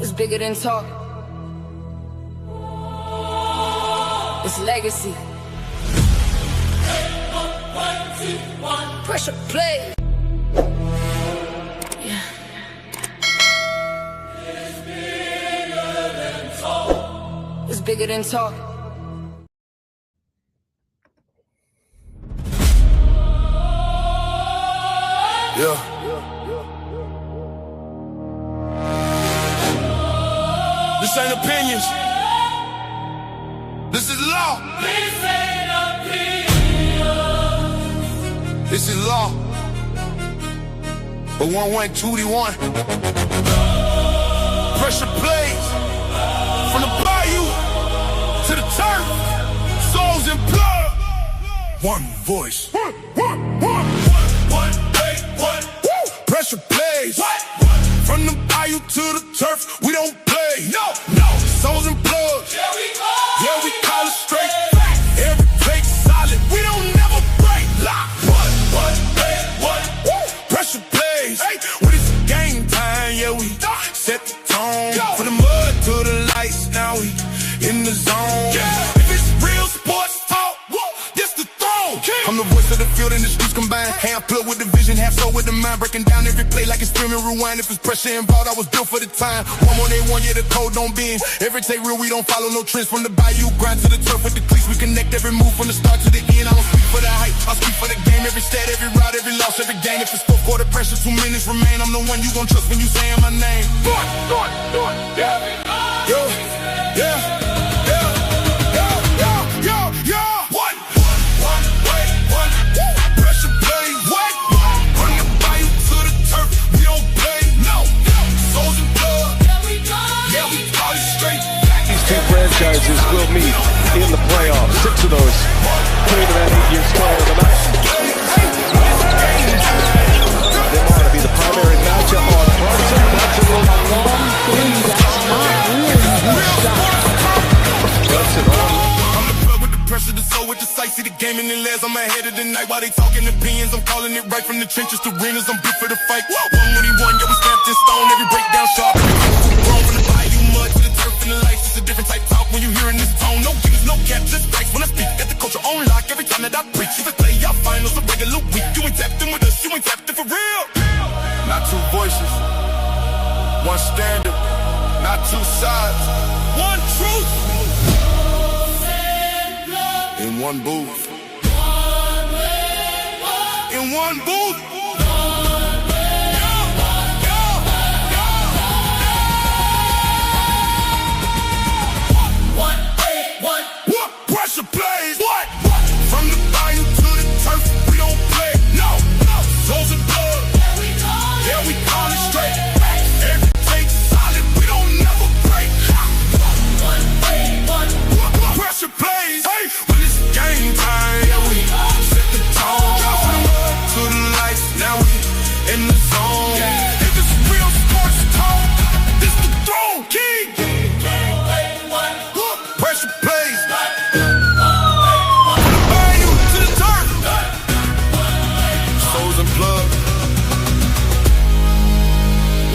It's bigger than talk. It's legacy. Pressure play. Yeah. It's bigger than talk. Yeah. This ain't opinions. This is law. This ain't opinions. This is law. But 1-1-2-1. Pressure plays. From the bayou to the turf. Souls and blood. One voice. Pressure plays. From the bayou to the turf, we don't play. No. Souls and blood. Yeah, we call it straight. Every play solid. We don't never break. Lock. Pressure plays. When it's game time, yeah, we set the tone. From the mud to the lights, now we in the zone. If it's real sports talk, this the throne. I'm the voice of the field and the streets combined. Half blood with the vision, half soul with the mind. Breaking down every play like it's streaming rewind. If it's pressure involved, I was built for the time. One more day, 1 year, the code don't bend. Every take real, we don't follow no trends. From the bayou grind to the turf with the cleats. We connect every move from the start to the end. I don't speak for the hype, I speak for the game. Every stat, every route, every loss, every game. If it's 4 quarter pressure, 2 minutes remain. I'm the one you gon' trust when you saying my name. Pressure plays. From the bayou to the turf, we don't play. No. Souls and blood. Yeah, we call it straight. These two franchises will meet in the playoffs. 6 of those played that 8-year span of the night. They want to be the primary matchup on Brunson. That's a long three. That's not really good shot. Brunson on. I'm the plug with the pressure, the soul with the sight. See the game in the legs, I'm ahead of the night. While they talking opinions, I'm calling it right. From the trenches to arenas, I'm built for the fight. 1-1-1, yeah, we stamped in stone. Every breakdown sharp. Grown from the bayou mud to the turf and the lights. It's a different type talk when you hearing this tone. No gimmicks, no caps, just facts. When I speak, got the culture on lock. Every time that I preach, it's a playoff finals, a regular week. You ain't tapped in with us, you ain't tapped in for real. Not two voices, one standard. Not two sides, one truth. In one booth. In one booth. Pressure plays. From the bayou to the turf, we don't play. No. Souls and blood. Yeah, we call it straight. Every take solid, we don't never break. Pressure plays. When it's game time, yeah, we set the tone. From the mud to the lights, now we in the zone. If it's real sports talk, this the throne. King. Pressure plays. From the bayou to the turf. Souls and blood.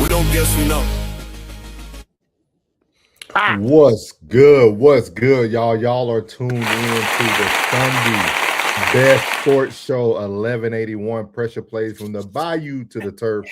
We don't guess, we know. What's good, y'all? Y'all are tuned in to the Sunday Best Sports Show 1181. Pressure plays from the bayou to the turf.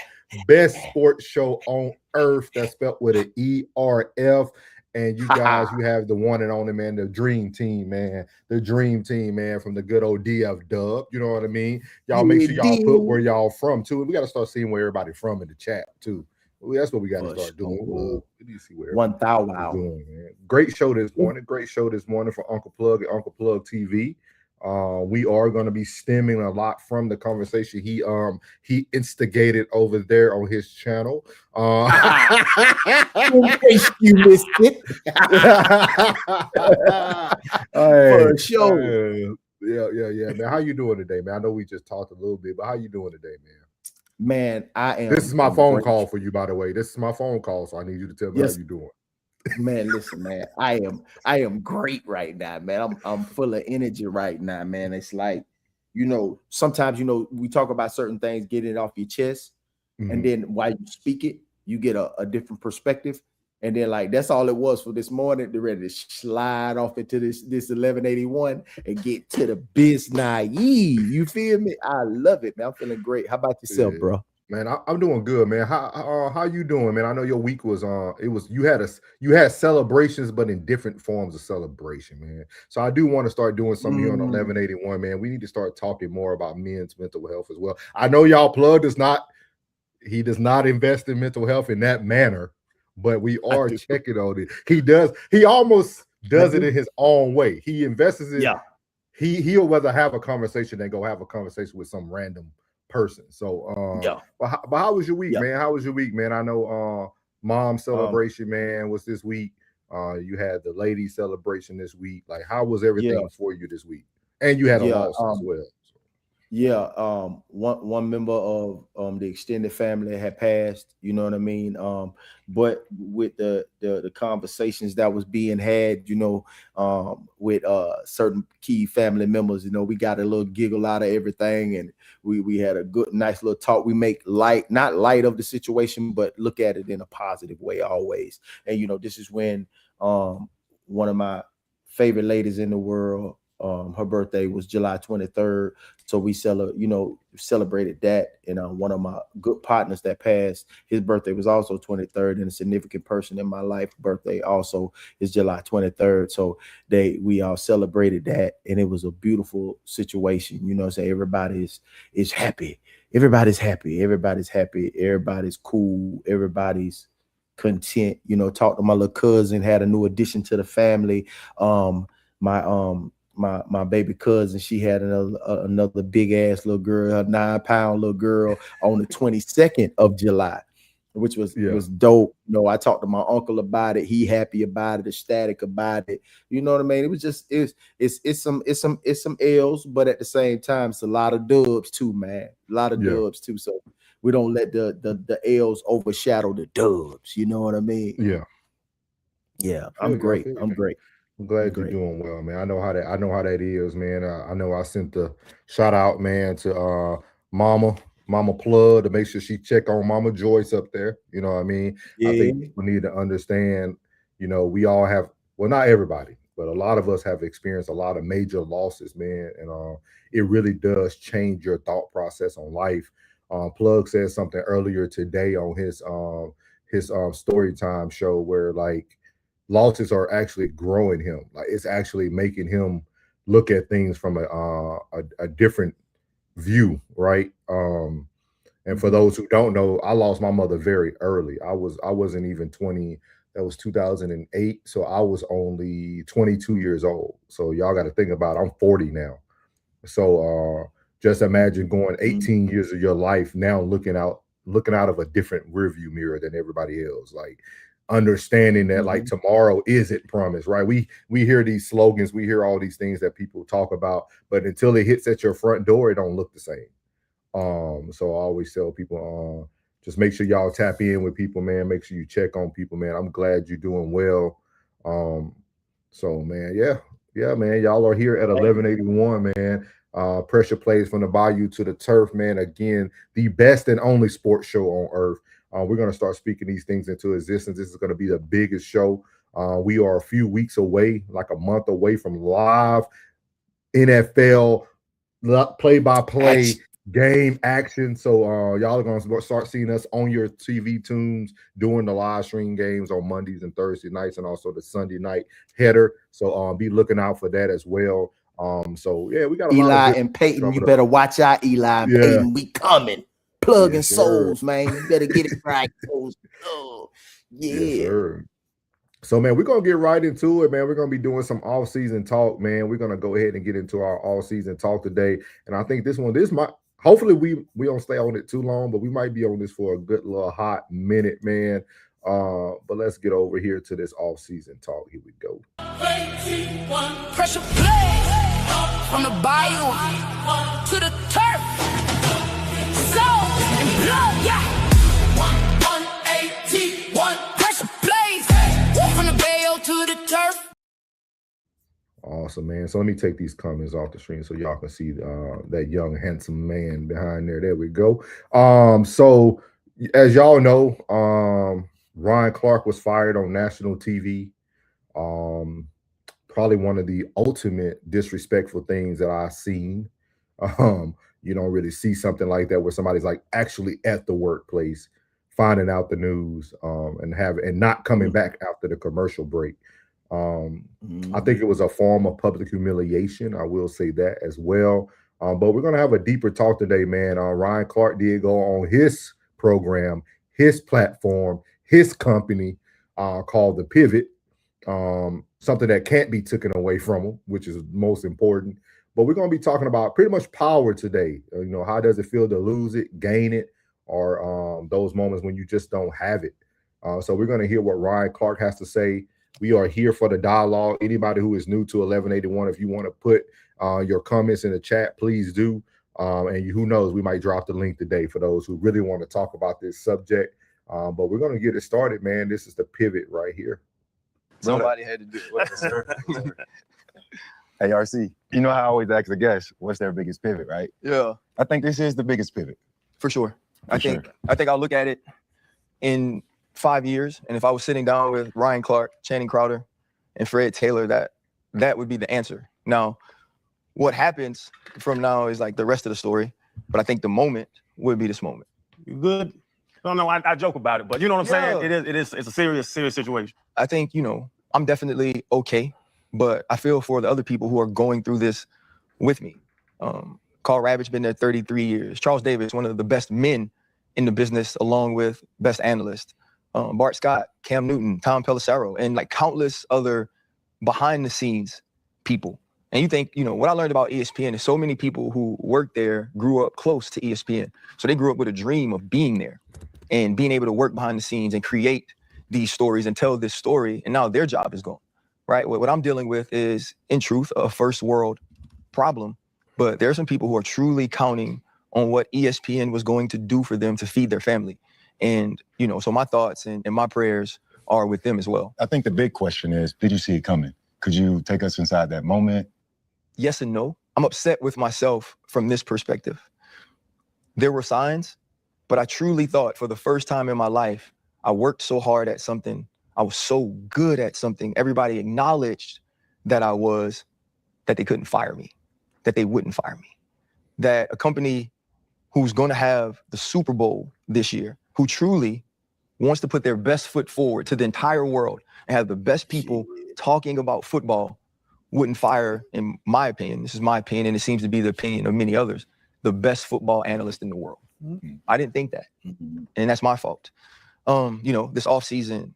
Best sports show on earth. That's spelled with an ERF. And you guys, you have the one and only, man, the dream team, man. The dream team, man, from the good old DF Dub. You know what I mean? Y'all make sure y'all put where y'all from, too. And we got to start seeing where everybody from in the chat, too. Well, that's what we got to start doing. Let me see where 1,000 wow. doing, man. Great show this morning. Great show this morning for Uncle Plug and Uncle Plug TV. We are going to be stemming a lot from the conversation he instigated over there on his channel. In case you missed it. For sure. Yeah, man. How you doing today, man? I know we just talked a little bit, but how you doing today, man? Man, I am. This is my phone call for you, by the way. This is my phone call, so I need you to tell me how you doing. Man, listen, man. I am great right now, man. I'm full of energy right now, man. It's like, sometimes we talk about certain things, getting it off your chest, and then while you speak it, you get a different perspective. And then like that's all it was for this morning. They're ready to slide off into this 1181 and get to the biz naive. You feel me? I love it, man. I'm feeling great. How about yourself, bro? Man, I'm doing good, man. How you doing, man? I know your week was you had celebrations, but in different forms of celebration, man. So I do want to start doing something here on 1181, man. We need to start talking more about men's mental health as well. I know y'all plug does not invest in mental health in that manner, but we are checking on it. He almost does it in his own way. He invests in he'll rather have a conversation than go have a conversation with some random person. So but how was your week, man? How was your week, man? I know mom celebration, man, was this week. You had the lady celebration this week. Like, how was everything for you this week? And you had a loss as well. One member of the extended family had passed, you know what I mean? But with the conversations that was being had, you know, with certain key family members, you know, we got a little giggle out of everything, and we had a nice little talk. We make not light of the situation, but look at it in a positive way always. And you know, this is when one of my favorite ladies in the world, her birthday was July 23rd. So we celebrated that. And one of my good partners that passed, his birthday was also 23rd, and a significant person in my life birthday also is July 23rd. So we all celebrated that, and it was a beautiful situation. You know what I'm saying? Everybody is happy. Everybody's happy. Everybody's happy. Everybody's cool. Everybody's content. You know, talked to my little cousin, had a new addition to the family. My baby cousin, she had another big ass little girl, a 9-pound little girl on the 22nd of July, which was dope. You know, I talked to my uncle about it. He happy about it, ecstatic about it. You know what I mean? It was just it's some L's, but at the same time, it's a lot of dubs too, man. A lot of dubs too. So we don't let the L's overshadow the dubs. You know what I mean? Yeah. I'm great. I'm great. I'm glad you're doing well, man. I know how that is, man. I know I sent the shout out, man, to Mama Plug to make sure she check on Mama Joyce up there. You know what I mean? I think people need to understand, you know, we all have, well, not everybody, but a lot of us have experienced a lot of major losses, man. And it really does change your thought process on life. Plug said something earlier today on his story time show where like losses are actually growing him. Like it's actually making him look at things from a different view, right? And for those who don't know, I lost my mother very early. I wasn't even 20. That was 2008. So I was only 22 years old. So y'all got to think about it. I'm 40 now. So just imagine going 18 years of your life now looking out of a different rearview mirror than everybody else. Like understanding that like tomorrow isn't promised, right? We hear these slogans, we hear all these things that people talk about, but until it hits at your front door, it don't look the same. So I always tell people, just make sure y'all tap in with people, man. Make sure you check on people, man. I'm glad you're doing well. So man, yeah, man. Y'all are here at 1181, man. Pressure plays from the bayou to the turf, man. Again, the best and only sports show on earth. We're going to start speaking these things into existence. This is going to be the biggest show. We are a few weeks away, like a month away from live NFL play-by-play game action. So y'all are going to start seeing us on your TV tunes during the live stream games on Mondays and Thursday nights, and also the Sunday night header. So be looking out for that as well. So yeah, we got Eli and Peyton. You better watch out, Eli and Peyton. We coming. Plugging souls, man. You better get it right. Oh, yeah. Yes, sir. So, man, we're going to get right into it, man. We're going to be doing some off-season talk, man. We're going to go ahead and get into our all-season talk today. And I think this might, hopefully we don't stay on it too long, but we might be on this for a good little hot minute, man. But let's get over here to this off-season talk. Here we go. Pressure play from the bayou to the turf. Blood, yeah. 181 pressure plays from the Bayo to the turf. Awesome, man. So let me take these comments off the screen so y'all can see that young, handsome man behind there. There we go. So as y'all know, Ryan Clark was fired on national TV. Probably one of the ultimate disrespectful things that I've seen. You don't really see something like that where somebody's like actually at the workplace finding out the news and not coming back after the commercial break. I think it was a form of public humiliation. I will say that as well. But we're going to have a deeper talk today, man. Ryan Clark did go on his program, his platform, his company called The Pivot. Something that can't be taken away from him, which is most important. But we're going to be talking about pretty much power today. How does it feel to lose it, gain it, or those moments when you just don't have it? So we're going to hear what Ryan Clark has to say. We are here for the dialogue. Anybody who is new to 1181, if you want to put your comments in the chat, please do. And who knows, we might drop the link today for those who really want to talk about this subject. But we're going to get it started, man. This is The Pivot right here. Somebody had to do it. Hey, RC, you know how I always ask the guests, what's their biggest pivot, right? Yeah, I think this is the biggest pivot. for sure. I think I'll look at it in 5 years, and if I was sitting down with Ryan Clark, Channing Crowder, and Fred Taylor, that would be the answer. Now, what happens from now is like the rest of the story, but I think the moment would be this moment. You good? No, I joke about it, but you know what I'm saying? It's a serious situation. I think, I'm definitely okay, but I feel for the other people who are going through this with me. Carl Ravitch been there 33 years. Charles Davis, one of the best men in the business, along with best analyst. Bart Scott, Cam Newton, Tom Pelissero, and like countless other behind the scenes people. And you think, what I learned about ESPN is so many people who work there grew up close to ESPN. So they grew up with a dream of being there and being able to work behind the scenes and create these stories and tell this story. And now their job is gone, right? What I'm dealing with is, in truth, a first world problem. But there are some people who are truly counting on what ESPN was going to do for them to feed their family. And, so my thoughts and my prayers are with them as well. I think the big question is, did you see it coming? Could you take us inside that moment? Yes and no. I'm upset with myself from this perspective. There were signs, but I truly thought for the first time in my life, I worked so hard at something. I was so good at something. Everybody acknowledged that that they couldn't fire me, that they wouldn't fire me. That a company who's going to have the Super Bowl this year, who truly wants to put their best foot forward to the entire world and have the best people talking about football, wouldn't fire, in my opinion, this is my opinion, and it seems to be the opinion of many others, the best football analyst in the world. I didn't think that, and that's my fault. This offseason,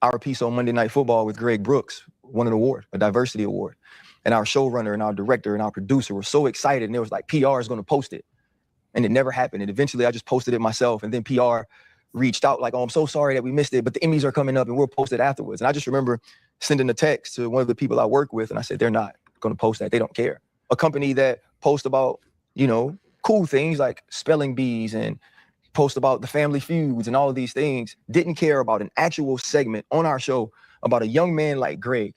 our piece on Monday Night Football with Greg Brooks won an award, a diversity award, and our showrunner and our director and our producer were so excited, and it was like, PR is going to post it, and it never happened. And eventually I just posted it myself, and then PR reached out like, oh, I'm so sorry that we missed it, but the Emmys are coming up and we'll post it afterwards. And I just remember sending a text to one of the people I work with, and I said, they're not going to post that. They don't care. A company that posts about, cool things like spelling bees and post about the family feuds and all of these things didn't care about an actual segment on our show about a young man like Greg.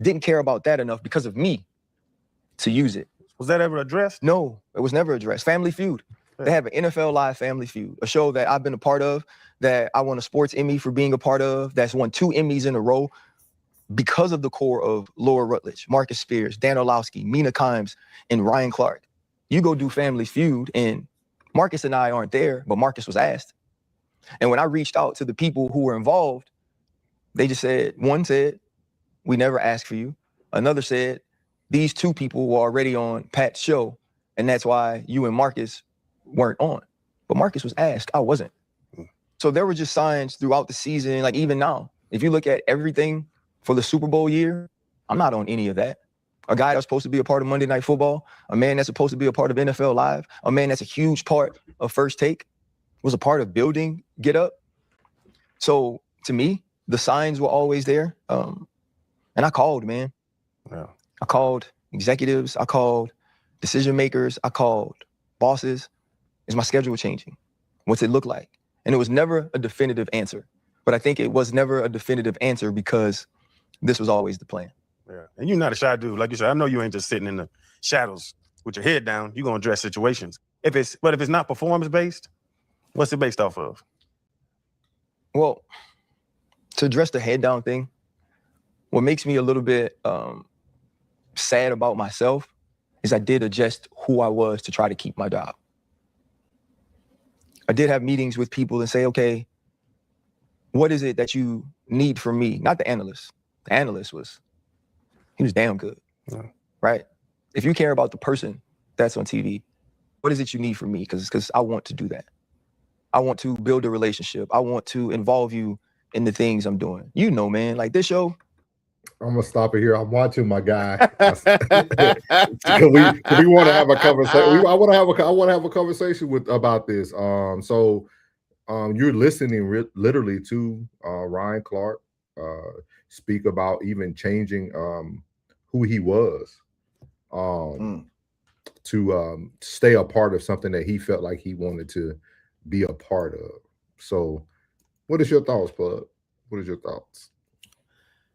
Didn't care about that enough because of me to use it. Was that ever addressed? No, it was never addressed. Family Feud. They have an NFL Live Family Feud, a show that I've been a part of, that I won a sports Emmy for being a part of, that's won 2 Emmys in a row because of the core of Laura Rutledge, Marcus Spears, Dan Orlowski, Mina Kimes, and Ryan Clark. You go do Family Feud, and Marcus and I aren't there, but Marcus was asked. And when I reached out to the people who were involved, they just said, one said, we never asked for you. Another said, these 2 people were already on Pat's show, and that's why you and Marcus weren't on. But Marcus was asked, I wasn't. So there were just signs throughout the season, like even now, if you look at everything for the Super Bowl year, I'm not on any of that. A guy that's supposed to be a part of Monday Night Football, a man that's supposed to be a part of NFL Live, a man that's a huge part of First Take, was a part of building Get Up. So to me, the signs were always there. And I called, man. Yeah. I called executives, I called decision makers, I called bosses. Is my schedule changing? What's it look like? And it was never a definitive answer. But I think it was never a definitive answer because this was always the plan. Yeah. And you're not a shy dude. Like you said, I know you ain't just sitting in the shadows with your head down. You're going to address situations. But if it's not performance-based, what's it based off of? Well, To address the head down thing, what makes me a little bit sad about myself is I did adjust who I was to try to keep my job. I did have meetings with people and say, okay, what is it that you need from me? Not the analyst. The analyst was damn good, right? If you care about the person that's on TV, what is it you need from me? Because I want to do that. I want to build a relationship. I want to involve you in the things I'm doing. You know, man, like this show. I'm gonna stop it here. I'm watching my guy. we want to have a conversation. I want to have a conversation about this. So you're listening literally to Ryan Clark speak about even changing who he was to stay a part of something that he felt like he wanted to be a part of. So what is your thoughts, Plug? What is your thoughts?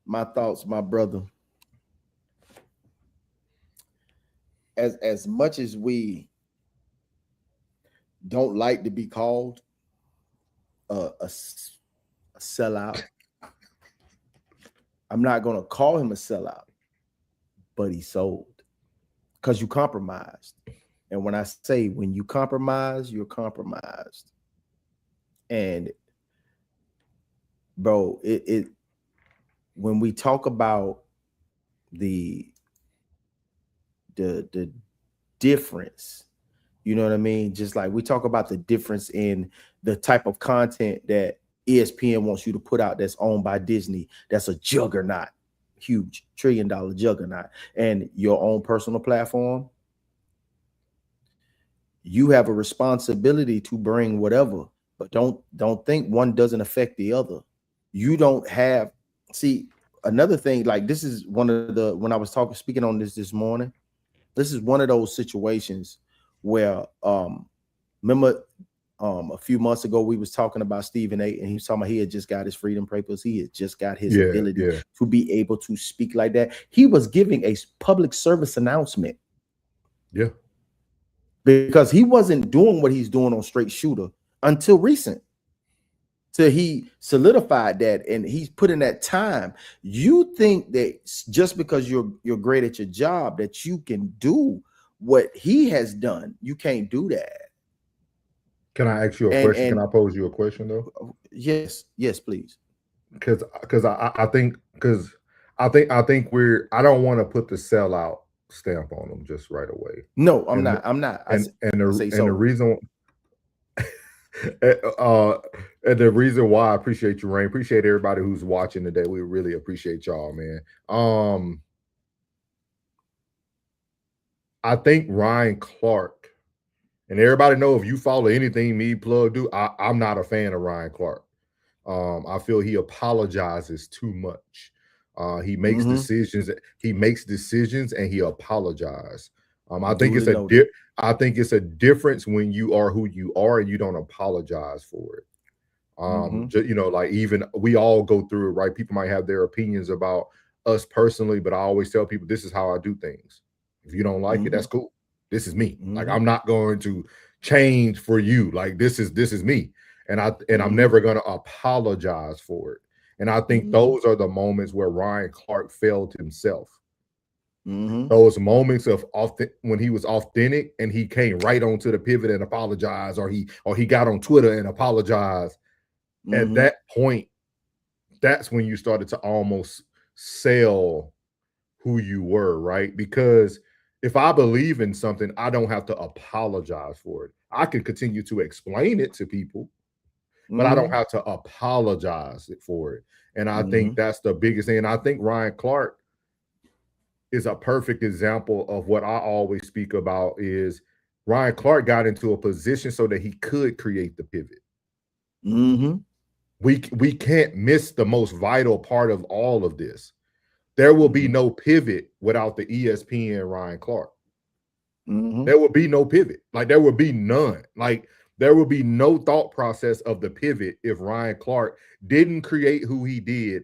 My thoughts, my brother. As much as we don't like to be called a sellout, I'm not going to call him a sellout, but he sold because you compromised. And when I say when you compromise, you're compromised. And bro, it when we talk about the difference, you know what I mean? Just like we talk about the difference in the type of content that ESPN wants you to put out that's owned by Disney, that's a juggernaut, huge $1 trillion juggernaut, and your own personal platform, you have a responsibility to bring whatever, but don't think one doesn't affect the other. You don't have, see, another thing, like this is one of the, when I was speaking on this morning, this is one of those situations where, remember a few months ago, we was talking about Stephen A, and he was talking about he had just got his freedom papers. He had just got his ability to be able to speak like that. He was giving a public service announcement. Yeah. Because he wasn't doing what he's doing on Straight Shooter until recent. So he solidified that, and he's put in that time. You think that just because you're great at your job that you can do what he has done? You can't do that. Can I ask you a question? Can I pose you a question though? Yes, please. Because I think I don't want to put the sellout stamp on them just right away. No, I'm not. The reason. And the reason why I appreciate you, Rain, appreciate everybody who's watching today. We really appreciate y'all, man. I think Ryan Clark, and everybody know if you follow anything me, Plug, do, I'm not a fan of Ryan Clark. I feel he apologizes too much. He makes decisions. He makes decisions and he apologizes. I think it's a difference when you are who you are and you don't apologize for it. Just, you know, like even we all go through it, right? People might have their opinions about us personally, but I always tell people this is how I do things. If you don't like it, that's cool. This is me. Like I'm not going to change for you. Like this is me, and I'm never going to apologize for it. And I think those are the moments where Ryan Clark failed himself. Those moments of when he was authentic and he came right onto the pivot and apologized, or he got on Twitter and apologized. At that point, that's when you started to almost sell who you were, right? Because if I believe in something, I don't have to apologize for it. I can continue to explain it to people, but I don't have to apologize for it. And I think that's the biggest thing. And I think Ryan Clark is a perfect example of what I always speak about is Ryan Clark got into a position so that he could create the pivot. We can't miss the most vital part of all of this. There will be no pivot without the ESPN Ryan Clark. There will be no pivot. Like there will be none. Like there will be no thought process of the pivot if Ryan Clark didn't create who he did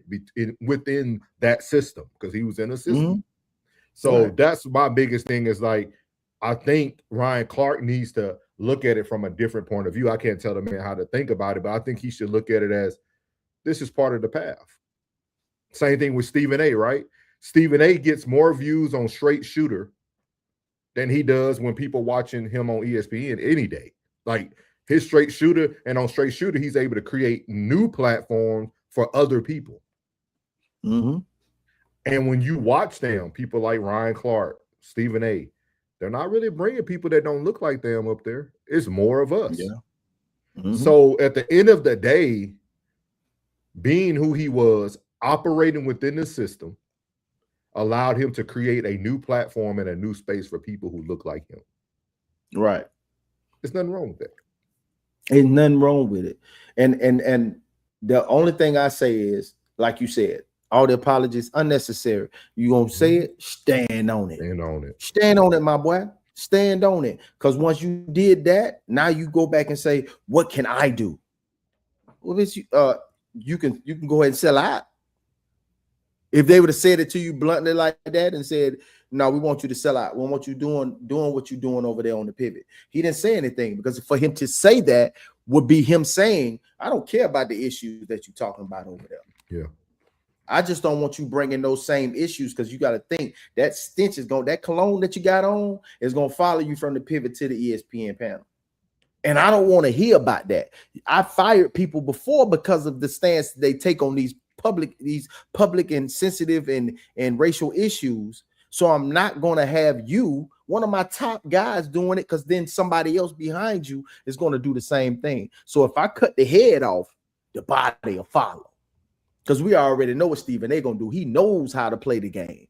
within that system, because he was in a system. So that's my biggest thing is like, I think Ryan Clark needs to look at it from a different point of view. I can't tell the man how to think about it, but I think he should look at it as this is part of the path. Same thing with Stephen A, right? Stephen A gets more views on Straight Shooter than he does when people watching him on ESPN any day. Like his Straight Shooter, and on Straight Shooter, he's able to create new platforms for other people. Mm-hmm. And when you watch them, people like Ryan Clark, Stephen A, they're not really bringing people that don't look like them up there. It's more of us. Yeah. Mm-hmm. So at the end of the day, being who he was, operating within the system, allowed him to create a new platform and a new space for people who look like him. Right. There's nothing wrong with that. There's nothing wrong with it. And the only thing I say is, like you said, all the apologies unnecessary. You gonna say it, stand on it. Stand on it. Stand on it, my boy. Stand on it. Because once you did that, now you go back and say, what can I do? Well, it's you can go ahead and sell out. If they would have said it to you bluntly like that and said, no, we want you to sell out. We want you doing what you're doing over there on the pivot. He didn't say anything, because for him to say that would be him saying, I don't care about the issues that you're talking about over there. Yeah. I just don't want you bringing those same issues, because you got to think that stench is going, that cologne that you got on is going to follow you from the pivot to the ESPN panel. And I don't want to hear about that. I fired people before because of the stance they take on these public and sensitive and racial issues. So I'm not going to have you, one of my top guys, doing it, because then somebody else behind you is going to do the same thing. So if I cut the head off, the body will follow. Because we already know what Stephen A gonna do. He knows how to play the game.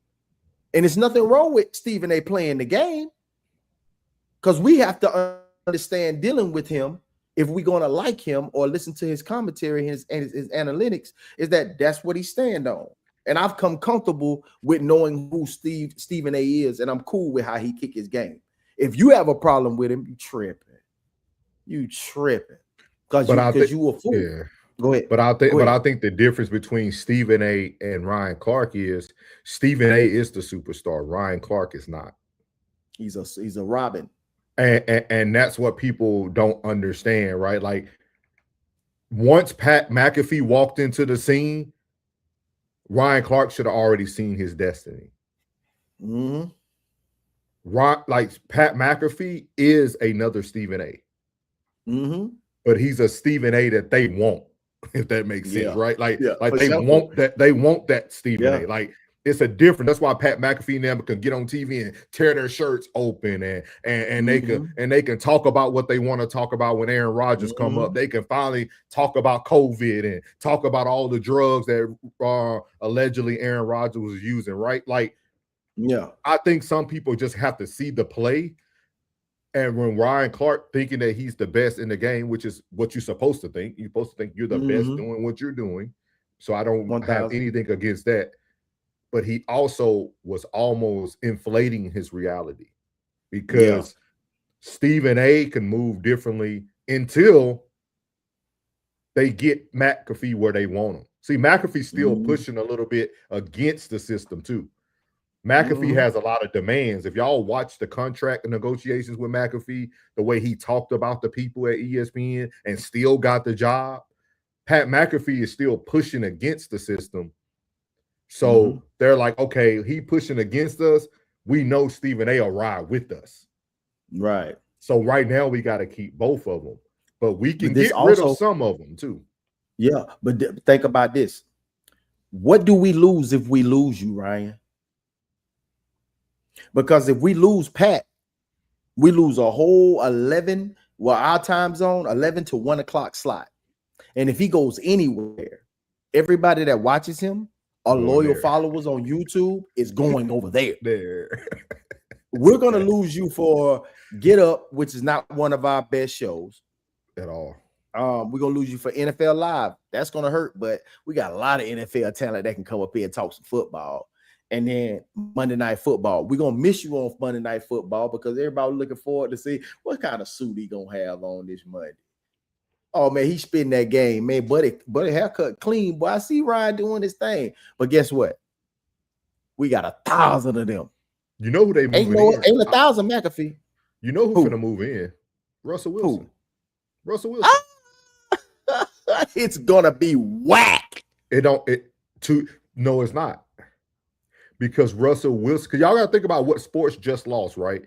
And there's nothing wrong with Stephen A playing the game, because we have to understand dealing with him, if we're gonna like him or listen to his commentary and his analytics, is that's what he stand on. And I've come comfortable with knowing who Stephen A is, and I'm cool with how he kick his game. If you have a problem with him, you tripping. Because you a fool. Yeah. Go ahead. But I think the difference between Stephen A and Ryan Clark is Stephen A is the superstar. Ryan Clark is not. He's a Robin. And that's what people don't understand, right? Like, once Pat McAfee walked into the scene, Ryan Clark should have already seen his destiny. Mm-hmm. Like, Pat McAfee is another Stephen A. Mm-hmm. But he's a Stephen A that they want, if that makes sense, right? Like they want that Stephen A. Like, it's a different. That's why Pat McAfee and them can get on TV and tear their shirts open, and they can talk about what they want to talk about when Aaron Rodgers come up. They can finally talk about COVID and talk about all the drugs that allegedly Aaron Rodgers was using, right? Like, yeah, I think some people just have to see the play. And when Ryan Clark thinking that he's the best in the game, which is what you're supposed to think, you're supposed to think you're the best doing what you're doing. So I don't have anything against that. But he also was almost inflating his reality, because Stephen A can move differently until they get McAfee where they want him. See, McAfee's still pushing a little bit against the system too. McAfee has a lot of demands. If y'all watch the contract negotiations with McAfee, the way he talked about the people at ESPN and still got the job, Pat McAfee is still pushing against the system. So they're like, okay, he pushing against us. We know Stephen A will ride with us. Right. So right now we got to keep both of them. But we can get rid of some of them too. Yeah, but think about this. What do we lose if we lose you, Ryan? Because if we lose Pat, we lose a whole 11, our time zone, 11 to 1 o'clock slot. And if he goes anywhere, everybody that watches him, our loyal followers on YouTube, is going over there. We're going to lose you for Get Up, which is not one of our best shows at all. We're going to lose you for NFL Live. That's going to hurt, but we got a lot of NFL talent that can come up here and talk some football. And then Monday Night Football. We're going to miss you on Monday Night Football, because everybody looking forward to see what kind of suit he going to have on this Monday. Oh, man, he's spitting that game, man. Buddy haircut clean, boy. I see Ryan doing his thing. But guess what? We got 1,000 of them. You know who they moving in? Ain't 1,000 McAfee. You know who's going to move in? Russell Wilson. Who? Russell Wilson. It's going to be whack. No, it's not. Because Russell Wilson, because y'all got to think about what sports just lost, right?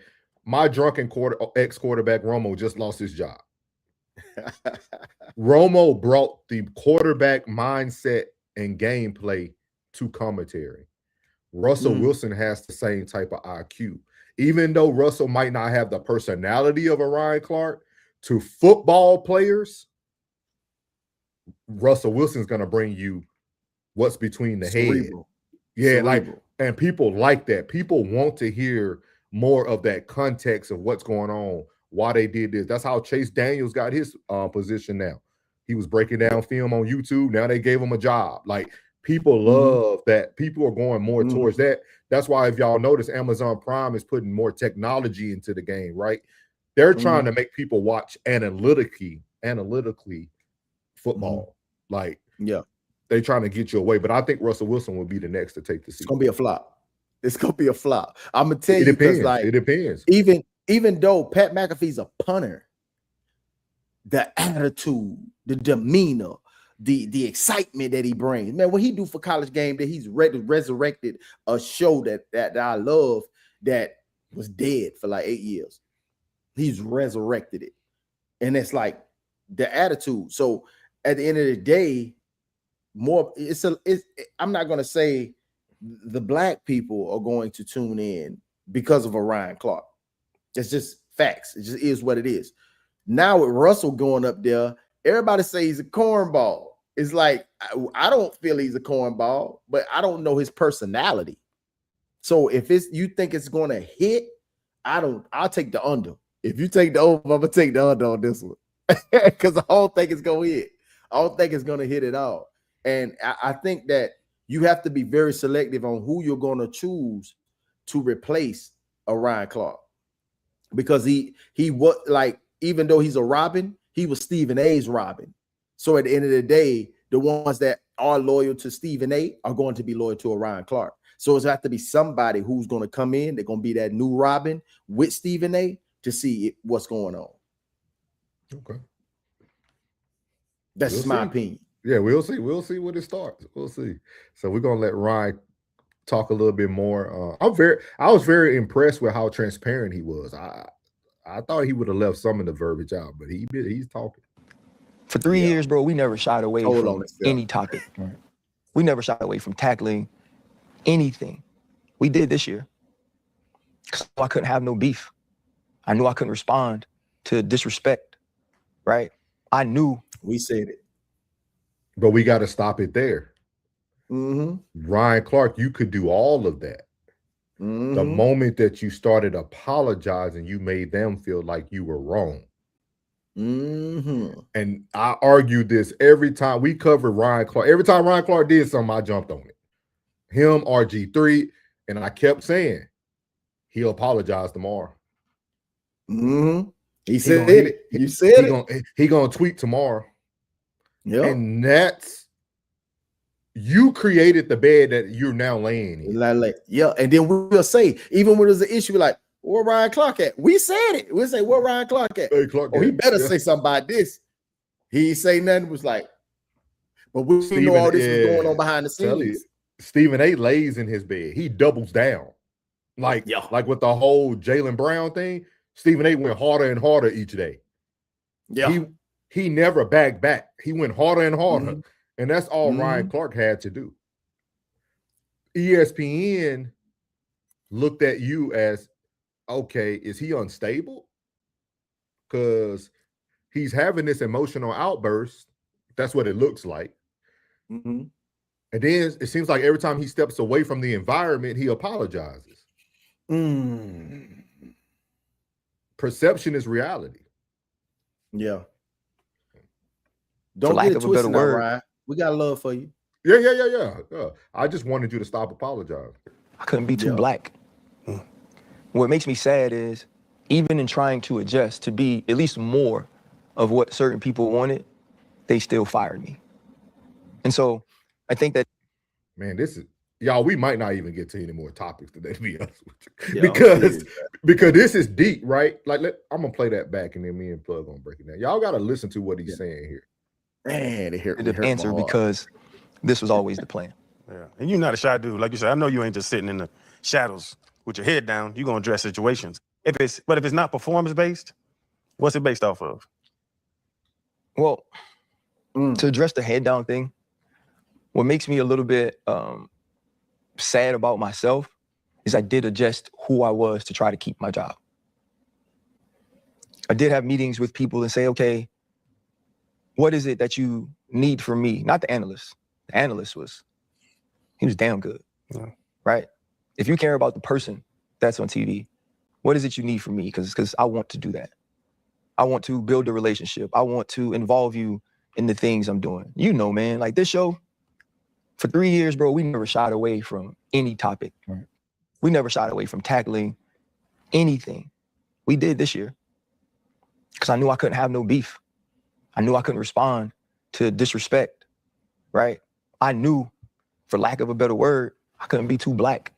My drunken ex-quarterback Romo just lost his job. Romo brought the quarterback mindset and gameplay to commentary. Russell Wilson has the same type of IQ. Even though Russell might not have the personality of a Ryan Clark, to football players, Russell Wilson's going to bring you what's between the head. Yeah, like, and people like that. People want to hear more of that context of what's going on, why they did this. That's how Chase Daniels got his position now. He was breaking down film on YouTube. Now they gave him a job. Like, people love that. People are going more towards that. That's why, if y'all notice, Amazon Prime is putting more technology into the game, right? They're trying to make people watch analytically football. Like, they're trying to get you away. But I think Russell Wilson will be the next to take the seat. It's gonna be a flop. It's gonna be a flop. I'm gonna tell you, because like, it depends. Even though Pat McAfee's a punter, the attitude, the demeanor, the excitement that he brings, man, what he do for College Game Day, he's resurrected a show that I love that was dead for like 8 years. He's resurrected it, and it's like the attitude. So at the end of the day, I'm not gonna say the black people are going to tune in because of a Ryan Clark. It's just facts. It just is what it is. Now with Russell going up there, everybody say he's a cornball. It's like, I don't feel he's a cornball, but I don't know his personality. So if you think it's going to hit, I'll take the under. If you take the over, I'm gonna take the under on this one. Because I don't think it's gonna hit. I don't think it's gonna hit at all. And I think that you have to be very selective on who you're going to choose to replace a Ryan Clark, because he was like, even though he's a Robin, he was Stephen A's Robin. So at the end of the day, the ones that are loyal to Stephen A are going to be loyal to a Ryan Clark. So it's have to be somebody who's going to come in. They're going to be that new Robin with Stephen A to see what's going on. Okay, that's just my opinion. Yeah, we'll see. We'll see when it starts. We'll see. So we're gonna let Ryan talk a little bit more. I was very impressed with how transparent he was. I thought he would have left some of the verbiage out, but he's talking. For 3 years, bro, we never shied away from any topic. Right. We never shied away from tackling anything. We did this year. Because I couldn't have no beef. I knew I couldn't respond to disrespect, right? I knew. We said it. But we got to stop it there. Ryan Clark, you could do all of that. The moment that you started apologizing, you made them feel like you were wrong. And I argued this every time we covered Ryan Clark. Every time Ryan Clark did something, I jumped on it. Him, RG3, and I kept saying, he'll apologize tomorrow. He said it. You said it. He gonna tweet tomorrow. Yeah, and that's, you created the bed that you're now laying in. Like, yeah, and then we'll say, even when there's an issue, like, where Ryan Clark at? We said it. We'll say, where Ryan Clark at? Hey, Clark, he better say something about this. He ain't say nothing. Was like, but we know all this was going on behind the scenes. Stephen A lays in his bed. He doubles down. Like with the whole Jaylen Brown thing, Stephen A went harder and harder each day. Yeah. He never backed back. He went harder and harder. And that's all Ryan Clark had to do. ESPN looked at you as, okay, is he unstable? Because he's having this emotional outburst. That's what it looks like. And then it seems like every time he steps away from the environment, he apologizes. Perception is reality. Yeah. Don't get it twisted, Ryan. We got love for you. Yeah. I just wanted you to stop apologizing. I couldn't be too black. What makes me sad is, even in trying to adjust to be at least more of what certain people wanted, they still fired me. And so I think that, man, this is, y'all, we might not even get to any more topics today, to be honest with you. Yeah, because this is deep, right? Like, I'm gonna play that back, and then me and Plug gonna break it down. Y'all gotta listen to what he's saying here. Man, the answer, because this was always the plan. Yeah, and you're not a shy dude, like you said. I know you ain't just sitting in the shadows with your head down. You're gonna address situations. But if it's not performance based, what's it based off of? Well, to address the head down thing, what makes me a little bit sad about myself is I did adjust who I was to try to keep my job. I did have meetings with people and say, okay, what is it that you need from me? Not the analyst. The analyst he was damn good, right? If you care about the person that's on TV, what is it you need from me? Because I want to do that. I want to build a relationship. I want to involve you in the things I'm doing. You know, man, like this show, for 3 years, bro, we never shied away from any topic. Right. We never shied away from tackling anything. We did this year because I knew I couldn't have no beef. I knew I couldn't respond to disrespect, right? I knew, for lack of a better word, I couldn't be too black.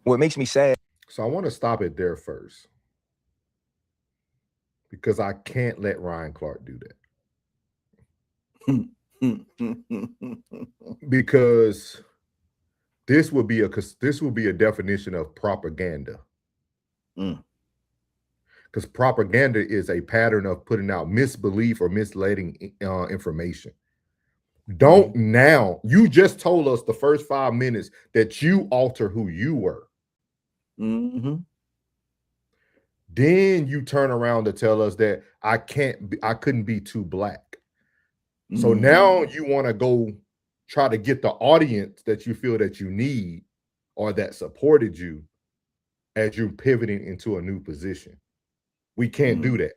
What makes me sad. So I want to stop it there first, because I can't let Ryan Clark do that. Because this would be a definition of propaganda. Because propaganda is a pattern of putting out misbelief or misleading information. Don't now, you just told us the first 5 minutes that you alter who you were. Then you turn around to tell us that I couldn't be too black. So now you want to go try to get the audience that you feel that you need or that supported you as you're pivoting into a new position. We can't do that,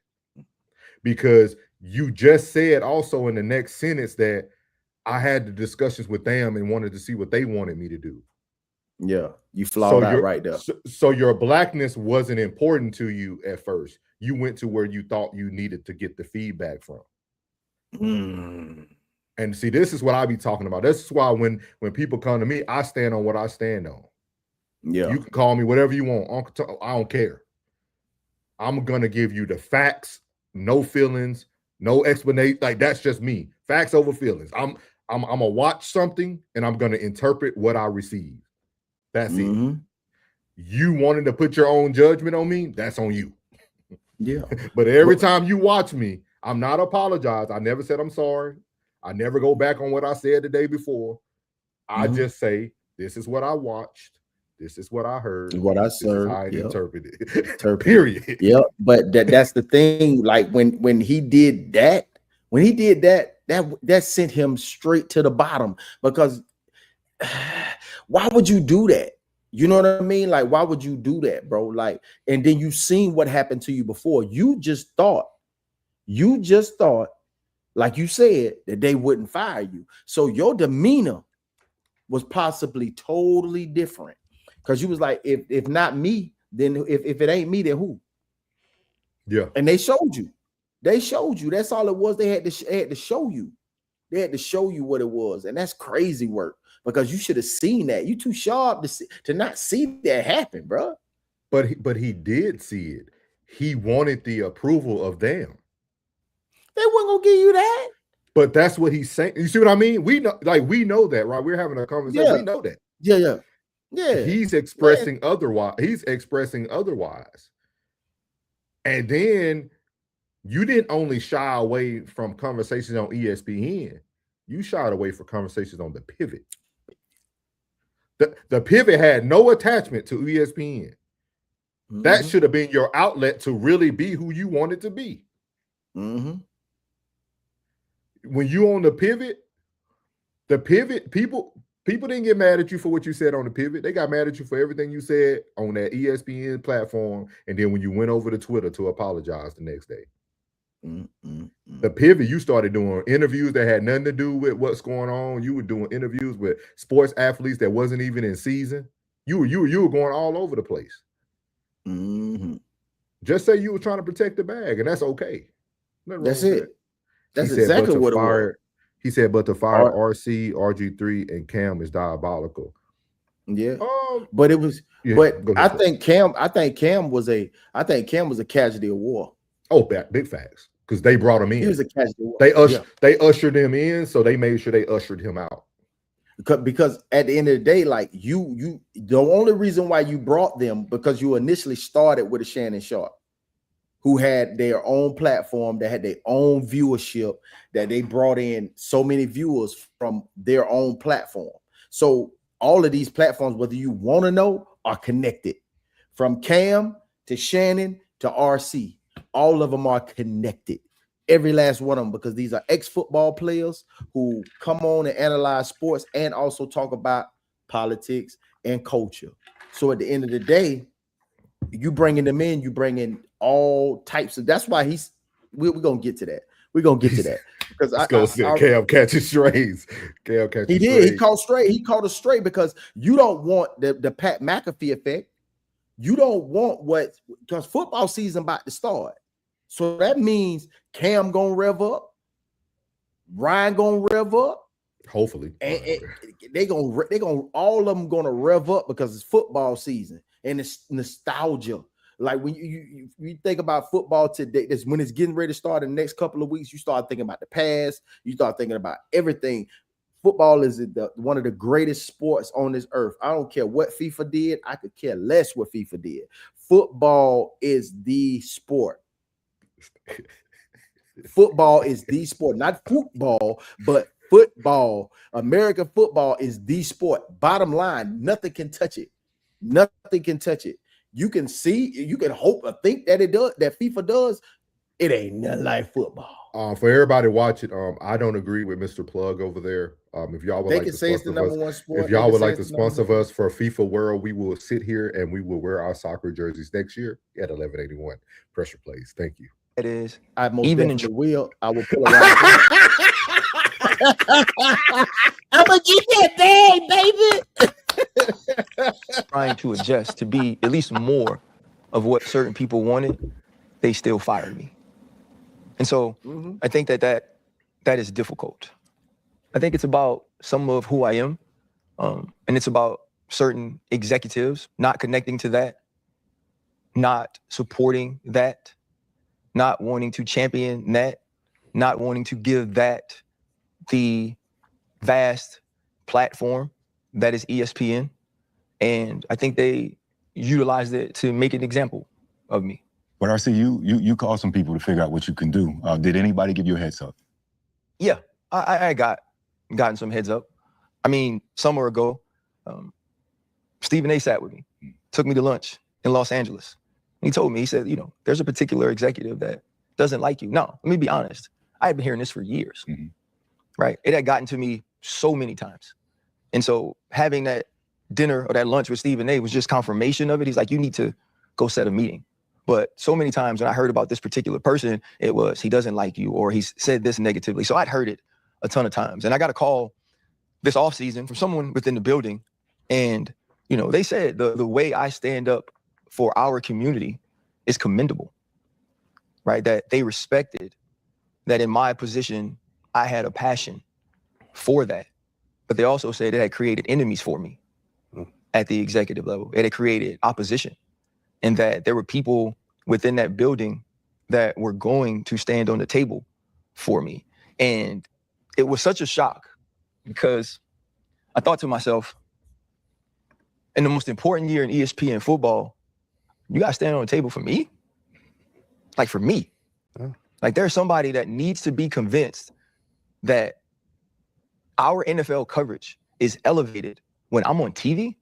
because you just said also in the next sentence that I had the discussions with them and wanted to see what they wanted me to do. Yeah, you flawed that right there. So your blackness wasn't important to you at first. You went to where you thought you needed to get the feedback from. And see, this is what I be talking about. This is why when people come to me, I stand on what I stand on. Yeah, you can call me whatever you want, Uncle. I don't care. I'm gonna give you the facts, no feelings, no explanation. Like, that's just me. Facts over feelings. I'm gonna watch something and I'm gonna interpret what I receive. That's it. You wanted to put your own judgment on me, that's on you. Yeah. But every time you watch me, I'm not apologize. I never said I'm sorry. I never go back on what I said the day before. I just say, this is what I watched. This is what I heard. What I served. I interpreted it. Period. Yeah. But that's the thing. Like when he did that, that sent him straight to the bottom, because why would you do that? You know what I mean? Like, why would you do that, bro? Like, and then you seen what happened to you before. You just thought, like you said, that they wouldn't fire you. So your demeanor was possibly totally different, because you was like, if not me, then if it ain't me, then who? Yeah. And they showed you. That's all it was. They had to show you. They had to show you what it was. And that's crazy work, because you should have seen that. You too sharp to not see that happen, bro. But he did see it. He wanted the approval of them. They weren't gonna give you that. But that's what he's saying. You see what I mean? We know that, right? We're having a conversation. Yeah. We know that. Yeah. He's expressing otherwise. And then you didn't only shy away from conversations on ESPN. You shied away from conversations on the Pivot. The Pivot had no attachment to ESPN. That should have been your outlet to really be who you wanted to be. When you on the Pivot, people didn't get mad at you for what you said on the Pivot. They got mad at you for everything you said on that ESPN platform. And then when you went over to Twitter to apologize the next day. The Pivot, you started doing interviews that had nothing to do with what's going on. You were doing interviews with sports athletes that wasn't even in season. You were going all over the place. Just say you were trying to protect the bag, and that's okay. That's it. That's exactly what it was. He said, but to fire RC, RG3, and Cam is diabolical. Yeah. But it was, but I think Cam was a casualty of war. Oh, big facts. Because they brought him in. He was a casualty of war. They ushered him in, so they made sure they ushered him out. Because at the end of the day, like the only reason why you brought them, because you initially started with a Shannon Sharp, who had their own platform, that had their own viewership, that they brought in so many viewers from their own platform. So all of these platforms, whether you want to know, are connected. From Cam to Shannon to RC, all of them are connected. Every last one of them, because these are ex-football players who come on and analyze sports and also talk about politics and culture. So at the end of the day, you bringing them in, you bring in all types of. That's why we're gonna get to that. We're gonna get to that because Cam catches strays. Cam catches. He did. He caught straight. He caught a straight because you don't want the Pat McAfee effect. You don't want because football season about to start. So that means Cam gonna rev up, Ryan gonna rev up. Hopefully, and they gonna all of them gonna rev up because it's football season and it's nostalgia. Like when you think about football today, that's when it's getting ready to start in the next couple of weeks. You start thinking about the past. You start thinking about everything. Football is one of the greatest sports on this earth. I don't care what FIFA did. I could care less what FIFA did. Football is the sport. Football is the sport, not football, but football. American football is the sport. Bottom line, nothing can touch it. Nothing can touch it. You can see, you can hope or think that it does, that FIFA does. It ain't nothing like football. For everybody watching, I don't agree with Mr. Plug over there. If y'all would like to sponsor us, if y'all would like to sponsor us for FIFA World, we will sit here and we will wear our soccer jerseys next year at 1181 Pressure Plays. Thank you. It is. I most Even definitely will. I will pull around. I'm gonna get that bag, baby. Trying to adjust to be at least more of what certain people wanted, they still fired me. And so I think that is difficult. I think it's about some of who I am, and it's about certain executives not connecting to that, not supporting that, not wanting to champion that, not wanting to give that the vast platform that is ESPN. And I think they utilized it to make an example of me. But RC, you called some people to figure out what you can do. Did anybody give you a heads up? Yeah, I gotten some heads up. I mean, summer ago, Stephen A sat with me, took me to lunch in Los Angeles. He told me, he said, there's a particular executive that doesn't like you. No, let me be honest. I had been hearing this for years, right? It had gotten to me so many times. And so having that dinner or that lunch with Stephen A was just confirmation of it. He's like, you need to go set a meeting. But so many times when I heard about this particular person, it was, he doesn't like you, or he's said this negatively. So I'd heard it a ton of times. And I got a call this offseason from someone within the building. And, they said the way I stand up for our community is commendable, right? That they respected that in my position, I had a passion for that. But they also said it had created enemies for me at the executive level. It had created opposition, and that there were people within that building that were going to stand on the table for me. And it was such a shock because I thought to myself, in the most important year in ESPN football, you got to stand on the table for me? Like for me. Yeah. Like there's somebody that needs to be convinced that our NFL coverage is elevated when I'm on TV.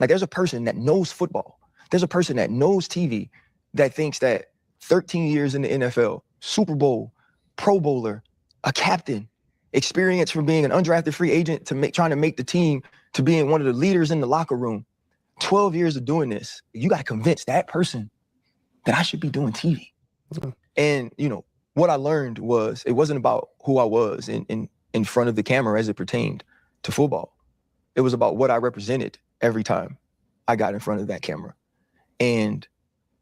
Like there's a person that knows football. There's a person that knows TV that thinks that 13 years in the NFL, Super Bowl, Pro Bowler, a captain, experience from being an undrafted free agent to trying to make the team to being one of the leaders in the locker room, 12 years of doing this. You got to convince that person that I should be doing TV. Mm-hmm. And, what I learned was it wasn't about who I was in front of the camera as it pertained to football. It was about what I represented every time I got in front of that camera. And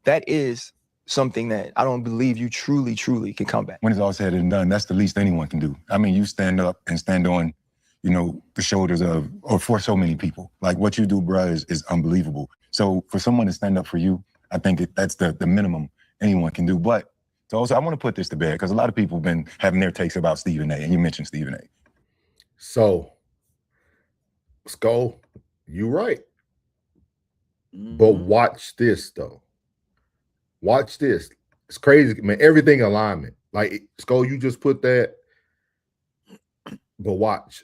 that is something that I don't believe you truly, truly can come back. When it's all said and done, that's the least anyone can do. I mean, you stand up and stand on, the shoulders of, or for so many people. Like what you do, bro, is unbelievable. So for someone to stand up for you, I think that's the minimum anyone can do. But so also, I want to put this to bed because a lot of people have been having their takes about Stephen A. And you mentioned Stephen A. So Skull, you right. Mm-hmm. But watch this though. Watch this. It's crazy, man. Everything alignment. Like Skull, you just put that. But watch.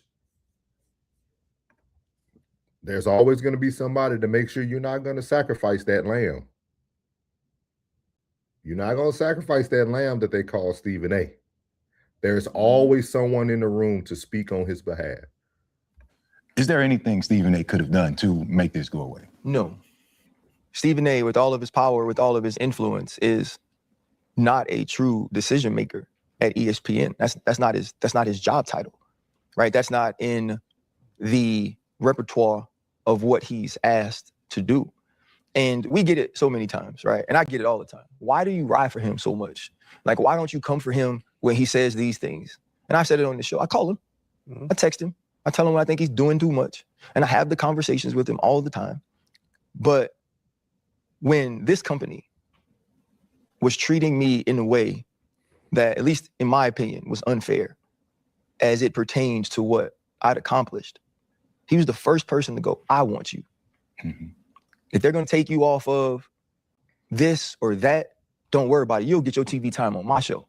There's always going to be somebody to make sure you're not going to sacrifice that lamb. You're not going to sacrifice that lamb that they call Stephen A. There's always someone in the room to speak on his behalf. Is there anything Stephen A could have done to make this go away? No. Stephen A, with all of his power, with all of his influence, is not a true decision maker at ESPN. That's not his job title, right? That's not in the repertoire of what he's asked to do. And we get it so many times, right? And I get it all the time. Why do you ride for him so much? Like, why don't you come for him when he says these things? And I've said it on the show. I call him. I text him. I tell him when I think he's doing too much. And I have the conversations with him all the time. But when this company was treating me in a way that, at least in my opinion, was unfair as it pertains to what I'd accomplished, he was the first person to go, I want you. Mm-hmm. If they're going to take you off of this or that, don't worry about it. You'll get your TV time on my show.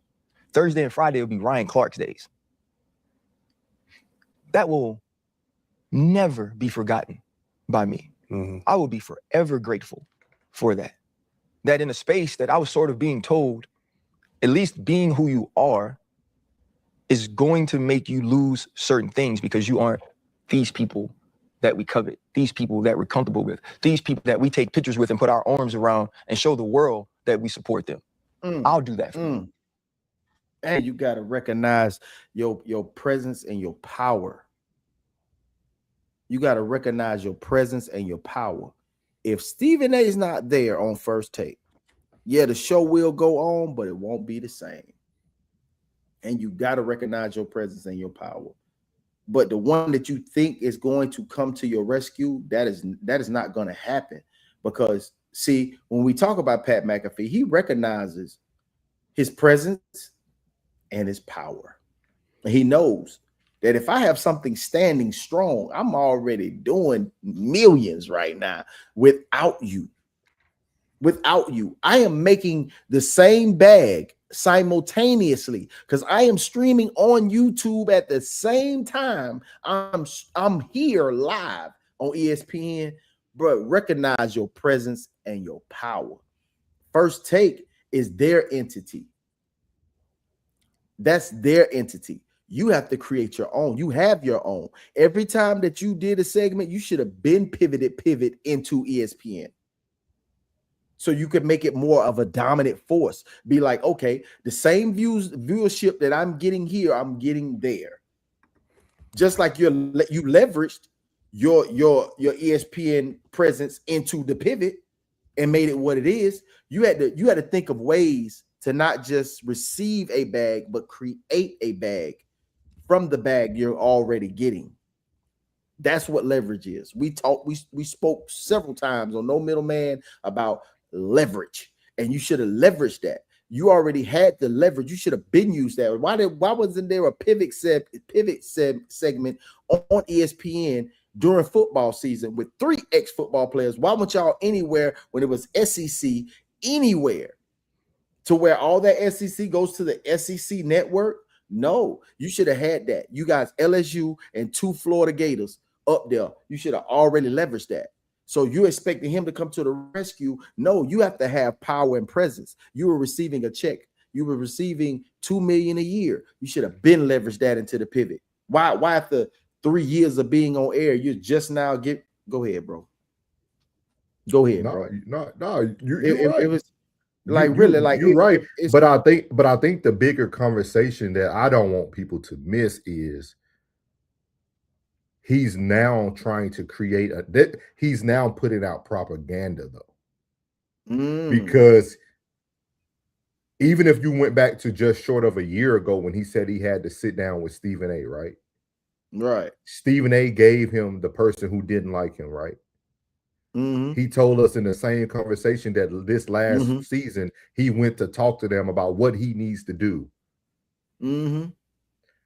Thursday and Friday will be Ryan Clark's days. That will never be forgotten by me. Mm-hmm. I will be forever grateful for that. That in a space that I was sort of being told, at least being who you are is going to make you lose certain things because you aren't these people that we covet, these people that we're comfortable with, these people that we take pictures with and put our arms around and show the world that we support them. I'll do that for you. And you got to recognize your presence and your power. You got to recognize your presence and your power. If Stephen A is not there on First Take, yeah, the show will go on, but it won't be the same. And you got to recognize your presence and your power. But the one that you think is going to come to your rescue, that is not going to happen. Because, see, when we talk about Pat McAfee, he recognizes his presence and his power. And he knows that if I have something standing strong, I'm already doing millions right now without you. Without you, I am making the same bag simultaneously because I am streaming on YouTube at the same time. I'm here live on ESPN, but recognize your presence and your power. First Take is their entity. That's their entity. You have to create your own. You have your own. Every time that you did a segment, you should have been pivot into ESPN. So you could make it more of a dominant force. Be like, okay, the same viewership that I'm getting here, I'm getting there. Just like you leveraged your ESPN presence into the pivot and made it what it is. You had to think of ways to not just receive a bag, but create a bag from the bag you're already getting. That's what leverage is. We spoke several times on No Middleman about leverage, and you should have leveraged that. You already had the leverage. You should have been used that. Why wasn't there a pivot segment on ESPN during football season with 3 ex-football players? Why weren't y'all anywhere when it was SEC anywhere to where all that SEC goes to the SEC network? No, you should have had that. You guys, LSU and 2 Florida Gators up there. You should have already leveraged that. So you're expecting him to come to the rescue? No, you have to have power and presence. You were receiving a check. You were receiving $2 million a year. You should have been leveraged that into the pivot. Why after 3 years of being on air, you just now go ahead, bro. Go ahead, bro. No, you're right. It was like really like you're right. But I think the bigger conversation that I don't want people to miss is he's now trying to create he's now putting out propaganda though. Because even if you went back to just short of a year ago when he said he had to sit down with Stephen A, right? Right. Stephen A gave him the person who didn't like him, right? He told us in the same conversation that this last season, he went to talk to them about what he needs to do.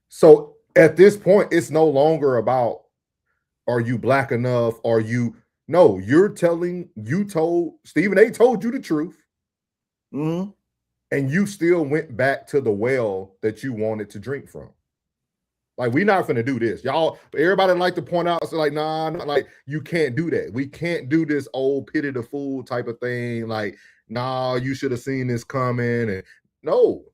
So at this point, it's no longer about, Are you black enough? Are you no? You told Stephen A. told you the truth, Mm-hmm. and you still went back to the well that you wanted to drink from. Like, we're not gonna do this, y'all. Everybody like to point out, so like, nah, like, you can't do that. We can't do this old pity the fool type of thing. Like, nah, you should have seen this coming. And no,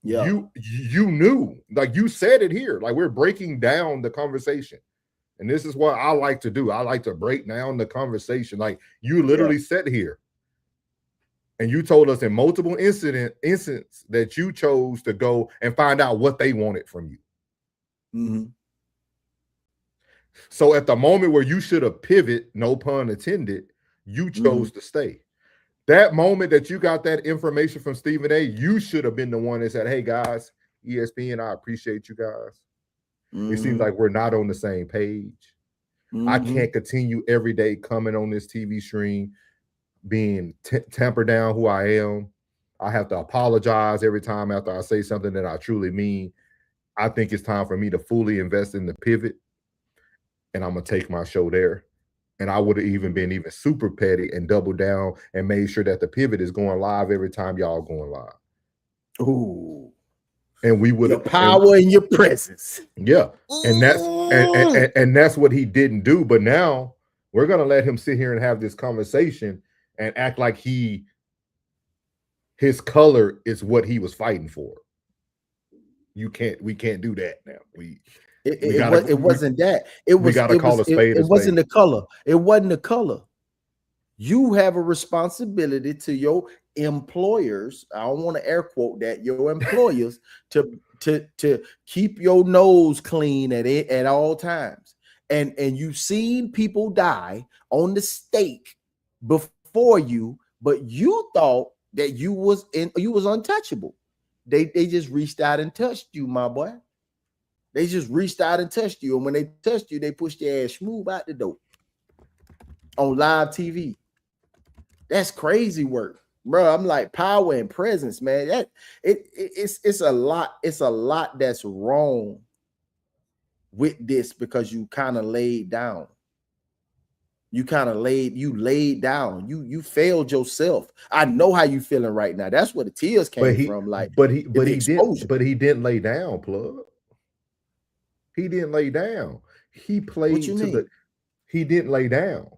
Yeah. you knew, like you said it here. Like, we're breaking down the conversation, and this is what I like to do. I like to break down the conversation. Like, you literally sat here, and you told us in multiple instances that you chose to go and find out what they wanted from you. Mm-hmm. So at the moment where you should have pivoted, no pun intended, you chose to stay. That moment that you got that information from Stephen A., you should have been the one that said, hey, guys, ESPN, I appreciate you guys. It seems like we're not on the same page. I can't continue every day coming on this TV stream being tampered down who I am. I have to apologize every time after I say something that I truly mean. I think it's time for me to fully invest in the pivot, and I'm going to take my show there. And I would have even been even super petty and doubled down and made sure that the pivot is going live every time y'all going live. Ooh. And we would have power in your presence. Yeah. And that's and that's what he didn't do. But now we're gonna let him sit here and have this conversation and act like his color is what he was fighting for. We can't do that now. It wasn't that. It wasn't the color. It wasn't the color. You have a responsibility to your employers. I don't want to air quote that, your employers, to keep your nose clean at all times. And you've seen people die on the stake before you, but you thought that you was untouchable. They just reached out and touched you, my boy. They just reached out and touched you. And when they touched you, they pushed your ass smooth out the door on live TV. That's crazy work, bro. I'm like, power and presence, man. It's a lot. It's a lot that's wrong with this because you kind of laid down. You laid down. You failed yourself. I know how you feeling right now. That's where the tears came from. Like, but he didn't lay down, plug. He didn't lay down. He played he didn't lay down.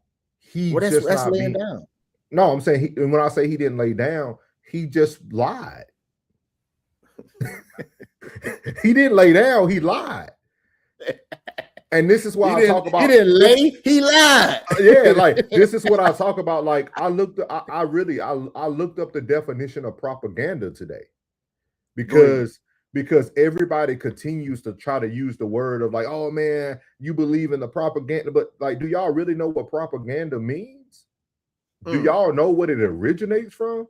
That's laying down. No, I'm saying when I say he didn't lay down, he just lied. He didn't lay down, he lied. And this is why I talk about he lied. Yeah, like this is what I talk about. Like I looked up the definition of propaganda today because everybody continues to try to use the word of like, oh man, you believe in the propaganda, but like, do y'all really know what propaganda means? Do y'all know what it originates from?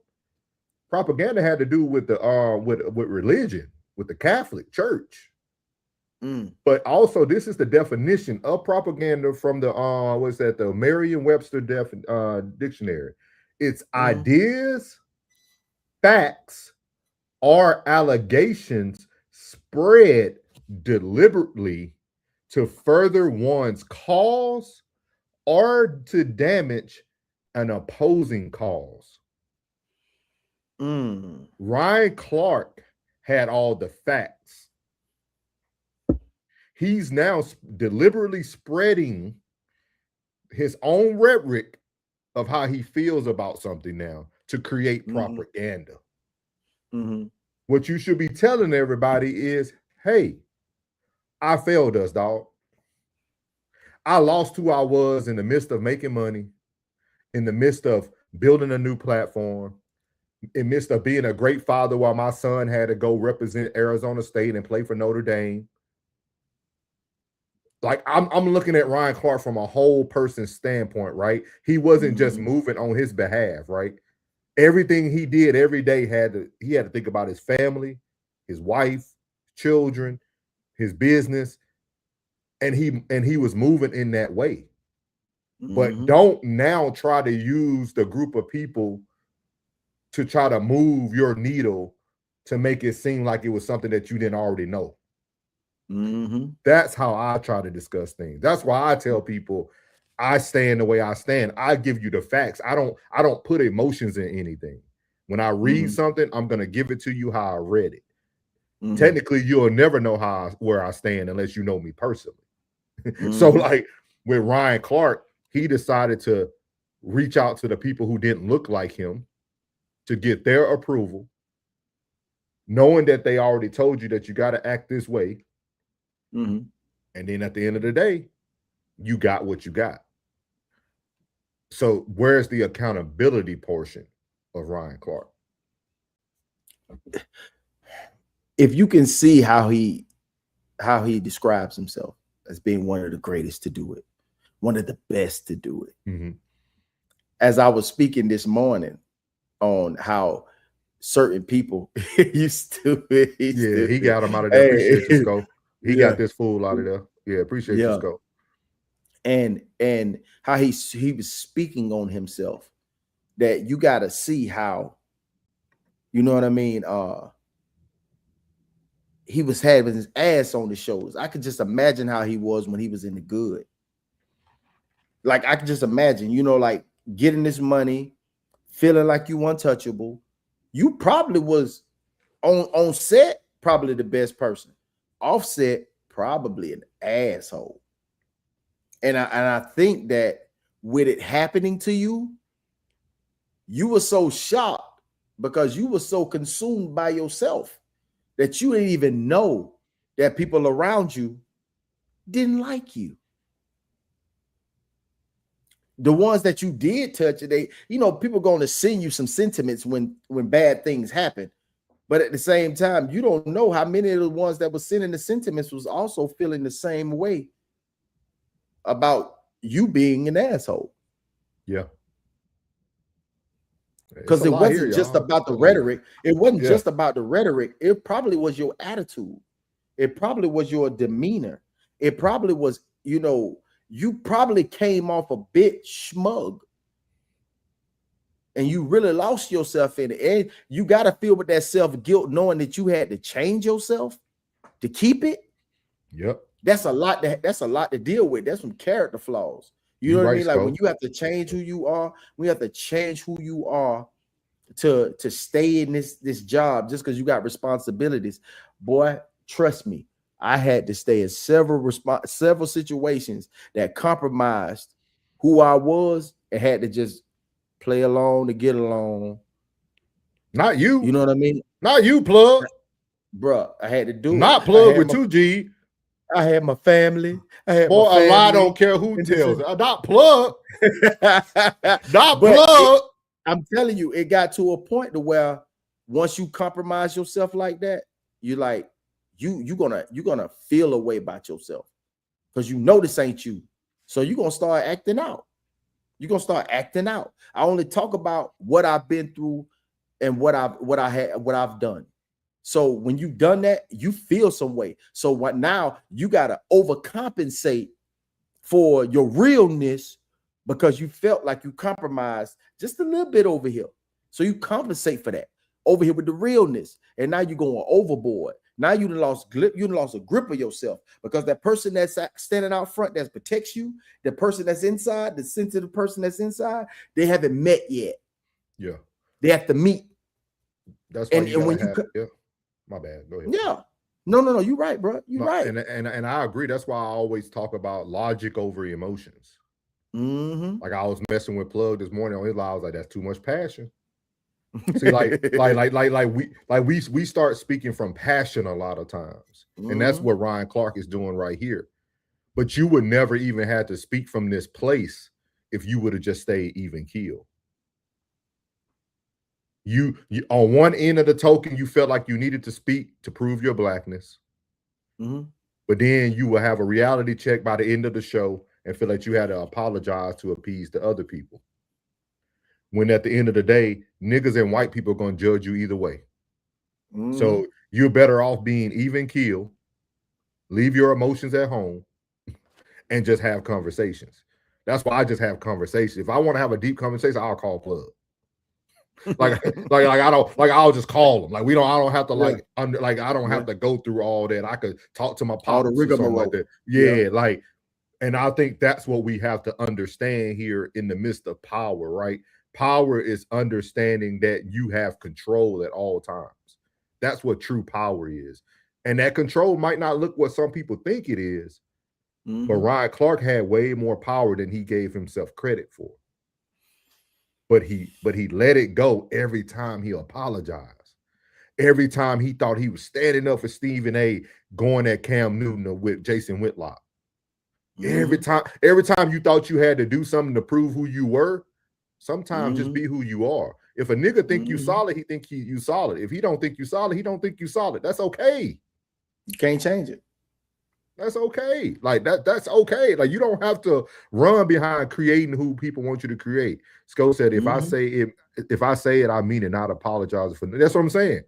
Propaganda had to do with the with religion, with the Catholic Church. But also, this is the definition of propaganda from the the Merriam-Webster dictionary. It's ideas, facts, or allegations spread deliberately to further one's cause or to damage an opposing cause. Ryan Clark had all the facts. He's now deliberately spreading his own rhetoric of how he feels about something now to create propaganda. What you should be telling everybody is, hey, I failed us, dog. I lost who I was in the midst of making money, in the midst of building a new platform, in the midst of being a great father while my son had to go represent Arizona State and play for Notre Dame. Like I'm looking at Ryan Clark from a whole person's standpoint, right? He wasn't just moving on his behalf, right? Everything he did every day he had to think about his family, his wife, children, his business, and he was moving in that way. But don't now try to use the group of people to try to move your needle to make it seem like it was something that you didn't already know. That's how I try to discuss things. That's why I tell people I stand the way I stand. I give you the facts. I don't put emotions in anything. When I read something, I'm gonna give it to you how I read it. Technically, you'll never know where I stand unless you know me personally. So, like with Ryan Clark, he decided to reach out to the people who didn't look like him to get their approval, knowing that they already told you that you got to act this way. And then at the end of the day, you got what you got. So where's the accountability portion of Ryan Clark? If you can see how he describes himself as being one of the greatest to do it, one of the best to do it. As I was speaking this morning on how certain people used to it. He got him out of there. Appreciate you, Sco. He got this fool out of there. Yeah, appreciate you, Sco. And how he was speaking on himself, that you got to see how, you know what I mean? He was having his ass on the shows. I could just imagine how he was when he was in the good. Like, I could just imagine, you know, like getting this money, feeling like you untouchable. You probably was on set, probably the best person. Offset, probably an asshole. And I think that with it happening to you, you were so shocked because you were so consumed by yourself that you didn't even know that people around you didn't like you. The ones that you did touch, they, you know, people going to send you some sentiments when bad things happen. But at the same time, you don't know how many of the ones that were sending the sentiments was also feeling the same way about you being an asshole. Yeah. Because it wasn't just about the rhetoric. It wasn't just about the rhetoric. It probably was your attitude. It probably was your demeanor. It probably was, you know, you probably came off a bit smug. And you really lost yourself in it. And you got to feel with that self-guilt, knowing that you had to change yourself to keep it. Yep. That's a lot to deal with. That's some character flaws. You know what I mean? Like when you have to change who you are, we have to change who you are to stay in this job just because you got responsibilities. Boy, trust me, I had to stay in several situations that compromised who I was and had to just play along to get along. Not you. You know what I mean? Not you, Plug. Bruh, I had to do Not it. Plug with 2G. I had my family. A lie don't care who tells. Not Plug. Not Plug. I'm telling you, it got to a point to where once you compromise yourself like that, you're like, you're gonna feel a way about yourself because you know this ain't you. So you're gonna start acting out. You're gonna start acting out. I only talk about what I've been through and what I've done. So when you've done that, you feel some way. So what now you gotta overcompensate for your realness because you felt like you compromised just a little bit over here. So you compensate for that over here with the realness. And now you're going overboard. Now you done lost a grip of yourself because that person that's standing out front that protects you, the person that's inside, the sensitive person that's inside, they haven't met yet. Yeah. They have to meet. That's why my bad. Go ahead. Yeah. No. You're right, bro. You're right. And I agree. That's why I always talk about logic over emotions. Like I was messing with Plug this morning on his live. I was like, that's too much passion. See, we start speaking from passion a lot of times. And that's what Ryan Clark is doing right here. But you would never even have to speak from this place if you would have just stayed even keel. You on one end of the token, you felt like you needed to speak to prove your blackness. But then you will have a reality check by the end of the show and feel like you had to apologize to appease the other people. When at the end of the day, niggas and white people are going to judge you either way. So you're better off being even keel, leave your emotions at home, and just have conversations. That's why I just have conversations. If I want to have a deep conversation, I'll call Plug. like I'll just call them. Like I don't have to I don't have to go through all that. I could talk to my All the pops or something like rigmarole. that. Yeah, like, and I think that's what we have to understand here in the midst of power, right? Power is understanding that you have control at all times. That's what true power is. And that control might not look what some people think it is, but Ryan Clark had way more power than he gave himself credit for. But he let it go every time he apologized. Every time he thought he was standing up for Stephen A, going at Cam Newton with Jason Whitlock. Every time you thought you had to do something to prove who you were, sometimes just be who you are. If a nigga think you solid, he think you solid. If he don't think you solid, he don't think you solid. That's okay. You can't change it. That's okay. Like that's okay. Like you don't have to run behind creating who people want you to create. Sco said, if I say it, I mean it, not apologize for it. That's what I'm saying.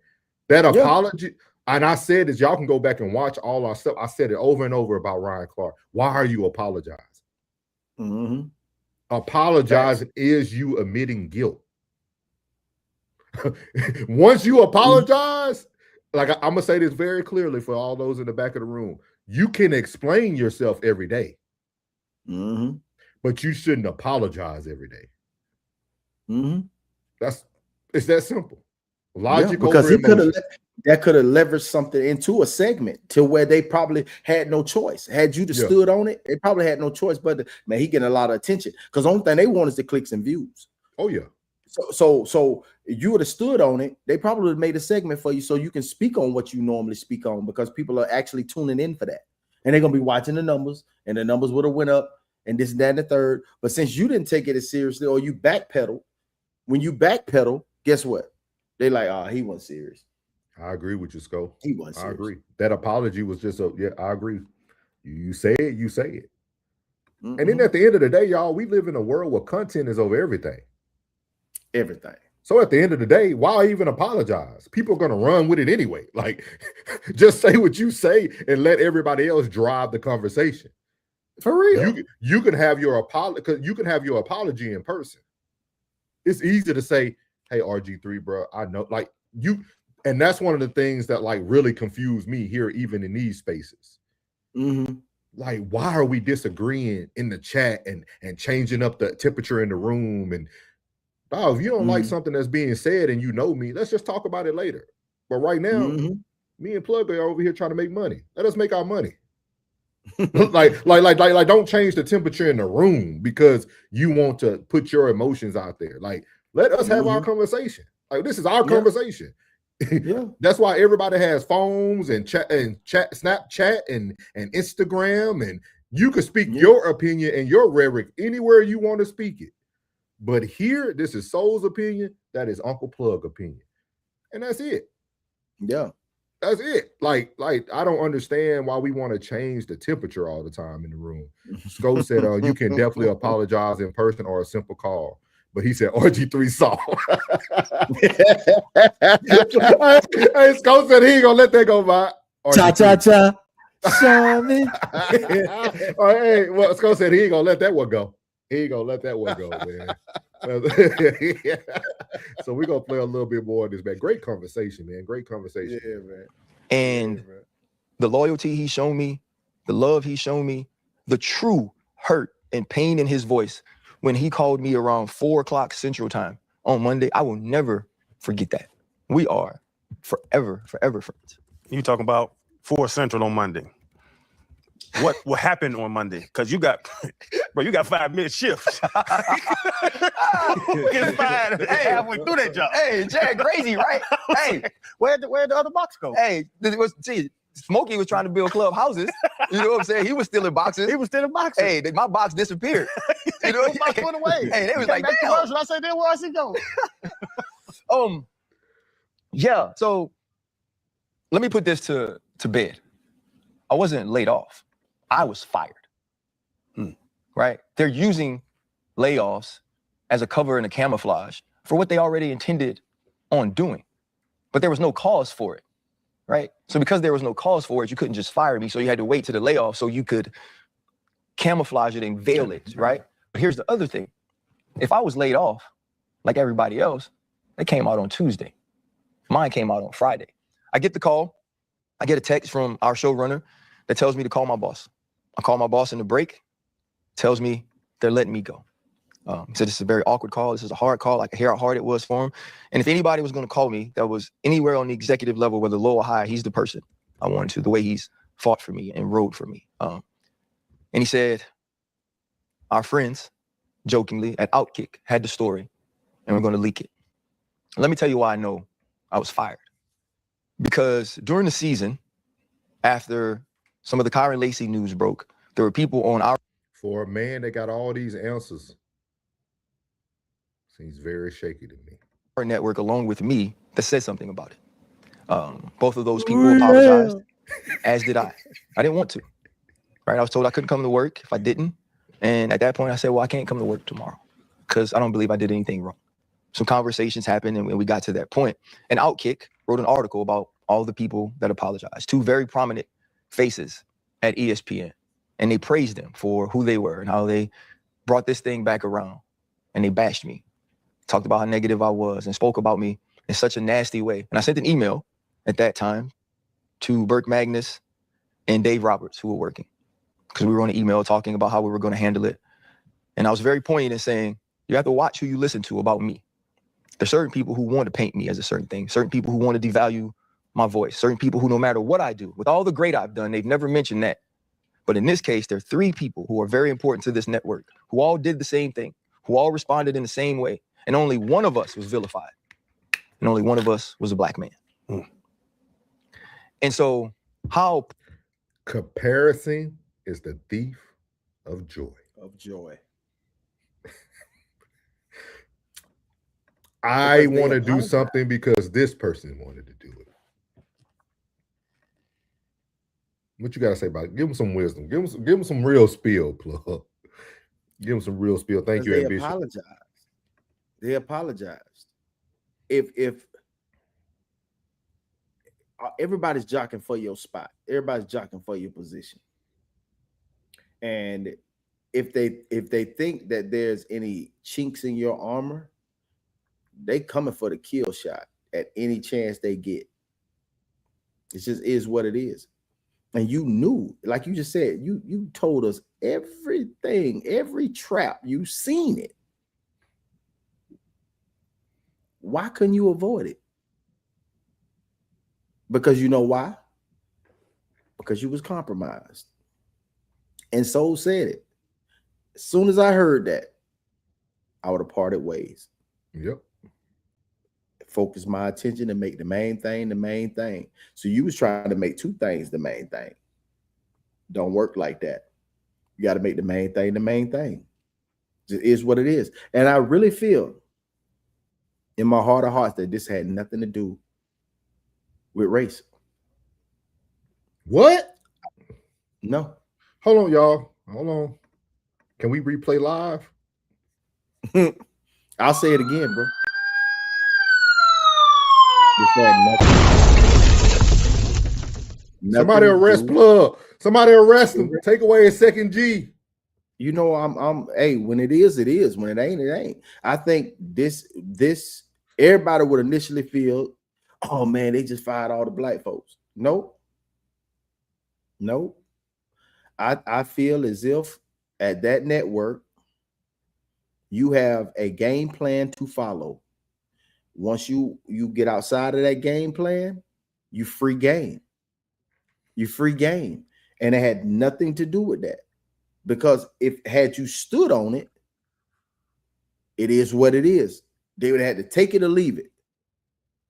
That apology, and I said this, y'all can go back and watch all our stuff. I said it over and over about Ryan Clark. Why are you apologizing? Apologizing is you admitting guilt. Once you apologize, like I'm gonna say this very clearly for all those in the back of the room, you can explain yourself every day, but you shouldn't apologize every day. It's that simple. Logic because over that could have leveraged something into a segment to where they probably had no choice. Had you stood on it, they probably had no choice. But man, he getting a lot of attention because the only thing they want is the clicks and views. Oh yeah. So you would have stood on it. They probably would have made a segment for you so you can speak on what you normally speak on because people are actually tuning in for that, and they're gonna be watching the numbers, and the numbers would have went up, and this, that, and the third. But since you didn't take it as seriously, or you backpedal, when you backpedal, guess what? They like, he wasn't serious. I agree with you, Sco. He wasn't serious. I agree. That apology was just I agree. You say it, you say it. And then at the end of the day, y'all, we live in a world where content is over everything. Everything. So at the end of the day, why even apologize? People are going to run with it anyway. Like, just say what you say and let everybody else drive the conversation. For real. You can have your apology in person. It's easy to say, hey, RG3, bro, I know, like you, and that's one of the things that like really confuse me here, even in these spaces. Like, why are we disagreeing in the chat and changing up the temperature in the room? And if you don't like something that's being said and you know me, let's just talk about it later. But right now, me and Plug are over here trying to make money. Let us make our money. like don't change the temperature in the room because you want to put your emotions out there. Like, let us have our conversation. Like, this is our conversation. That's why everybody has phones and chat, Snapchat and Instagram, and you can speak your opinion and your rhetoric anywhere you want to speak it. But here, this is Soul's opinion. That is Uncle Plug opinion, and that's it. Yeah, that's it. Like I don't understand why we want to change the temperature all the time in the room. Sco said, you can definitely apologize in person or a simple call. But he said RG3 saw. Hey, Sco said he ain't gonna let that go by. Cha. Shaman. Hey, well, Sco said he ain't gonna let that one go. He ain't gonna let that one go, man. So we're gonna play a little bit more of this, man. Great conversation, man. Great conversation. Yeah, man. And the loyalty he's shown me, the love he's shown me, the true hurt and pain in his voice when he called me around 4:00 Central Time on Monday, I will never forget that. We are forever friends. You talking about 4 Central on Monday? What happened on Monday? Because you got 5-minute shifts. Get fired halfway through that job. Hey, Jack, crazy, right? Hey, where'd the other box go? Hey, Smokey was trying to build club houses. You know what I'm saying? He was still in boxes. He was still in boxes. Hey, my box disappeared. You know, my box went away. Hey, they was like, damn. I said, then where else he go? Yeah. So let me put this to bed. I wasn't laid off. I was fired. Right? They're using layoffs as a cover and a camouflage for what they already intended on doing. But there was no cause for it. Right? So because there was no cause for it, you couldn't just fire me. So you had to wait to the layoff so you could camouflage it and veil it, right? But here's the other thing. If I was laid off, like everybody else, They came out on Tuesday. Mine came out on Friday. I get the call. I get a text from our showrunner that tells me to call my boss. I call my boss in the break, tells me they're letting me go. He said, this is a very awkward call. This is a hard call. I could hear how hard it was for him. And if anybody was going to call me that was anywhere on the executive level, whether low or high, he's the person I wanted to, the way he's fought for me and rode for me. And he said, our friends, jokingly, at Outkick had the story, and we're going to leak it. Let me tell you why I know I was fired. Because during the season, after some of the Kyron Lacey news broke, there were people on our... For a man that got all these answers, seems very shaky to me. Our network, along with me, that said something about it. Both of those people apologized, as did I. I didn't want to. Right? I was told I couldn't come to work if I didn't. And at that point, I said, well, I can't come to work tomorrow because I don't believe I did anything wrong. Some conversations happened and we got to that point. And Outkick wrote an article about all the people that apologized, two very prominent faces at ESPN. And they praised them for who they were and how they brought this thing back around. And they bashed me, talked about how negative I was and spoke about me in such a nasty way. And I sent an email at that time to Burke Magnus and Dave Roberts, who were working, because we were on an email talking about how we were going to handle it. And I was very poignant in saying, you have to watch who you listen to about me. There's certain people who want to paint me as a certain thing, certain people who want to devalue my voice, certain people who, no matter what I do, with all the great I've done, they've never mentioned that. But in this case, there are three people who are very important to this network, who all did the same thing, who all responded in the same way. And only one of us was vilified. And only one of us was a black man. And so how... Comparison is the thief of joy. Of joy. I want to do something because this person wanted to do it. What you got to say about it? Give them some wisdom. Give them some real spiel, plug. Give them some real spiel. Thank you, Ambition. They apologized. If everybody's jockeying for your spot, everybody's jockeying for your position, and if they think that there's any chinks in your armor, they coming for the kill shot at any chance they get. It just is what it is. And you knew, like you just said, you told us everything, every trap, you seen it. Why couldn't you avoid it? Because you know why? Because you was compromised. And so said it. As soon as I heard that, I would have parted ways. Yep. Focus my attention and make the main thing the main thing. So you was trying to make two things the main thing. Don't work like that. You got to make the main thing the main thing. It is what it is. And I really feel in my heart of hearts that this had nothing to do with race. What? No. Hold on, y'all. Hold on. Can we replay live? I'll say it again, bro. Somebody arrest Plug. Somebody arrest him. Take away his second G. You know, I'm hey, when it is, it is. When it ain't, it ain't. I think this everybody would initially feel, oh man, they just fired all the black folks. Nope. I feel as if at that network, you have a game plan to follow. Once you get outside of that game plan, you free game. You free game. And it had nothing to do with that. Because had you stood on it, it is what it is. They would have had to take it or leave it.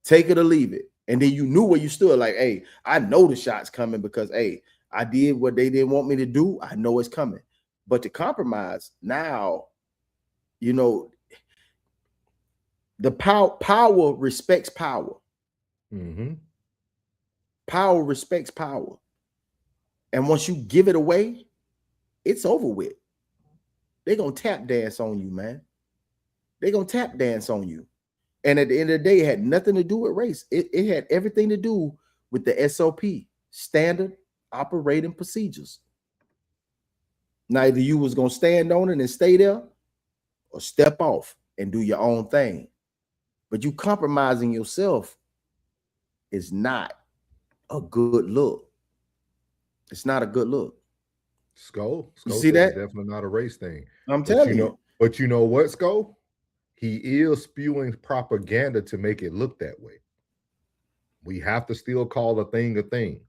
Take it or leave it. And then you knew where you stood. Like, hey, I know the shot's coming because, hey, I did what they didn't want me to do. I know it's coming. But to compromise, now, you know, the power respects power. Mm-hmm. Power respects power. And once you give it away, it's over with. They're going to tap dance on you, man. They're going to tap dance on you. And at the end of the day, it had nothing to do with race. It had everything to do with the SOP, standard operating procedures. Now, either you was going to stand on it and stay there or step off and do your own thing. But you compromising yourself is not a good look. It's not a good look. Skull You see said that? it's definitely not a race thing. I'm telling you. But you know what, Skull? He is spewing propaganda to make it look that way. We have to still call a thing a thing.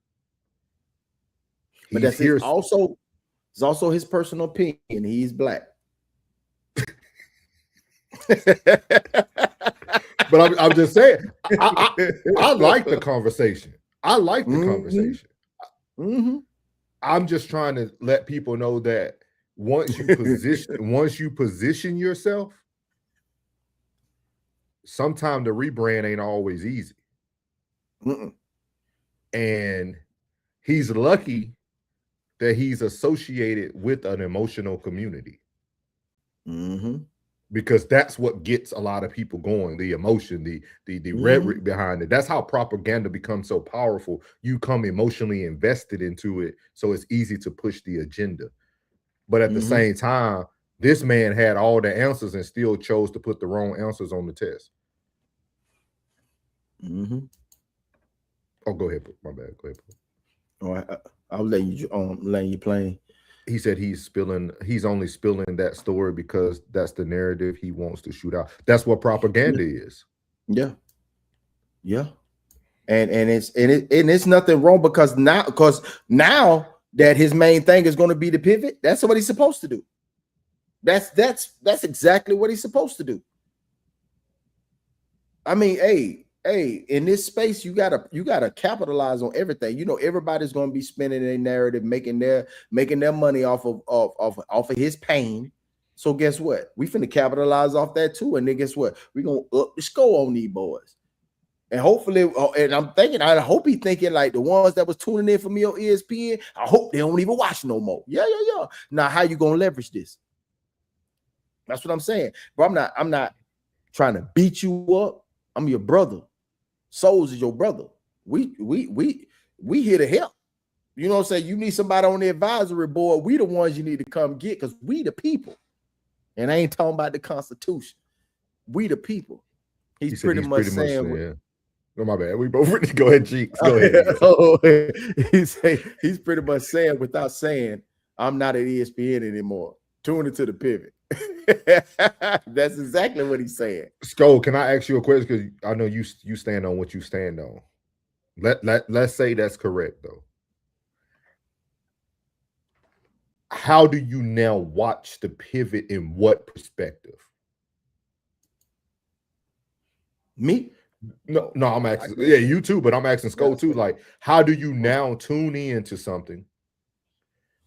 But that's also his personal opinion. He's black. But I'm just saying, I like the conversation. I like the conversation. I'm just trying to let people know that once you position yourself, sometimes the rebrand ain't always easy. And he's lucky that he's associated with an emotional community. Because that's what gets a lot of people going, the emotion, the rhetoric behind it. That's how propaganda becomes so powerful. You come emotionally invested into it, so it's easy to push the agenda. But at the same time, this man had all the answers and still chose to put the wrong answers on the test. Oh, go ahead. My bad. Go ahead. Oh, I'll let you play. He said he's only spilling that story because that's the narrative he wants to shoot out. That's what propaganda is. Yeah. And it's nothing wrong because now that his main thing is going to be the pivot, that's what he's supposed to do. That's exactly what he's supposed to do. I mean, hey, in this space, you gotta capitalize on everything. You know, everybody's gonna be spinning their narrative, making their money off of his pain. So guess what? We finna capitalize off that too. And then guess what? We're gonna up the score on these boys. And hopefully, and I hope he's thinking like the ones that was tuning in for me on ESPN, I hope they don't even watch no more. Yeah. Now, how you gonna leverage this? That's what I'm saying. But I'm not trying to beat you up. I'm your brother. Souls is your brother. We here to help. You know what I'm saying? You need somebody on the advisory board. We the ones you need to come get because we the people. And I ain't talking about the Constitution. We the people. He's pretty much saying. No, my bad. We both ready. Go ahead, Cheeks. Go ahead. He's pretty much saying without saying, I'm not at ESPN anymore. Tune into the pivot. That's exactly what he's saying. Skull, can I ask you a question? Because I know you stand on what you stand on. Let's say that's correct, though. How do you now watch the pivot in what perspective? Me? No, I'm asking. Yeah, you too, but I'm asking Skull too. Like, how do you now tune into something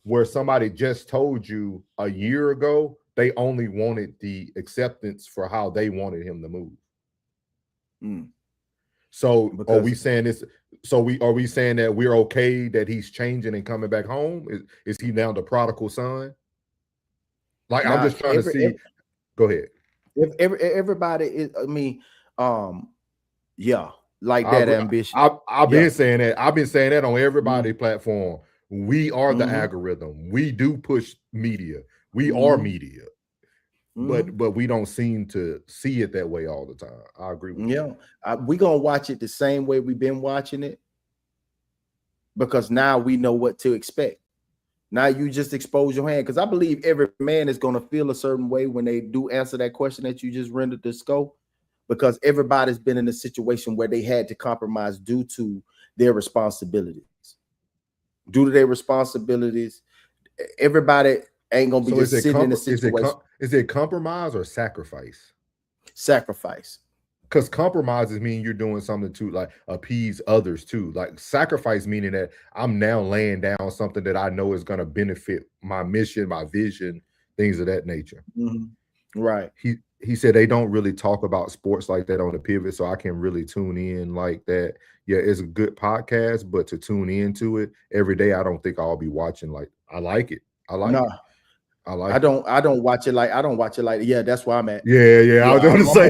where somebody just told you a year ago they only wanted the acceptance for how they wanted him to move? So are we saying this? So are we saying that we're okay that he's changing and coming back home? Is he now the prodigal son? Like, I'm just trying to see. Go ahead. If everybody is, yeah, like that ambition. I've been saying that. I've been saying that on everybody's platform. We are the algorithm. We do push media. We are media. But we don't seem to see it that way all the time. I agree with you. We're going to watch it the same way we've been watching it because now we know what to expect. Now you just expose your hand because I believe every man is going to feel a certain way when they do answer that question that you just rendered the scope because everybody's been in a situation where they had to compromise due to their responsibilities. Due to their responsibilities, everybody ain't going to be just sitting in a situation. Is it compromise or sacrifice? Sacrifice. Because compromises mean you're doing something to like appease others too. Like sacrifice meaning that I'm now laying down something that I know is going to benefit my mission, my vision, things of that nature. Right. He said they don't really talk about sports like that on the pivot, so I can really tune in like that. Yeah, it's a good podcast, but to tune into it every day, I don't think I'll be watching. Like, I like it. I like it. I don't watch it like that's where I'm at. Yeah. I was going to say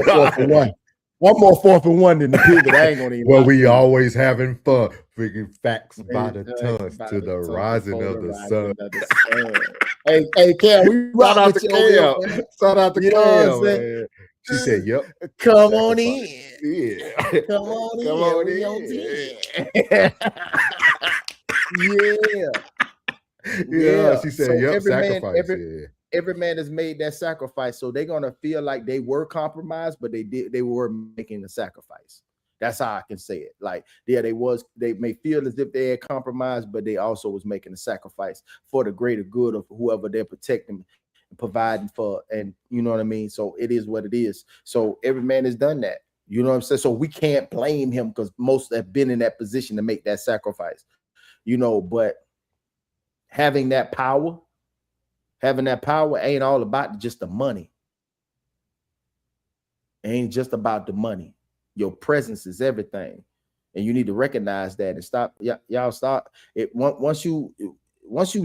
one more 4th and 1 than the pivot. I ain't gonna even. Well, we always having fun. Figuring facts by the tons to the rising of the sun. Hey, Cam, we shout out to Cam. Shout out to Cam, man. She said, "Yep." Come on in. Yeah. Come on in. Come on We in. on 10. Yeah. Yeah. She said, So "Yep." every Sacrifice. Yeah. every man has made that sacrifice. So they're gonna feel like they were compromised, but they were making a sacrifice. That's how I can say it. Like, yeah, they may feel as if they had compromised, but they also was making a sacrifice for the greater good of whoever they're protecting and providing for. And you know what I mean? So it is what it is. So every man has done that. You know what I'm saying? So we can't blame him because most have been in that position to make that sacrifice, you know, but having that power ain't all about just the money. It ain't just about the money. Your presence is everything, and you need to recognize that and stop. Y'all stop it. Once you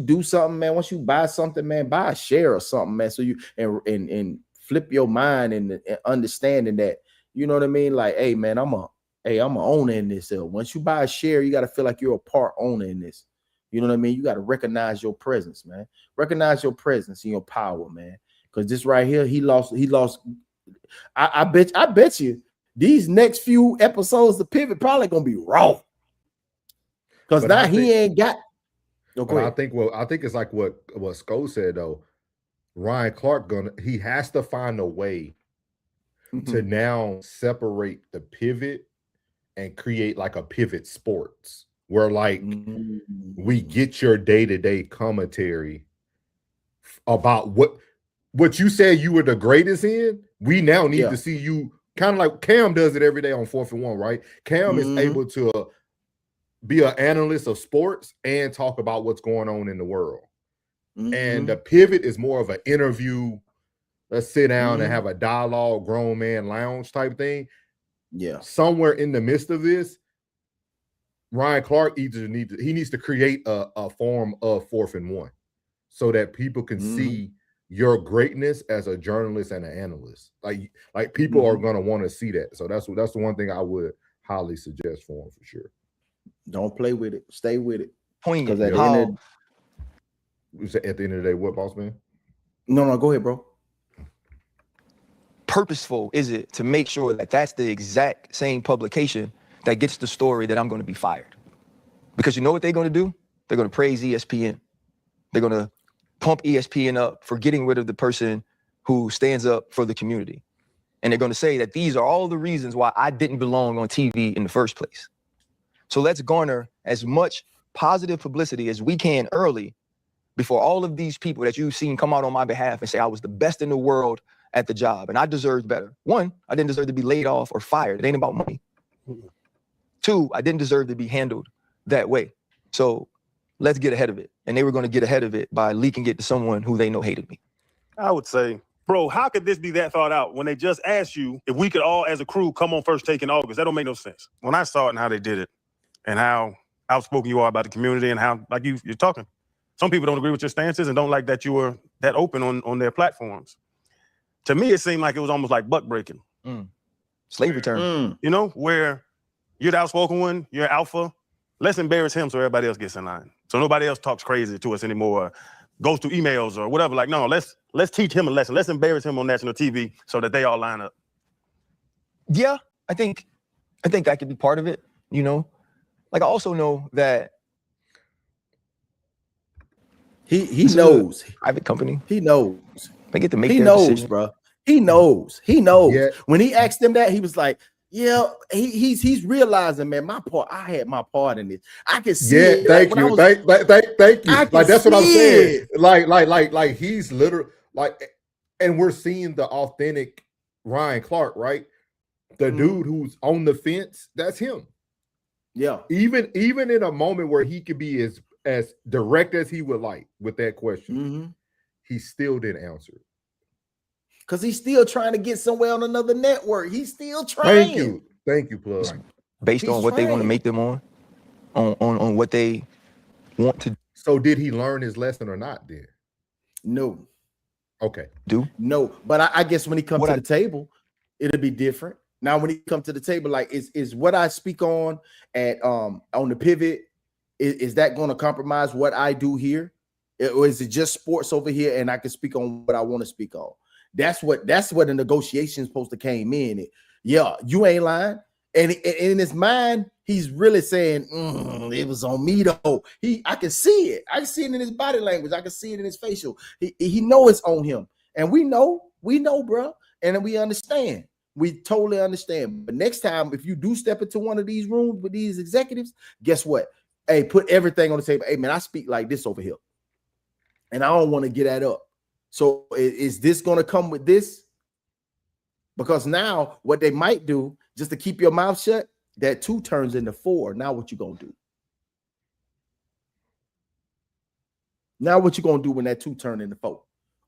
do something, man. Once you buy something, man, buy a share or something, man. So you and flip your mind and understanding that, you know what I mean. Like, hey, man, I'm a owner in this. Once you buy a share, you got to feel like you're a part owner in this. You know what I mean? You got to recognize your presence, man. Recognize your presence and your power, man. Because this right here, he lost. I bet you these next few episodes of Pivot probably gonna be raw. Because now he ain't got. I think it's like what Sko said though. Ryan Clark he has to find a way to now separate the pivot and create like a pivot sports where like we get your day-to-day commentary about what you said you were the greatest in. We now need to see you kind of like Cam does it every day on 4th and 1, right? Cam is able to be an analyst of sports and talk about what's going on in the world. And the pivot is more of an interview. Let's sit down and have a dialogue, grown man lounge type thing. Yeah. Somewhere in the midst of this, Ryan Clark needs to create a form of 4th and 1 so that people can see your greatness as a journalist and an analyst. Like people are gonna want to see that. So that's the one thing I would highly suggest for him for sure. Don't play with it. Stay with it. Poignant. At the end of the day, what, boss man? No, go ahead, bro. Purposeful is it to make sure that that's the exact same publication that gets the story that I'm going to be fired? Because you know what they're going to do? They're going to praise ESPN. They're going to pump ESPN up for getting rid of the person who stands up for the community. And they're going to say that these are all the reasons why I didn't belong on TV in the first place. So let's garner as much positive publicity as we can early before all of these people that you've seen come out on my behalf and say I was the best in the world at the job and I deserved better. 1, I didn't deserve to be laid off or fired. It ain't about money. 2, I didn't deserve to be handled that way. So let's get ahead of it. And they were going to get ahead of it by leaking it to someone who they know hated me. I would say, bro, how could this be that thought out when they just asked you if we could all, as a crew, come on First Take in August? That don't make no sense. When I saw it and how they did it and how outspoken you are about the community and how, like you're talking. Some people don't agree with your stances and don't like that you were that open on their platforms. To me, it seemed like it was almost like buck breaking. Slave return. You know, where you're the outspoken one, you're alpha. Let's embarrass him so everybody else gets in line. So nobody else talks crazy to us anymore, goes through emails or whatever. Like, no, let's teach him a lesson. Let's embarrass him on national TV so that they all line up. Yeah, I think that could be part of it, you know. Like I also know that he knows. Private company. He knows. They get to make their decision. Bro. He knows. Yeah. When he asked them that, he was like, yeah, he's realizing, man, my part, I had my part in this. I can see it. Thank you. Thank you. Like that's what I'm saying. Like he's literally like, and we're seeing the authentic Ryan Clark, right? The dude who's on the fence, that's him. Yeah. Even in a moment where he could be as direct as he would like with that question, he still didn't answer it. Because he's still trying to get somewhere on another network. He's still trying. Thank you, plug. Based on what they want to make them on what they want to. So did he learn his lesson or not then? No. Okay. No. But I guess when he comes to the table, it'll be different. Now, when he comes to the table, like is what I speak on at on the pivot, is that going to compromise what I do here? Or is it just sports over here and I can speak on what I want to speak on? That's what the negotiation is supposed to came in. Yeah, you ain't lying. And in his mind, he's really saying, it was on me though. I can see it. I can see it in his body language. I can see it in his facial. He know it's on him. And we know, bro. And we understand. We totally understand. But next time, if you do step into one of these rooms with these executives, guess what? Hey, put everything on the table. Hey, man, I speak like this over here. And I don't want to get that up. So is this going to come with this? Because now what they might do, just to keep your mouth shut, that 2 turns into 4. Now what you going to do? Now what you going to do when that 2 turn into 4?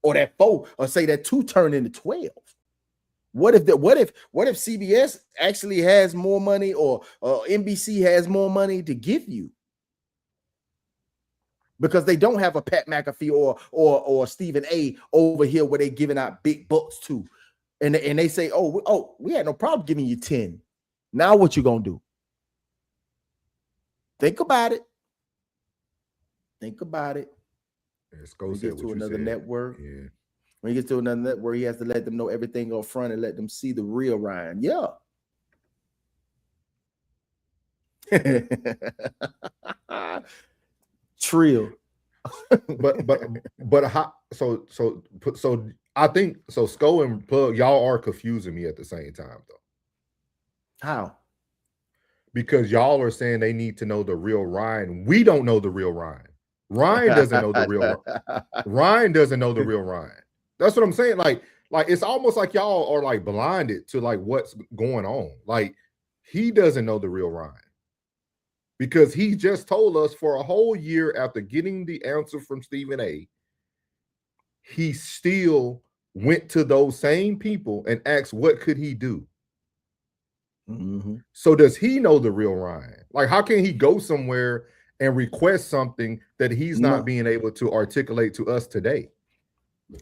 Or that 4, or say that 2 turn into 12? What if CBS actually has more money, or NBC has more money to give you? Because they don't have a Pat McAfee or Stephen A over here where they're giving out big bucks to. And they say, oh, we had no problem giving you 10. Now what you gonna do? Think about it. Think about it. When he gets to another network, when he gets to another network, he has to let them know everything up front and let them see the real Ryan. Yeah. Trill. but how, so I think so. Sko and Plug, y'all are confusing me at the same time though. How? Because y'all are saying they need to know the real Ryan. We don't know the real Ryan. Ryan doesn't know the real Ryan doesn't know the real Ryan. That's what I'm saying. Like it's almost like y'all are like blinded to like what's going on. Like he doesn't know the real Ryan. Because he just told us for a whole year after getting the answer from Stephen A, he still went to those same people and asked what could he do. Mm-hmm. So does he know the real Ryan? Like, how can he go somewhere and request something that he's not being able to articulate to us today?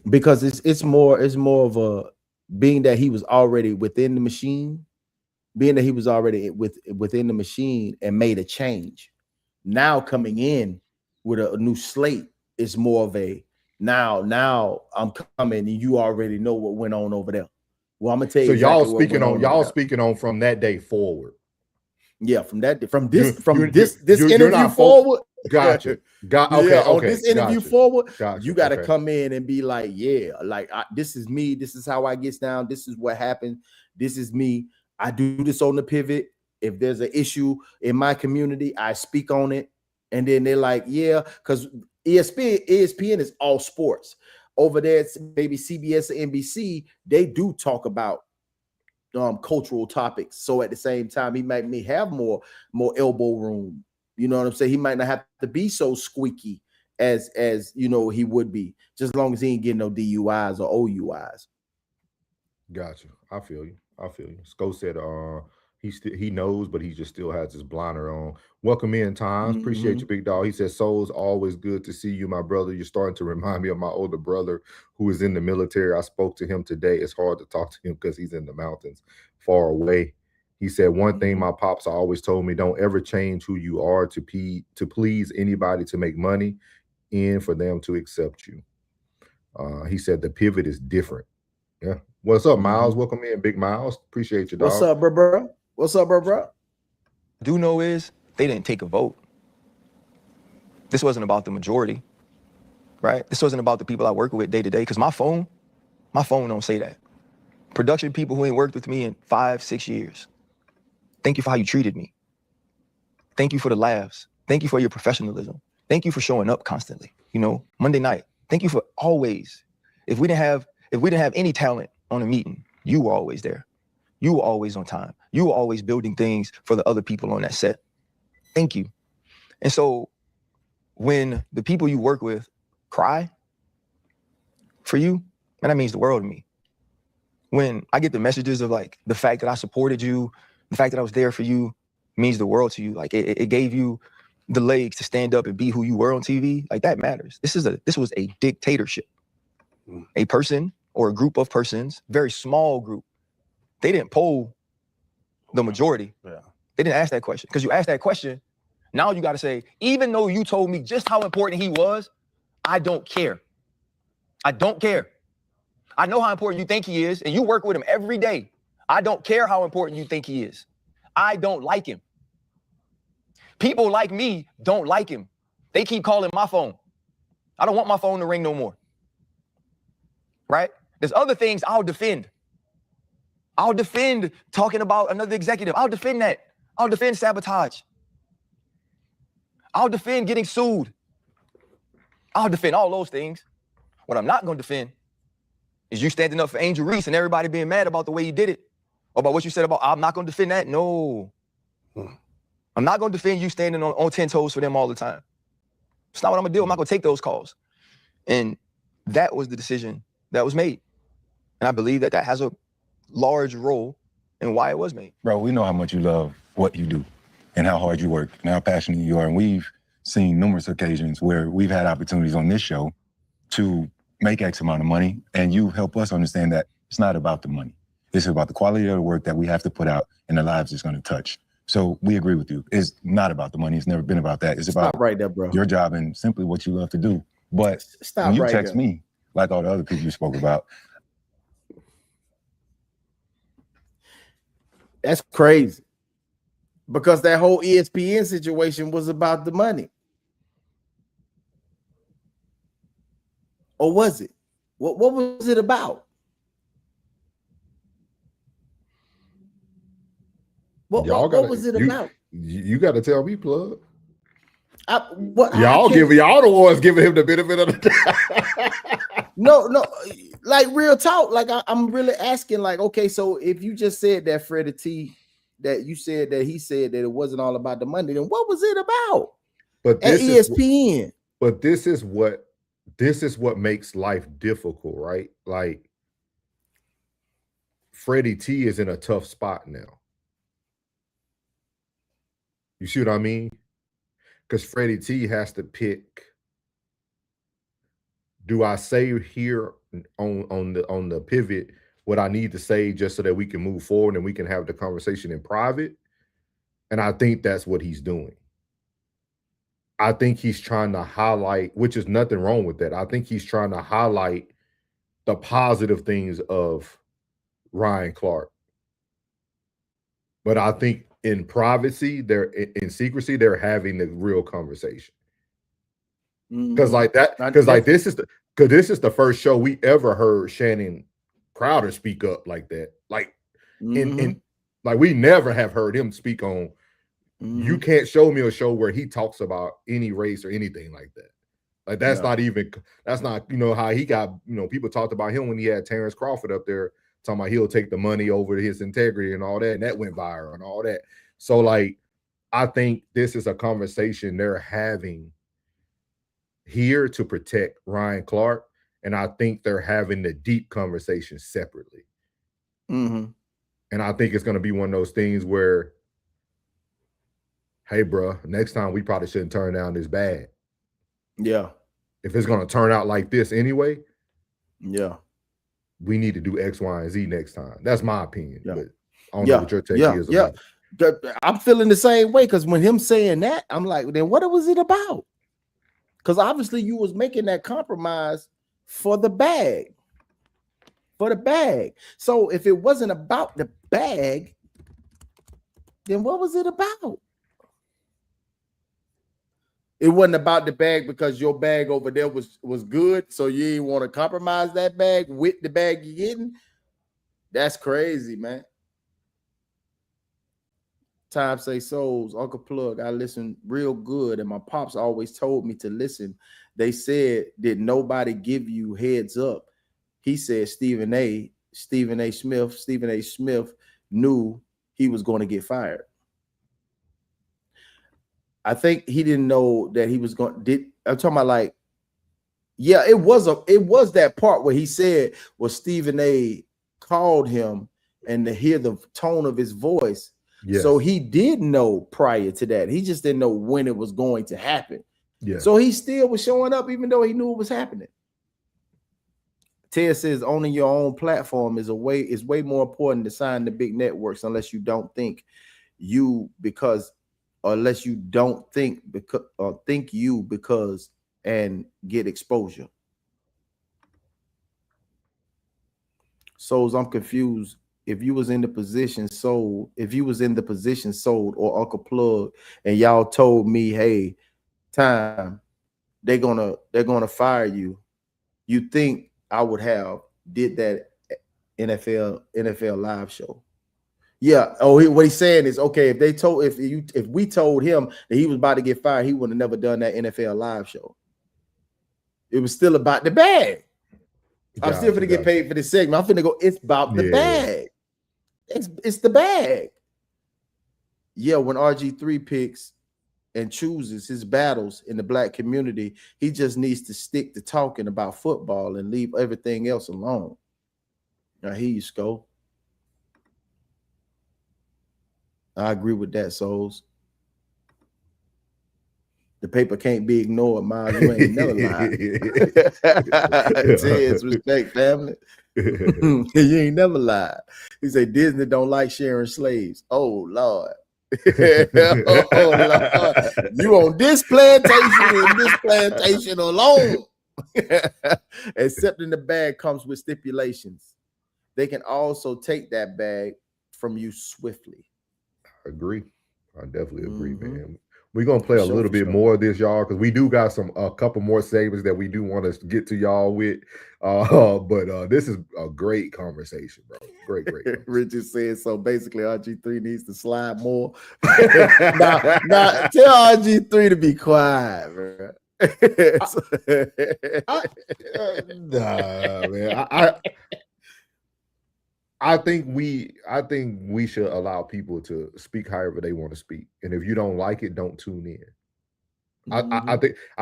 Because it's more of a being that he was already within the machine. Being that he was already within the machine and made a change, now coming in with a new slate is more of a now I'm coming and you already know what went on over there. Well, I'm gonna tell you. So speaking on from that day forward. Yeah, from this interview forward. Gotcha. This interview forward, you got to come in and be like, this is me. This is how I get down. This is what happened. This is me. I do this on the pivot. If there's an issue in my community, I speak on it. And then they're like, yeah, because ESPN is all sports. Over there, it's maybe CBS or NBC, they do talk about cultural topics. So at the same time, he may have more elbow room. You know what I'm saying? He might not have to be so squeaky as he would be, just as long as he ain't getting no DUIs or OUIs. Gotcha. I feel you. Sko said he knows, but he just still has his blinder on. Welcome in, Times. Mm-hmm. Appreciate you, big dog. He said, Soul's always good to see you, my brother. You're starting to remind me of my older brother who is in the military. I spoke to him today. It's hard to talk to him because he's in the mountains far away. He said, one thing my pops always told me, don't ever change who you are to please anybody to make money and for them to accept you. He said the pivot is different. Yeah. What's up, Miles? Welcome in, Big Miles. Appreciate you, dog. What's up, bro? What's up, bro? Do know is they didn't take a vote. This wasn't about the majority, right? This wasn't about the people I work with day to day, because my phone don't say that. Production people who ain't worked with me in 5-6 years. Thank you for how you treated me. Thank you for the laughs. Thank you for your professionalism. Thank you for showing up constantly. Monday night. Thank you for always. If we didn't have any talent on a meeting, you were always there. You were always on time. You were always building things for the other people on that set. Thank you. And so when the people you work with cry for you, man, that means the world to me. When I get the messages of like the fact that I supported you, the fact that I was there for you means the world to you. Like it gave you the legs to stand up and be who you were on TV. Like that matters. This was a dictatorship. A person or a group of persons, very small group, they didn't poll the majority. Yeah. They didn't ask that question. Because you asked that question, now you got to say, even though you told me just how important he was, I don't care. I don't care. I know how important you think he is, and you work with him every day. I don't care how important you think he is. I don't like him. People like me don't like him. They keep calling my phone. I don't want my phone to ring no more. Right? There's other things I'll defend. I'll defend talking about another executive. I'll defend that. I'll defend sabotage. I'll defend getting sued. I'll defend all those things. What I'm not going to defend is you standing up for Angel Reese and everybody being mad about the way you did it. Or about what you said about, I'm not going to defend that. No. I'm not going to defend you standing on 10 toes for them all the time. It's not what I'm going to do. I'm not going to take those calls. And that was the decision that was made. And I believe that has a large role in why it was made. Bro, we know how much you love what you do and how hard you work and how passionate you are. And we've seen numerous occasions where we've had opportunities on this show to make X amount of money. And you help us understand that it's not about the money. It's about the quality of the work that we have to put out and the lives it's going to touch. So we agree with you. It's not about the money. It's never been about that. It's about right there, bro. Your job and simply what you love to do. But when you text me, like all the other people you spoke about, that's crazy. Because that whole ESPN situation was about the money. Or was it? What was it about? What was it about? You got to tell me, plug. Y'all the ones giving him the benefit of the doubt. No, like real talk. Like I'm really asking, like, okay, so if you just said that Freddie T, that you said that he said that it wasn't all about the money, then what was it about? But at ESPN. This is what makes life difficult, right? Like Freddie T is in a tough spot now. You see what I mean? Because Freddie T has to pick. Do I say here on the pivot what I need to say just so that we can move forward and we can have the conversation in private? And I think that's what he's doing. I think he's trying to highlight, which is nothing wrong with that. I think he's trying to highlight the positive things of Ryan Clark. But I think in privacy, in secrecy, they're having the real conversation. Because this is the first show we ever heard Shannon Crowder speak up like that. Like like we never have heard him speak on. You can't show me a show where he talks about any race or anything like that. Like that's not how he got, people talked about him when he had Terrence Crawford up there talking about he'll take the money over his integrity and all that, and that went viral and all that. So like, I think this is a conversation they're having here to protect Ryan Clark, and I think they're having the deep conversation separately. And I think it's going to be one of those things where, hey, bro, next time we probably shouldn't turn down this bag. Yeah. If it's going to turn out like this anyway, yeah, we need to do X, Y, and Z next time. That's my opinion. Yeah. But I don't know what your take is. Yeah. I'm feeling the same way, because when him saying that, I'm like, then what was it about? Because obviously you was making that compromise for the bag. So if it wasn't about the bag, then what was it about? It wasn't about the bag because your bag over there was good, so you didn't want to compromise that bag with the bag you're getting. That's crazy, man. Time say souls, Uncle Plug. I listen real good, and my pops always told me to listen. They said, did nobody give you heads up? He said Stephen A. Smith knew he was going to get fired. I think he didn't know that he was going. I'm talking about like, yeah, it was that part where he said, well, Stephen A. called him, and to hear the tone of his voice. Yes. So he did know prior to that. He just didn't know when it was going to happen. Yeah. So he still was showing up even though he knew it was happening. Ted says owning your own platform is way more important to sign the big networks unless you don't think because and get exposure. So I'm confused. If you was in the position sold, or Uncle Plug, and y'all told me, hey, time, they're gonna fire you. You think I would have did that NFL live show? Yeah. Oh, what he's saying is, okay, if we told him that he was about to get fired, he would have never done that NFL live show. It was still about the bag. I'm still gonna get paid for this segment. I'm finna go. It's about the bag. It's the bag. Yeah, when RG3 picks and chooses his battles in the black community, he just needs to stick to talking about football and leave everything else alone. Now, here you go. I agree with that, Souls. The paper can't be ignored, Miles. You ain't never lied. Ted's respect, family. You ain't never lied. He said Disney don't like sharing slaves. Oh, Lord. Oh, Lord. You on this plantation alone. Except in the bag comes with stipulations. They can also take that bag from you swiftly. I agree. I definitely agree, man. We're gonna play a little bit more of this, y'all, because we do got a couple more segments that we do want to get to y'all with. But this is a great conversation, bro. Great. Richard says so. Basically, RG3 needs to slide more. now, tell RG3 to be quiet, bro. Nah, man. I think we should allow people to speak however they want to speak, and if you don't like it, don't tune in. I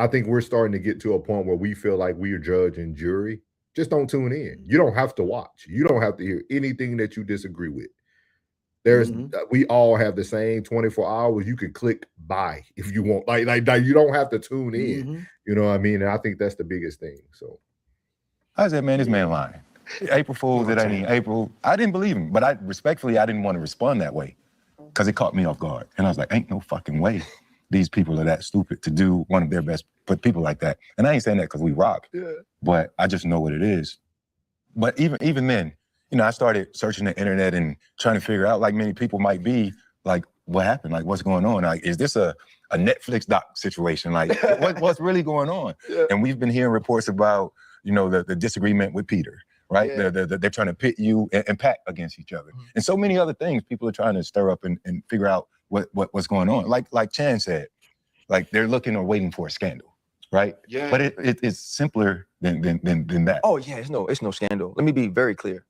think we're starting to get to a point where we feel like we are judge and jury. Just don't tune in. You don't have to watch. You don't have to hear anything that you disagree with. We all have the same 24 hours. You can click buy if you want. Like you don't have to tune in. You know what I mean? And I think that's the biggest thing. So I said, man, this man lying. April Fool's, it ain't April. I didn't believe him, but I didn't want to respond that way because it caught me off guard. And I was like, ain't no fucking way these people are that stupid to do one of their best, put people like that. And I ain't saying that because we rock, but I just know what it is. But even then, I started searching the internet and trying to figure out, like many people might be, like, what happened? Like, what's going on? Like, is this a Netflix doc situation? Like, what's really going on? And we've been hearing reports about, the disagreement with Peter. Right? Yeah. They're trying to pit you and Pat against each other. And so many other things people are trying to stir up and figure out what's going on. Like Chan said, like they're looking or waiting for a scandal, right? Yeah. But it's simpler than that. Oh yeah, it's no scandal. Let me be very clear.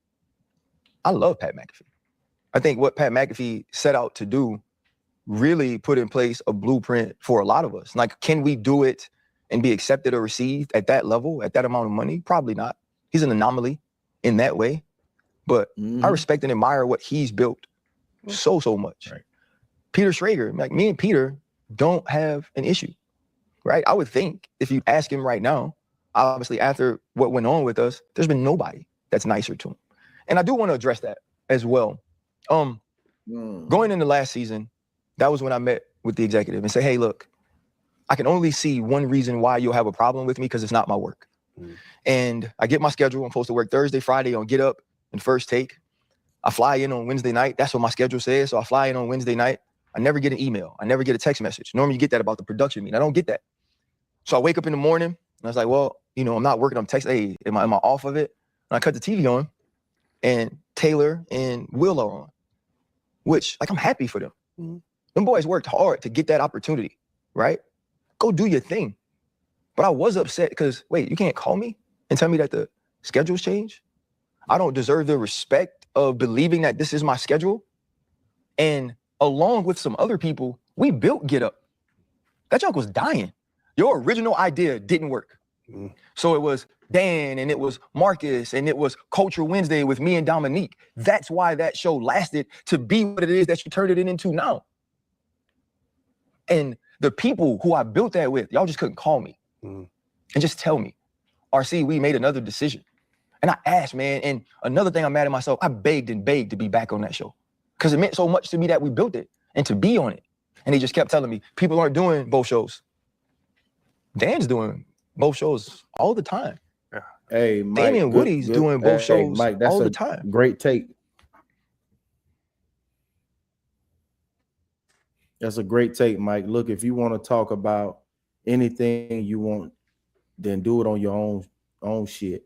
I love Pat McAfee. I think what Pat McAfee set out to do really put in place a blueprint for a lot of us. Like, can we do it and be accepted or received at that level, at that amount of money? Probably not. He's an anomaly in that way, but I respect and admire what he's built so much. Right. Peter Schrager, like me and Peter don't have an issue, right? I would think if you ask him right now, obviously after what went on with us, there's been nobody that's nicer to him. And I do want to address that as well. Going into last season, that was when I met with the executive and said, hey, look, I can only see one reason why you'll have a problem with me because it's not my work. And I get my schedule. I'm supposed to work Thursday, Friday on Get Up and First Take. I fly in on Wednesday night. That's what my schedule says. So I fly in on Wednesday night. I never get an email. I never get a text message. Normally you get that about the production meeting. I don't get that. So I wake up in the morning and I was like, well, I'm not working. I'm texting. Hey, am I off of it? And I cut the TV on and Taylor and Will are on, which I'm happy for them. Them boys worked hard to get that opportunity, right? Go do your thing. But I was upset because, wait, you can't call me and tell me that the schedule's changed? I don't deserve the respect of believing that this is my schedule. And along with some other people, we built Get Up. That junk was dying. Your original idea didn't work. So it was Dan and it was Marcus and it was Culture Wednesday with me and Dominique. That's why that show lasted to be what it is that you turned it into now. And the people who I built that with, y'all just couldn't call me. And just tell me, RC, we made another decision. And I asked, man, and another thing I'm mad at myself, I begged and begged to be back on that show because it meant so much to me that we built it and to be on it. And he just kept telling me, people aren't doing both shows. Dan's doing both shows all the time. Yeah, Hey, Mike, Damian Woody's doing both shows Mike, that's all a the time. great take. That's a great take, Mike. Look, if you want to talk about anything you want, then do it on your own shit.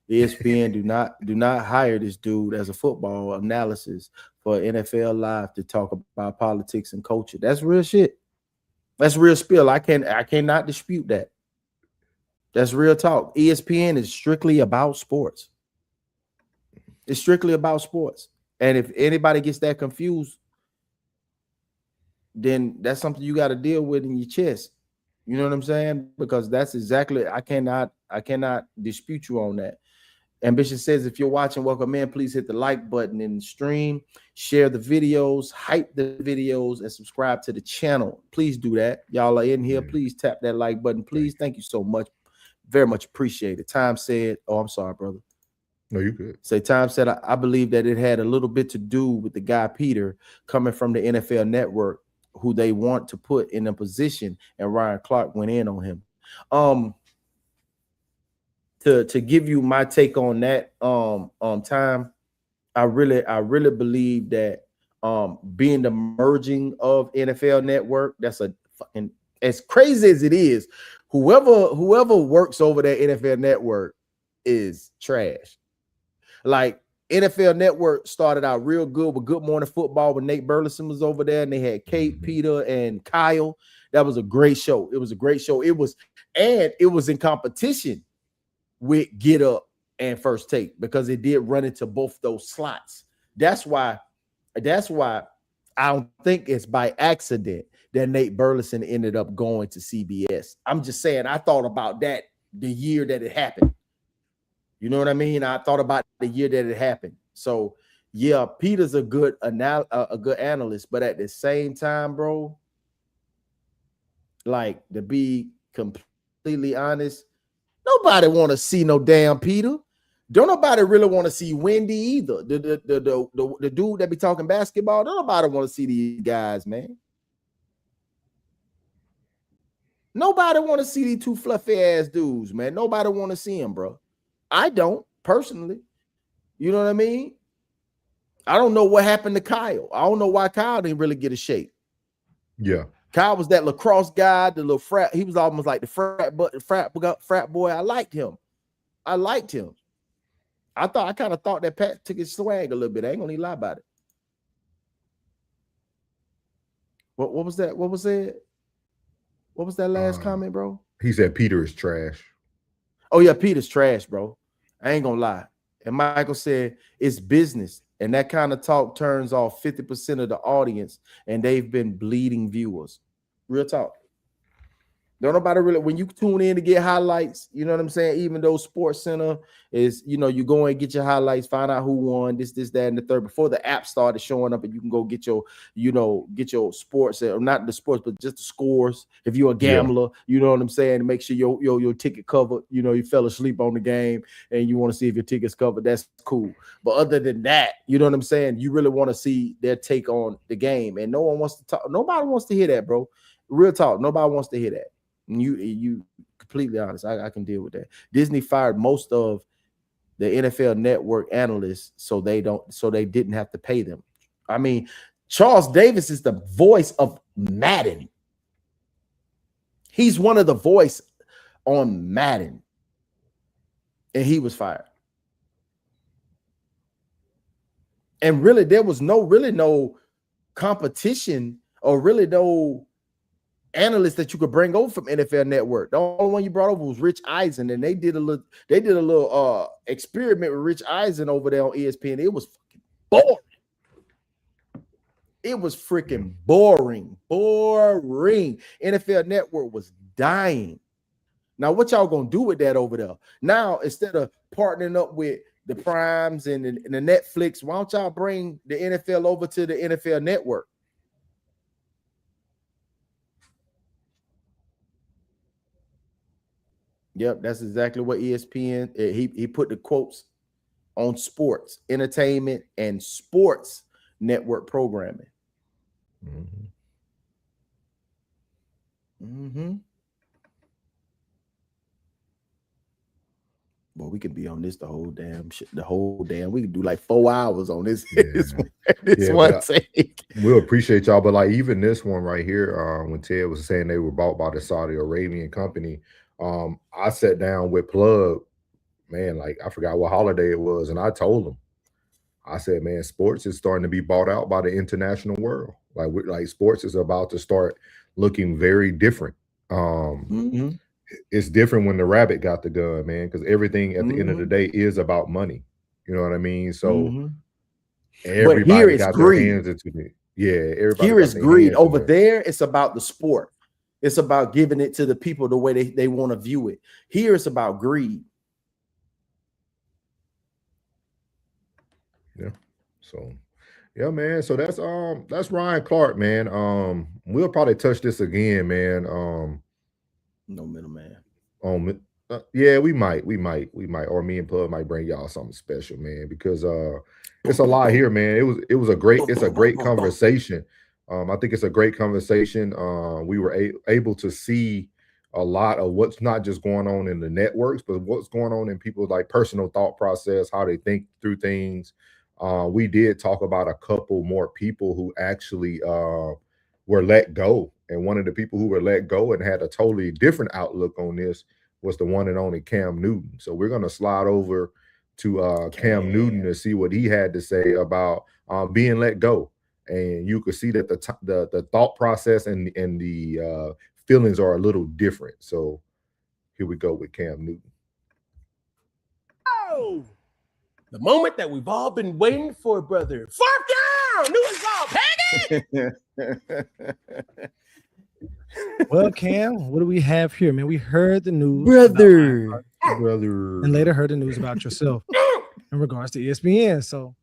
ESPN do not hire this dude as a football analysis for NFL Live to talk about politics and culture. That's real shit. That's real spill. I cannot dispute that. That's real talk. ESPN is strictly about sports. It's strictly about sports. And if anybody gets that confused, then that's something you got to deal with in your chest. You know what I'm saying? Because that's exactly, I cannot dispute you on that. Ambition says, if you're watching, welcome in. Please hit the like button in the stream, share the videos, hype the videos, and subscribe to the channel. Please do that. Y'all are in here. Please tap that like button. Please. Thank you so much. Very much appreciated. Time said, oh, I'm sorry, brother. No, you good. Say Time said, I believe that it had a little bit to do with the guy Peter coming from the NFL Network, who they want to put in a position, and Ryan Clark went in on him. To give you my take on that, Time, I really believe that being the merging of NFL Network, that's a fucking, as crazy as it is, whoever works over that NFL Network is trash. Like, NFL Network started out real good with Good Morning Football when Nate Burleson was over there, and they had Kate, Peter, and Kyle. That was a great show. It was a great show. It was in competition with Get Up and First Take, because it did run into both those slots. That's why I don't think it's by accident that Nate Burleson ended up going to CBS. I'm just saying, I thought about that the year that it happened. You know what I mean? I thought about the year that it happened. So yeah, Peter's a good analyst, but at the same time, bro, like, to be completely honest, nobody want to see no damn Peter. Don't nobody really want to see Wendy either. The dude that be talking basketball, don't nobody want to see these guys, man. Nobody want to see these two fluffy ass dudes, man. Nobody want to see them, bro. I don't personally. You know what I mean? I don't know what happened to Kyle. I don't know why Kyle didn't really get a shake. Yeah. Kyle was that lacrosse guy, the little frat. He was almost like the frat boy. I liked him. I kind of thought that Pat took his swag a little bit. I ain't gonna lie about it. What was that? What was that last comment, bro? He said Peter is trash. Oh yeah, Peter's trash, bro. I ain't gonna lie. And Michael said it's business, and that kind of talk turns off 50% of the audience, and they've been bleeding viewers. Real talk. Don't nobody really, when you tune in to get highlights, you know what I'm saying? Even though Sports Center is, you go and get your highlights, find out who won, this, that, and the third, before the app started showing up, and you can go get your, get your sports, or not the sports, but just the scores. If you're a gambler, you know what I'm saying? Make sure your ticket covered. You fell asleep on the game and you want to see if your ticket's covered. That's cool. But other than that, you know what I'm saying? You really want to see their take on the game, and no one wants to talk. Nobody wants to hear that, bro. Real talk. Nobody wants to hear that. You completely honest. I can deal with that. Disney fired most of the NFL Network analysts so they didn't have to pay them. I mean, Charles Davis is the voice of Madden. He's one of the voice on Madden, and he was fired. And really, there was no competition, or really no analysts that you could bring over from NFL Network. The only one you brought over was Rich Eisen, and they did a little experiment with Rich Eisen over there on ESPN. It was fucking boring. It was freaking boring. NFL Network was dying. Now, what y'all gonna do with that over there? Now, instead of partnering up with the Primes and the Netflix, why don't y'all bring the NFL over to the NFL Network? Yep, that's exactly what ESPN, he put the quotes on sports, entertainment, and sports network programming. Well, we could be on this the whole damn shit. We could do like 4 hours on this. Yeah. One take. We'll appreciate y'all, but like even this one right here, when Ted was saying they were bought by the Saudi Arabian company, I sat down with Plug, man, like I forgot what holiday it was, and I told him, I said, man, sports is starting to be bought out by the international world. Like sports is about to start looking very different. It's different when the rabbit got the gun, man, because everything at the end of the day is about money. You know what I mean? So everybody got their hands into it. Yeah, everybody. Here is greed. Over there, it's about the sport. It's about giving it to the people the way they want to view it. Here, it's about greed. Yeah. So, yeah, man. So that's Ryan Clark, man. We'll probably touch this again, man. No middleman. Yeah, we might, or me and Plug might bring y'all something special, man, because it's a lot here, man. It's a great conversation. I think it's a great conversation. We were able to see a lot of what's not just going on in the networks, but what's going on in people's like personal thought process, how they think through things. We did talk about a couple more people who actually were let go. And one of the people who were let go and had a totally different outlook on this was the one and only Cam Newton. So we're going to slide over to Cam Newton to see what he had to say about being let go. And you could see that the thought process and the feelings are a little different. So here we go with Cam Newton. Oh, the moment that we've all been waiting for, brother. Fourth down, Newton's ball, Peggy! Well, Cam, what do we have here, man? We heard the news, brother, and later heard the news about yourself in regards to ESPN. So,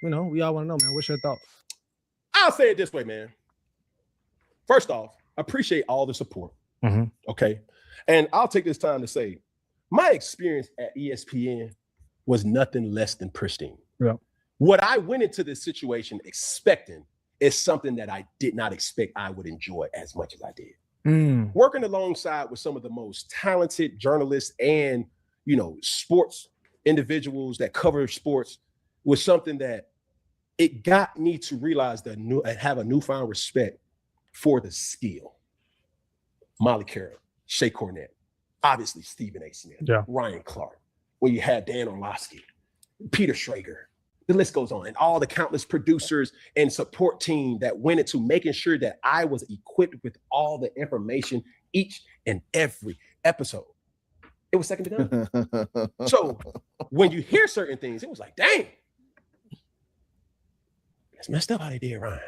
we all want to know, man. What's your thoughts? I'll say it this way, man. First off, appreciate all the support. Okay, and I'll take this time to say, my experience at ESPN was nothing less than pristine. Yeah. What I went into this situation expecting is something that I did not expect I would enjoy as much as I did. Working alongside with some of the most talented journalists and, sports individuals that cover sports was something that it got me to realize have a newfound respect for the skill. Molly Carroll, Shea Cornett, obviously Stephen A. Smith, Ryan Clark, when you had Dan Orlovsky, Peter Schrager, the list goes on, and all the countless producers and support team that went into making sure that I was equipped with all the information each and every episode. It was second to none. So when you hear certain things, it was like, dang, it's messed up how they did Ryan.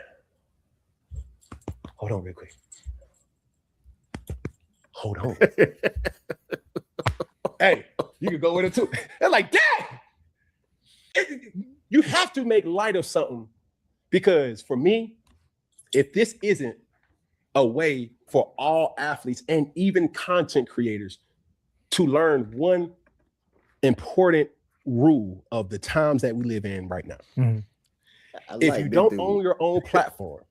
Hold on real quick. Hold on. Hey, you could go with it too. They're like, dang! You have to make light of something, because for me, if this isn't a way for all athletes and even content creators to learn one important rule of the times that we live in right now. If you don't own your own platform,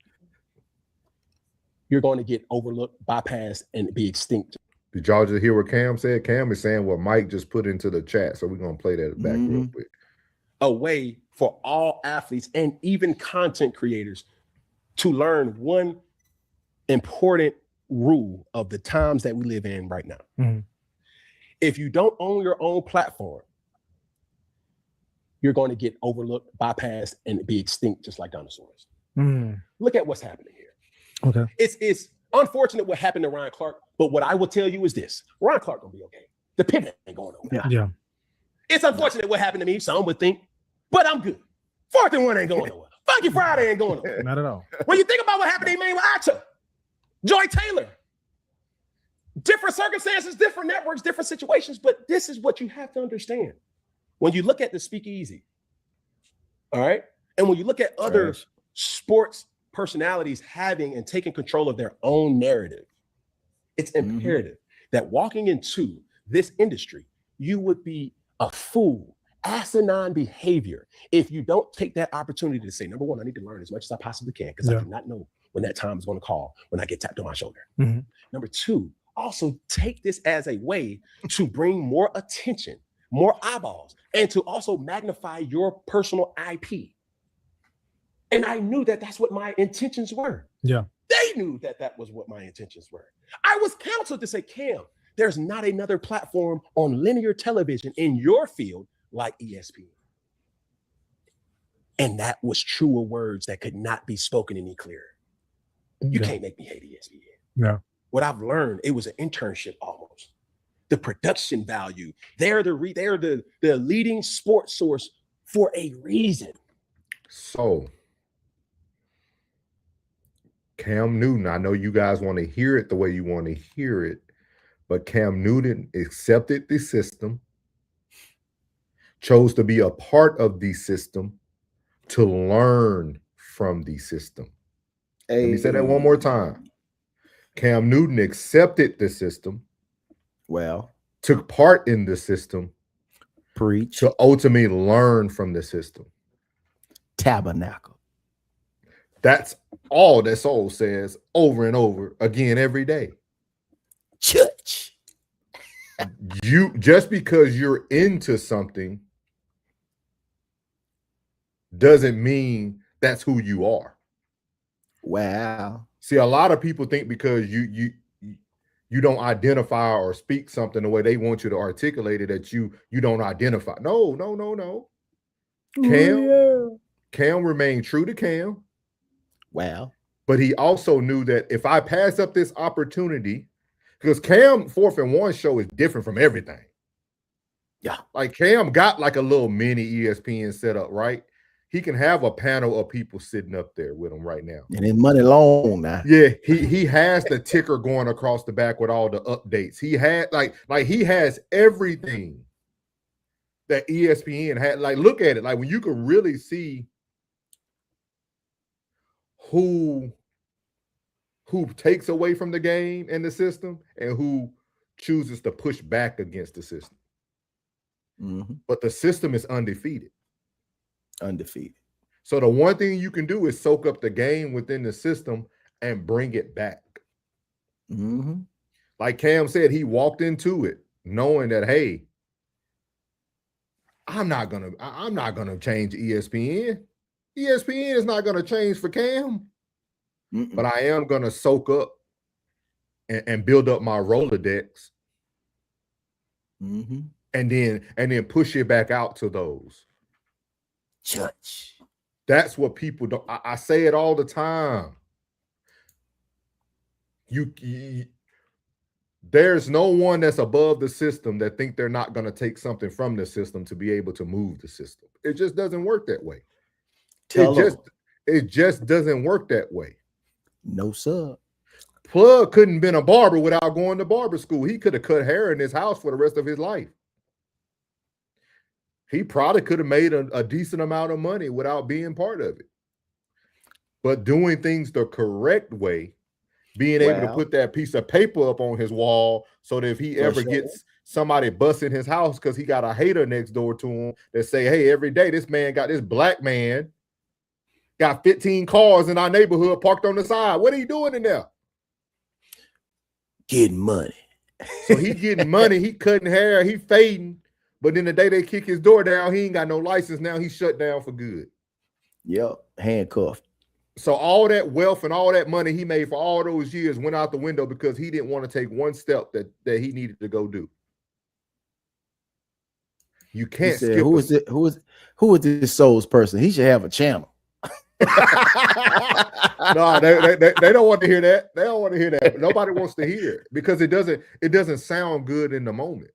you're going to get overlooked, bypassed, and be extinct. Did y'all just hear what Cam said? Cam is saying what Mike just put into the chat. So we're going to play that back real quick. A way for all athletes and even content creators to learn one important rule of the times that we live in right now. If you don't own your own platform, you're going to get overlooked, bypassed, and be extinct just like dinosaurs. Look at what's happening here. Okay. It's unfortunate what happened to Ryan Clark, but what I will tell you is this: Ryan Clark gonna be okay. The pivot ain't going nowhere. Yeah. It's unfortunate what happened to me. Some would think, but I'm good. 4th and 1 ain't going nowhere. Funky Friday ain't going nowhere. Not at all. When you think about what happened to Emmanuel Acha, Joy Taylor, different circumstances, different networks, different situations, but this is what you have to understand. When you look at the speakeasy, all right, and when you look at other sports personalities having and taking control of their own narrative, it's imperative that walking into this industry, you would be a fool, asinine behavior if you don't take that opportunity to say, number one, I need to learn as much as I possibly can because I do not know when that time is going to call when I get tapped on my shoulder. Number two, also take this as a way to bring more attention, more eyeballs, and to also magnify your personal IP. And I knew that that's what my intentions were. Yeah. They knew that that was what my intentions were. I was counseled to say, Cam, there's not another platform on linear television in your field like ESPN. And that was truer words that could not be spoken any clearer. You can't make me hate ESPN. Yeah. What I've learned, it was an internship almost. The production value, they're the leading sports source for a reason. So, Cam Newton, I know you guys want to hear it the way you want to hear it, but Cam Newton accepted the system, chose to be a part of the system, to learn from the system. Let me say that one more time. Cam Newton accepted the system, took part in the system, to ultimately learn from the system. Tabernacle. That's all that soul says over and over again every day. Church. You just because you're into something doesn't mean that's who you are. Wow. See, a lot of people think because you don't identify or speak something the way they want you to articulate it that you don't identify. No. Cam remained true to Cam. Wow. But he also knew that if I pass up this opportunity, because Cam 4th and 1 show is different from everything. Yeah. Like Cam got like a little mini ESPN set up, right? He can have a panel of people sitting up there with him right now. And his money long now. Yeah, he has the ticker going across the back with all the updates. He had like he has everything that ESPN had. Like, look at it. Like when you can really see who takes away from the game and the system and who chooses to push back against the system. Mm-hmm. But the system is undefeated. So the one thing you can do is soak up the game within the system and bring it back. Mm-hmm. Like Cam said, he walked into it knowing that, hey, I'm not gonna change ESPN. ESPN is not gonna change for Cam. But I am gonna soak up and build up my Rolodex. Mm-hmm. And then push it back out to those. Church. That's what people don't. I say it all the time. There's no one that's above the system that think they're not going to take something from the system to be able to move the system. It just doesn't work that way. It just doesn't work that way. No, sir. Plug couldn't been a barber without going to barber school. He could have cut hair in his house for the rest of his life. He probably could have made a decent amount of money without being part of it. But doing things the correct way, being able to put that piece of paper up on his wall so that if he ever gets somebody busting his house because he got a hater next door to him that say, hey, every day this black man got 15 cars in our neighborhood parked on the side. What are you doing in there? Getting money. So he getting money, he cutting hair, he fading. But then the day they kick his door down, he ain't got no license. Now he's shut down for good. Yep, handcuffed. So all that wealth and all that money he made for all those years went out the window because he didn't want to take one step that he needed to go do. You can't skip. Who is this Souls person? He should have a channel. No, they don't want to hear that. They don't want to hear that. Nobody wants to hear it because it doesn't sound good in the moment.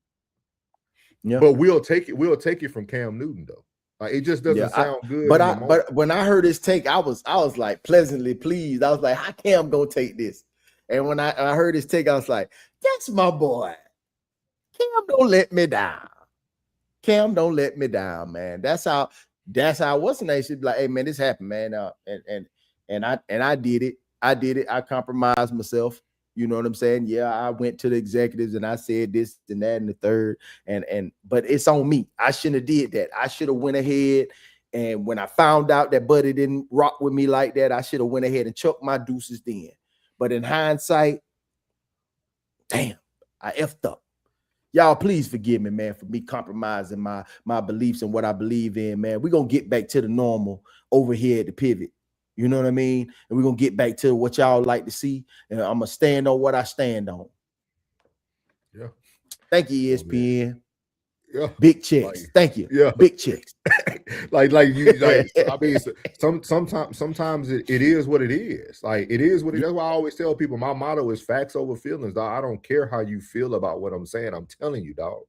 Yeah. But we'll take it from Cam Newton though. Like it just doesn't sound good. But when I heard his take, I was like pleasantly pleased. I was like, how Cam gonna take this? And when I heard his take, I was like, that's my boy. Cam don't let me down. Cam don't let me down, man. That's how what's the name should be like, hey man, this happened, man. And I did it. I compromised myself. You know what I'm saying? Yeah, I went to the executives and I said this and that and the third, but it's on me. I shouldn't have did that. I should have went ahead, and when I found out that Buddy didn't rock with me like that, I should have went ahead and chucked my deuces then. But in hindsight, damn, I effed up. Y'all, please forgive me, man, for me compromising my beliefs and what I believe in, man. We're going to get back to the normal over here at the Pivot. You know what I mean? And we're going to get back to what y'all like to see. And I'm going to stand on what I stand on. Yeah. Thank you, ESPN. Yeah. Big checks. Thank you. Yeah. Big checks. like I mean, sometimes it is what it is. Like it is what it is. That's why I always tell people my motto is facts over feelings, dog. I don't care how you feel about what I'm saying. I'm telling you, dog.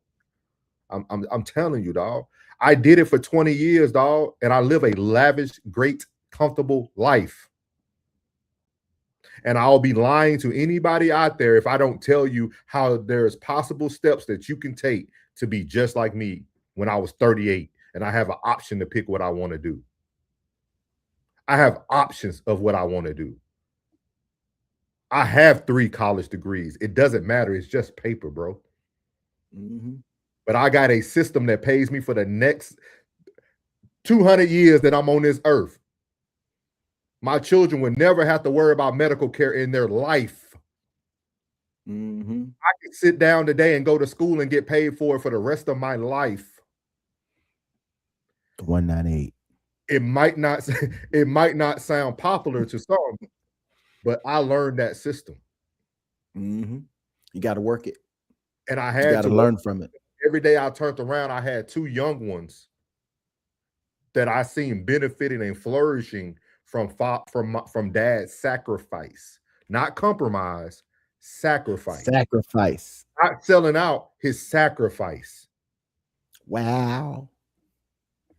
I'm telling you, dog. I did it for 20 years, dog, and I live a lavish, great, comfortable life. And I'll be lying to anybody out there if I don't tell you how there's possible steps that you can take to be just like me when I was 38 and I have an option to pick what I want to do. I have options of what I want to do. I have 3 college degrees. It doesn't matter. It's just paper, bro. Mm-hmm. But I got a system that pays me for the next 200 years that I'm on this earth. My children would never have to worry about medical care in their life. Mm-hmm. I can sit down today and go to school and get paid for it for the rest of my life. 198. It might not sound popular to some, but I learned that system. Mm-hmm. You got to work it. And I had to learn from it. Every day I turned around, I had 2 young ones that I seen benefiting and flourishing from dad's sacrifice, not compromise, sacrifice. Sacrifice. Not selling out, his sacrifice. Wow.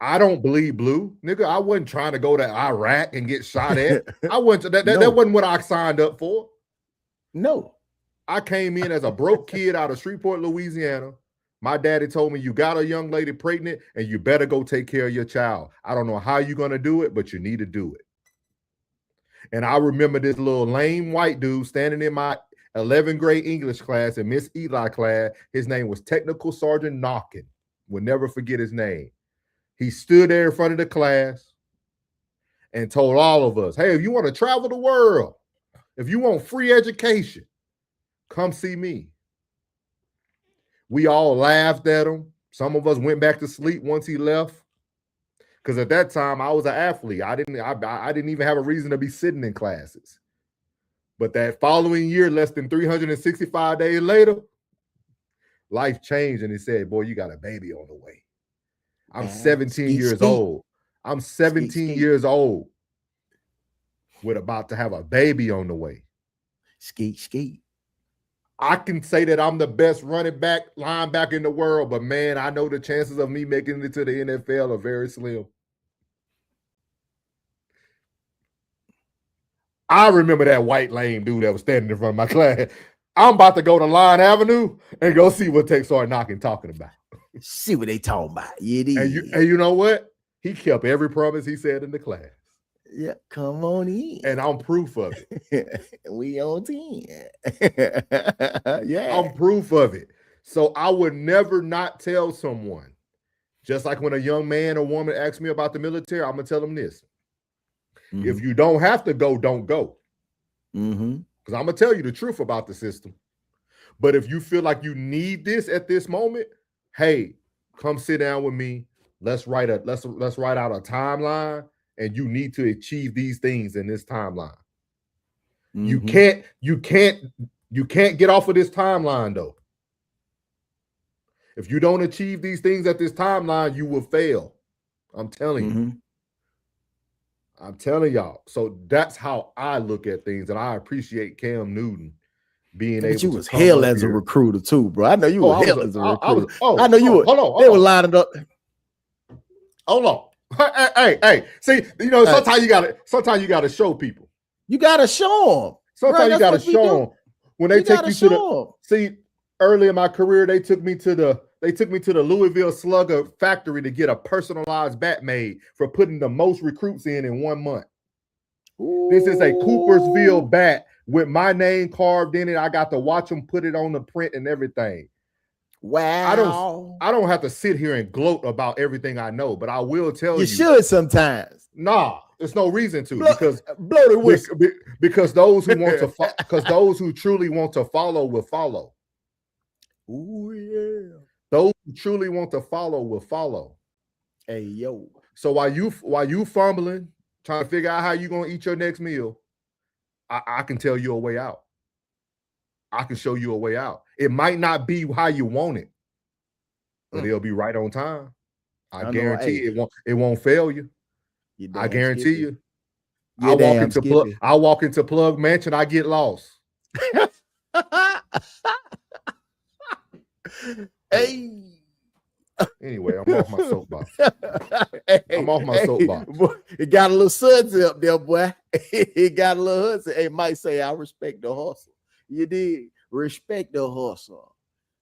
I don't bleed blue, nigga. I wasn't trying to go to Iraq and get shot at. I went to that wasn't what I signed up for. No. I came in as a broke kid out of Shreveport, Louisiana. My daddy told me, you got a young lady pregnant and you better go take care of your child. I don't know how you're going to do it, but you need to do it. And I remember this little lame white dude standing in my 11th grade English class and Miss Eli class. His name was Technical Sergeant Knockin. Will never forget his name. He stood there in front of the class and told all of us, hey, if you want to travel the world, if you want free education, come see me. We all laughed at him. Some of us went back to sleep once he left. Because at that time, I was an athlete. I didn't even have a reason to be sitting in classes. But that following year, less than 365 days later, life changed. And he said, boy, you got a baby on the way. I'm 17 years old. I'm 17 years old with about to have a baby on the way. Skeet. I can say that I'm the best running back, linebacker in the world, but man, I know the chances of me making it to the NFL are very slim. I remember that white lame dude that was standing in front of my class. I'm about to go to Line Avenue and go see what Texar Knockin talking about. See what they talking about. Yeah, it is. And you know what? He kept every promise he said in the class. Yeah, come on in. And I'm proof of it. We on 10. Yeah. I'm proof of it. So I would never not tell someone. Just like when a young man or woman asks me about the military, I'm going to tell them this. Mm-hmm. If you don't have to go, don't go. Mm-hmm. Because I'm going to tell you the truth about the system. But if you feel like you need this at this moment, hey, come sit down with me. Let's write out a timeline, and you need to achieve these things in this timeline. Mm-hmm. You can't get off of this timeline though. If you don't achieve these things at this timeline, you will fail. I'm telling you. I'm telling y'all. So that's how I look at things, and I appreciate Cam Newton being able to. You was hell as a recruiter too, bro. I know you were hell as a recruiter. I know you were. Hold on. They were lining up. Hold on. Hey. See, you know, sometimes you gotta show people. You gotta show them. Sometimes you gotta show them. When they take you to the see, early in my career, they took me to the Louisville Slugger factory to get a personalized bat made for putting the most recruits in 1 month. Ooh. This is a Coopersville bat with my name carved in it. I got to watch them put it on the print and everything. Wow. I don't have to sit here and gloat about everything I know, but I will tell you. You should sometimes. Nah, there's no reason to blow the whistle. Because those who want to those who truly want to follow will follow. Ooh, yeah. Those who truly want to follow will follow. Hey, yo. So while you fumbling, trying to figure out how you gonna eat your next meal, I can tell you a way out. I can show you a way out. It might not be how you want it, but it'll be right on time. I guarantee it won't fail you. I guarantee you. I walk into Plug Mansion, I get lost. Hey. Anyway, I'm off my soapbox. I'm off my soapbox. Boy, it got a little sudsy up there, boy. It got a little hustle. Hey, Mike say, I respect the hustle. You did. Respect the hustle.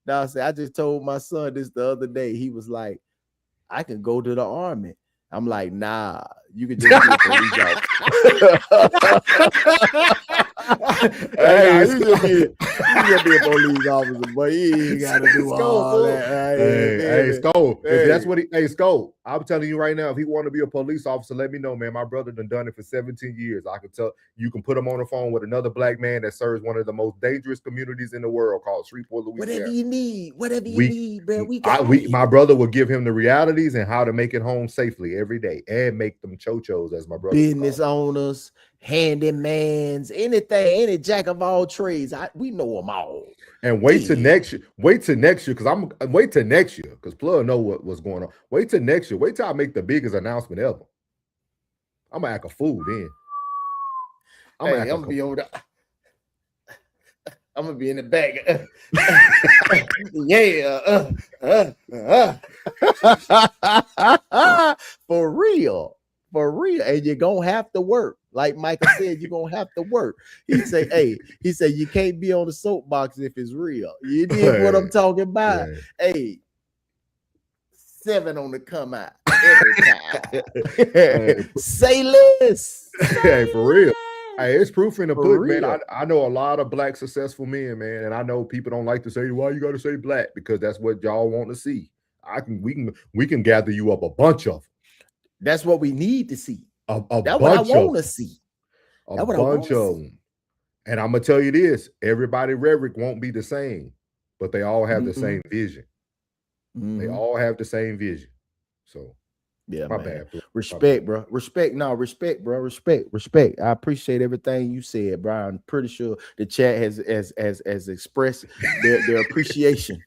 Now, I just told my son this the other day. He was like, I can go to the army. I'm like, nah, you can just be a police officer. Hey, you just be a police officer, but you ain't gotta do all that. Hey, Skull. If that's what Skull, I'm telling you right now, if he want to be a police officer, let me know, man. My brother done it for 17 years. I can tell you can put him on the phone with another black man that serves one of the most dangerous communities in the world called Shreveport, Louisiana. Whatever you need, bro. My brother will give him the realities and how to make it home safely every day and make them chochos, as my brother. Business owners, handymans, anything, any jack of all trades. We know them all. And wait till next year. Wait till next year, because Plug know what's going on. Wait till next year. Wait till I make the biggest announcement ever. I'm gonna act a fool then. I'm gonna be over there. I'm gonna be in the back. For real. And you're gonna have to work. Like Michael said, you're gonna have to work. He said, you can't be on the soapbox if it's real. You did what I'm talking about. Yeah. Hey, 7 on the come out every time. Say less. Hey, for real. Hey, it's proof in the pudding, man. I know a lot of black successful men, man, and I know people don't like to say, why you got to say black, because that's what y'all want to see. We can gather you up a bunch of them. That's what we need to see. That's what I want to see. A bunch of them. And I'm gonna tell you this: everybody rhetoric won't be the same, but they all have the same vision. They all have the same vision. So. Yeah, my man. bad. Respect, bro. Respect, bro. Respect. I appreciate everything you said, bro. I'm pretty sure the chat has expressed their appreciation.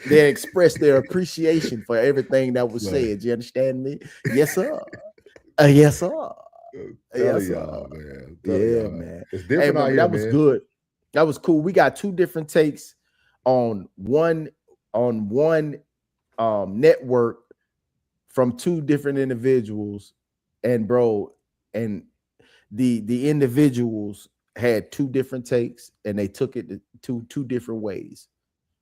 They expressed their appreciation for everything that was said. You understand me? Yes, sir. Yes, sir. Yes, sir. Man. Yeah, man. It's different out here, that was good. That was cool. We got 2 different takes on one network from 2 different individuals, and the individuals had 2 different takes, and they took it to 2 different ways.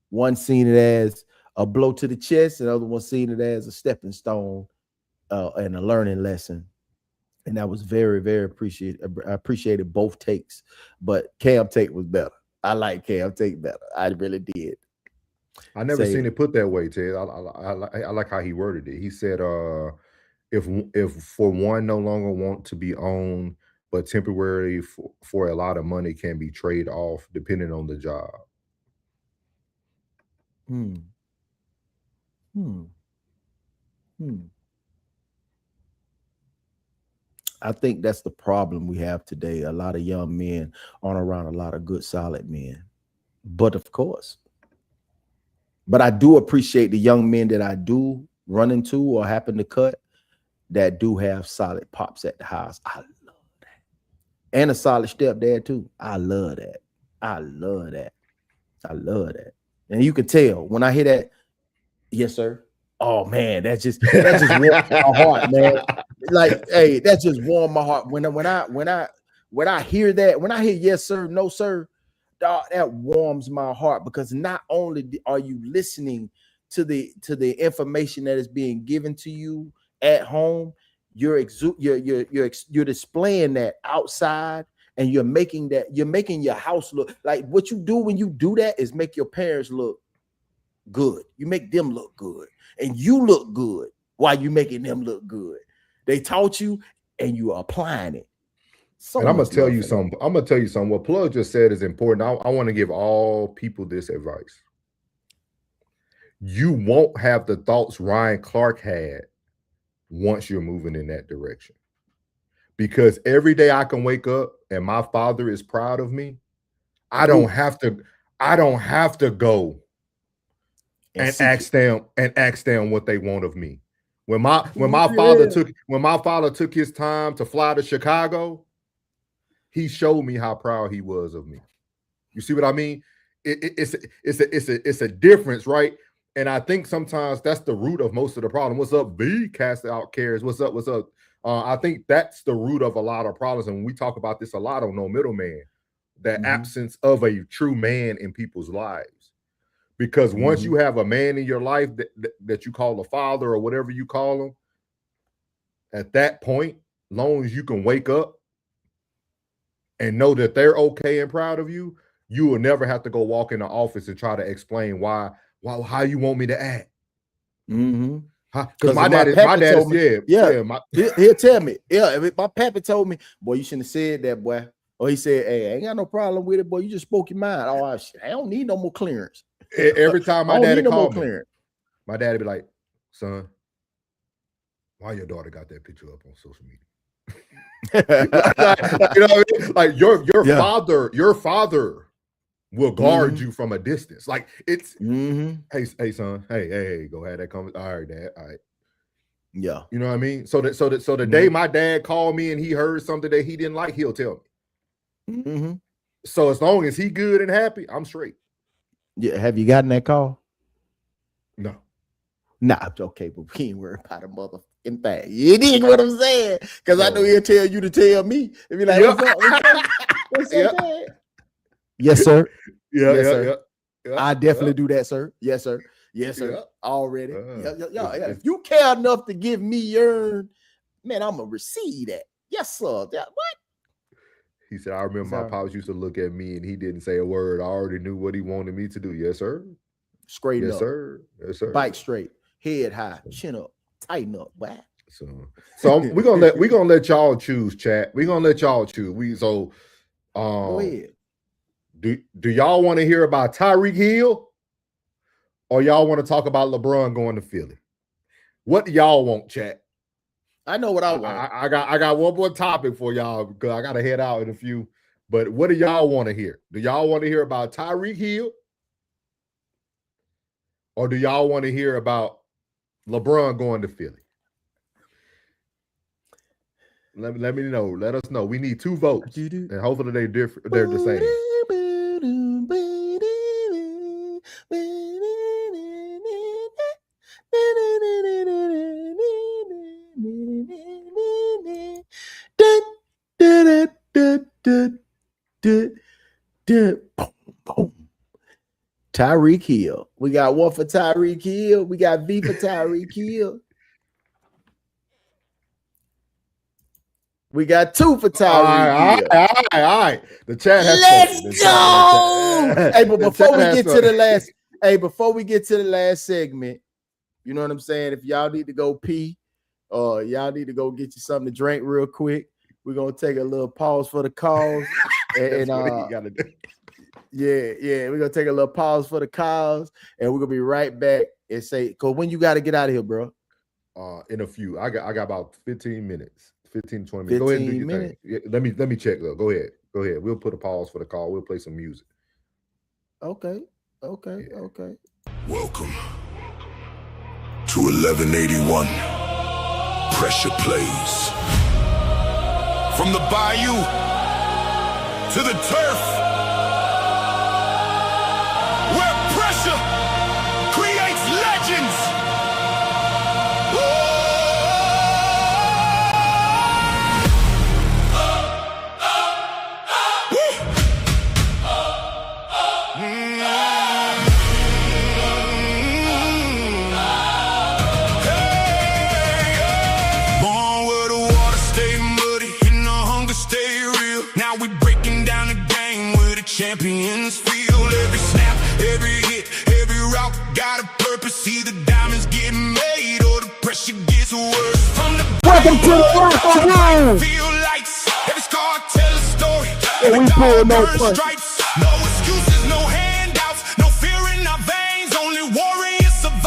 One seen it as a blow to the chest, and the other one seen it as a stepping stone and a learning lesson. And that was very, very appreciated. I appreciated both takes, but Cam take was better. I like Cam take better. I really did. I never seen it put that way, Ted. I like how he worded it. He said, if for one no longer want to be owned, but temporarily for a lot of money can be traded off depending on the job. I think that's the problem we have today. A lot of young men aren't around a lot of good, solid men. But of course, I do appreciate the young men that I do run into or happen to cut that do have solid pops at the house. I love that. And a solid stepdad too. I love that. And you can tell when I hear that, yes, sir. Oh man, that just warmed my heart, man. Like, hey, that just warmed my heart. When I hear that, when I hear yes, sir, no, sir, dog, that warms my heart, because not only are you listening to the information that is being given to you at home, you're displaying that outside, and you're making your house look like what you do. When you do that is make your parents look good. You make them look good, and you look good while you're making them look good. They taught you, and you are applying it. And I'm gonna tell you something. What Plug just said is important. I want to give all people this advice. you won't have the thoughts Ryan Clark had once you're moving in that direction. Because every day I can wake up and my father is proud of me. I don't have to go and ask them what they want of me. When my father took his time to fly to Chicago, he showed me how proud he was of me. You see what I mean? It's a difference, right? And I think sometimes that's the root of most of the problem. What's up, B? Cast out cares. What's up? I think that's the root of a lot of problems. And we talk about this a lot on No Middleman, that absence of a true man in people's lives. Because once you have a man in your life that you call a father or whatever you call him, at that point, long as you can wake up and know that they're okay and proud of you, you will never have to go walk in the office and try to explain how you want me to act. Because my dad he'll tell me, if my pappy told me, boy, you shouldn't have said that, boy. Or he said, hey, I ain't got no problem with it, boy. You just spoke your mind. Oh, I don't need no more clearance. Every time my daddy called me, my daddy be like, son, why your daughter got that picture up on social media? You know what I mean? Like your father will guard you from a distance. Like it's hey son, hey, go ahead that comment. All right, dad. All right. Yeah. You know what I mean? So the day my dad called me and he heard something that he didn't like, he'll tell me. So as long as he good and happy, I'm straight. Yeah. Have you gotten that call? No. Nah, okay, but we ain't worried about a motherfucking thing. You dig what I'm saying? Because I know he'll tell you to tell me. If you're like, what's up, Dad? Yes, sir. Yeah. I definitely do that, sir. Yes, sir. Yes, sir. Already. If you care enough to give me your, man, I'm gonna receive that. Yes, sir. What? He said, I remember my pops used to look at me and he didn't say a word. I already knew what he wanted me to do. Yes, sir. Straight up. Yes, sir. Yes, sir. Bike straight. Head high, chin up, tighten up. Wow. So we're gonna let y'all choose, chat. We're gonna let y'all choose. Go ahead. Do y'all want to hear about Tyreek Hill, or y'all want to talk about LeBron going to Philly? What do y'all want, chat? I know what I want. I got one more topic for y'all because I gotta head out in a few. But what do y'all want to hear? Do y'all want to hear about Tyreek Hill, or do y'all want to hear about LeBron going to Philly? Let me know. Let us know. We need 2 votes, and hopefully they're the same. Tyreek Hill. We got 1 for Tyreek Hill. We got V for Tyreek Hill. We got 2 for Tyreek Hill. All right. The chat has Let's go. Hey, but before we get to the last segment, you know what I'm saying? If y'all need to go pee, or y'all need to go get you something to drink real quick, we're gonna take a little pause for the calls. and what you gotta do. Yeah, we're gonna take a little pause for the calls, and we're gonna be right back and say, because when you gotta get out of here, bro? In a few. I got about 15 minutes. 15, 20 minutes. Go ahead and do your thing. Yeah, let me check though. Go ahead. We'll put a pause for the call. We'll play some music. Okay. Welcome to 1181 Pressure Plays. From the bayou to the turf, where pressure creates legends. Champions feel every snap, every hit, every route got a purpose. See the diamonds get made or the pressure gets worse. From the welcome to the afternoon. Feel lights, every scar tell a story. We pull no punch. No excuses, no handouts, no fear in our veins, only warriors survive.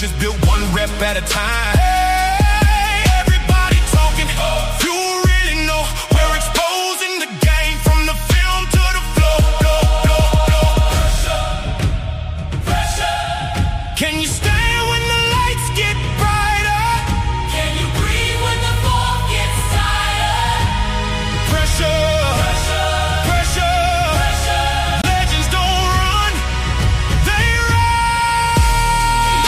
foundations built one rep at a time. Hey, everybody talking. You really know we're exposing the game from the film to the floor. Can you stand when the lights get brighter? Can you breathe when the ball gets tired? Pressure. Legends don't run, they ride.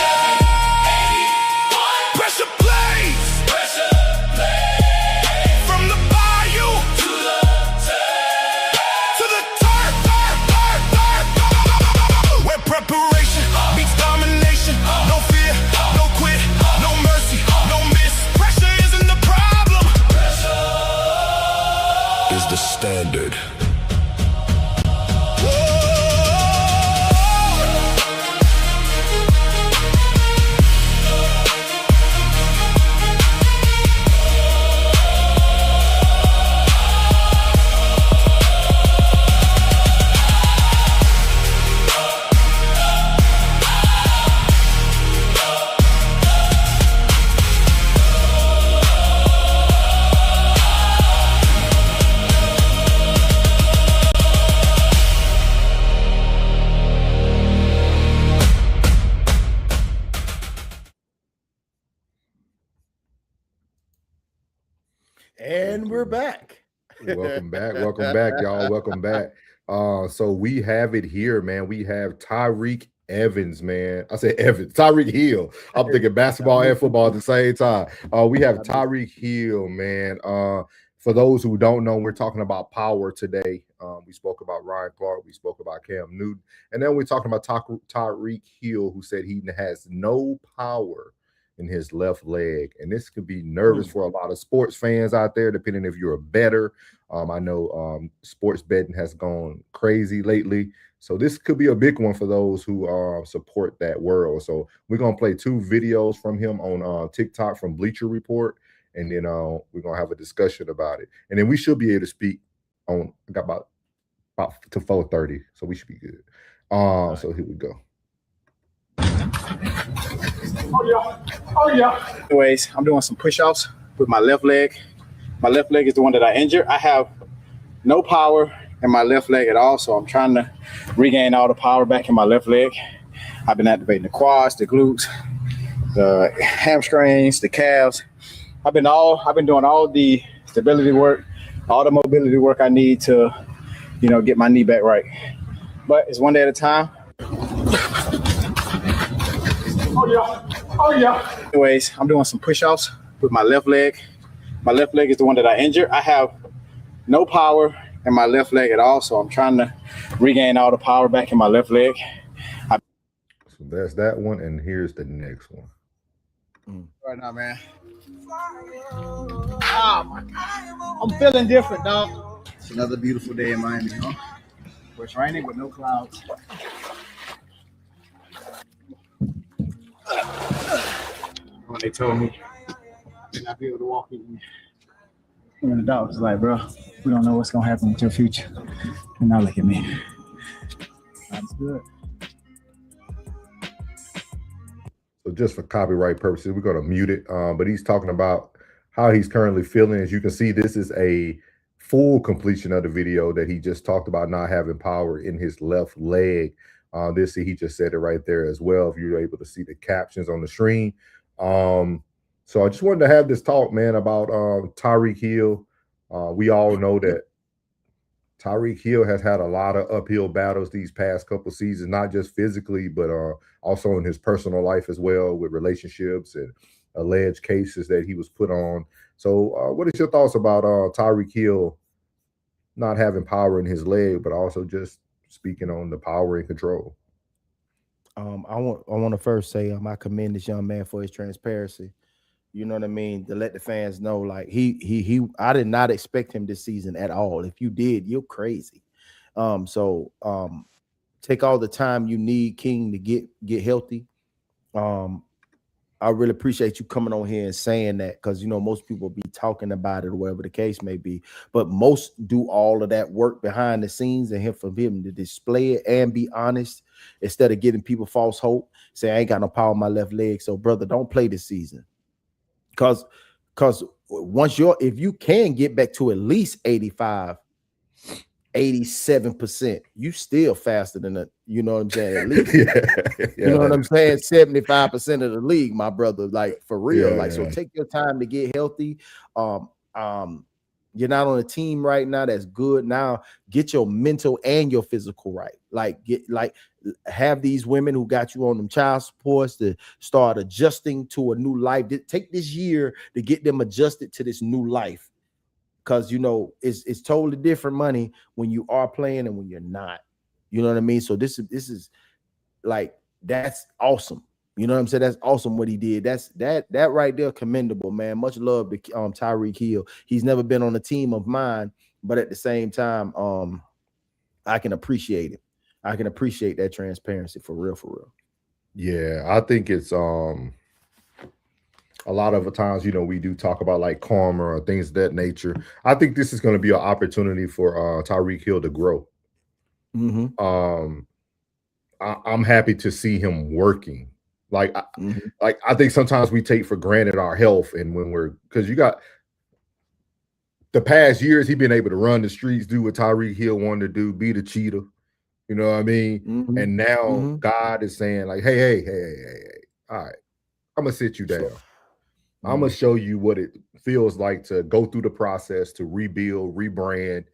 81. Pressure plays. From the bayou to the turf. Where preparation meets domination. No fear, no quit, no mercy, no miss. Pressure isn't the problem. Pressure is the standard. And we're back. Welcome back, y'all. Welcome back. So we have it here, man. We have Tyreek Evans, man. I said Evans, Tyreek Hill. I'm thinking basketball and football at the same time. We have Tyreek Hill, man. For those who don't know, we're talking about power today. We spoke about Ryan Clark, we spoke about Cam Newton, and then we're talking about Tyreek Hill, who said he has no power in his left leg, and this could be nervous for a lot of sports fans out there, depending if you're a bettor. I know sports betting has gone crazy lately, so this could be a big one for those who support that world. So we're gonna play 2 videos from him on TikTok from Bleacher Report, and then we're gonna have a discussion about it, and then we should be able to speak on about to 4:30, so we should be good. So here we go. Oh yeah. Anyways, I'm doing some push-ups with my left leg. My left leg is the one that I injured. I have no power in my left leg at all, so I'm trying to regain all the power back in my left leg. I've been activating the quads, the glutes, the hamstrings, the calves. I've been doing all the stability work, all the mobility work I need to, get my knee back right. But it's one day at a time. Oh yeah. Anyways, I'm doing some push-ups with my left leg. My left leg is the one that I injured. I have no power in my left leg at all, so I'm trying to regain all the power back in my left leg. So that's that one, and here's the next one. Right now, man. Oh my God. I'm feeling different, dog. It's another beautiful day in Miami, huh? Where it's raining with no clouds. When they told me they're not be able to walk in, the dog was like, bro, we don't know what's gonna happen with your future. And now look at me. That's good. So just for copyright purposes, we're going to mute it. But he's talking about how he's currently feeling. As you can see, this is a full completion of the video that he just talked about not having power in his left leg. He just said it right there as well, if you're able to see the captions on the screen. So I just wanted to have this talk, man, about Tyreek Hill. We all know that Tyreek Hill has had a lot of uphill battles these past couple seasons, not just physically, but also in his personal life as well, with relationships and alleged cases that he was put on. So what is your thoughts about Tyreek Hill not having power in his leg, but also just speaking on the power and control? I want to first say I commend this young man for his transparency. You know what I mean? To let the fans know, like I did not expect him this season at all. If you did, you're crazy. Take all the time you need, King, to get healthy. I really appreciate you coming on here and saying that, because most people be talking about it or whatever the case may be, but most do all of that work behind the scenes, and for him to display it and be honest instead of getting people false hope, say I ain't got no power in my left leg. So, brother, don't play this season. Because if you can get back to at least 85, 87%, you still faster than you know what I'm saying? At least you know what I'm saying? 75% of the league, my brother, like for real. So take your time to get healthy. You're not on a team right now that's good. Now get your mental and your physical right. Have these women who got you on them child supports to start adjusting to a new life. Take this year to get them adjusted to this new life. Because it's totally different money when you are playing and when you're not. You know what I mean? So this is like, that's awesome. You know what I'm saying? That's awesome what he did. That right there, commendable, man. Much love to Tyreek Hill. He's never been on a team of mine, but at the same time, I can appreciate it. I can appreciate that transparency for real. Yeah, I think it's a lot of the times, we do talk about like karma or things of that nature. I think this is going to be an opportunity for Tyreek Hill to grow. I'm happy to see him working. Like I think sometimes we take for granted our health, and because you got the past years, he's been able to run the streets, do what Tyreek Hill wanted to do, be the cheetah. You know what I mean? And now God is saying like, hey, all right, I'm gonna sit you down. I'm gonna show you what it feels like to go through the process, to rebuild, rebrand.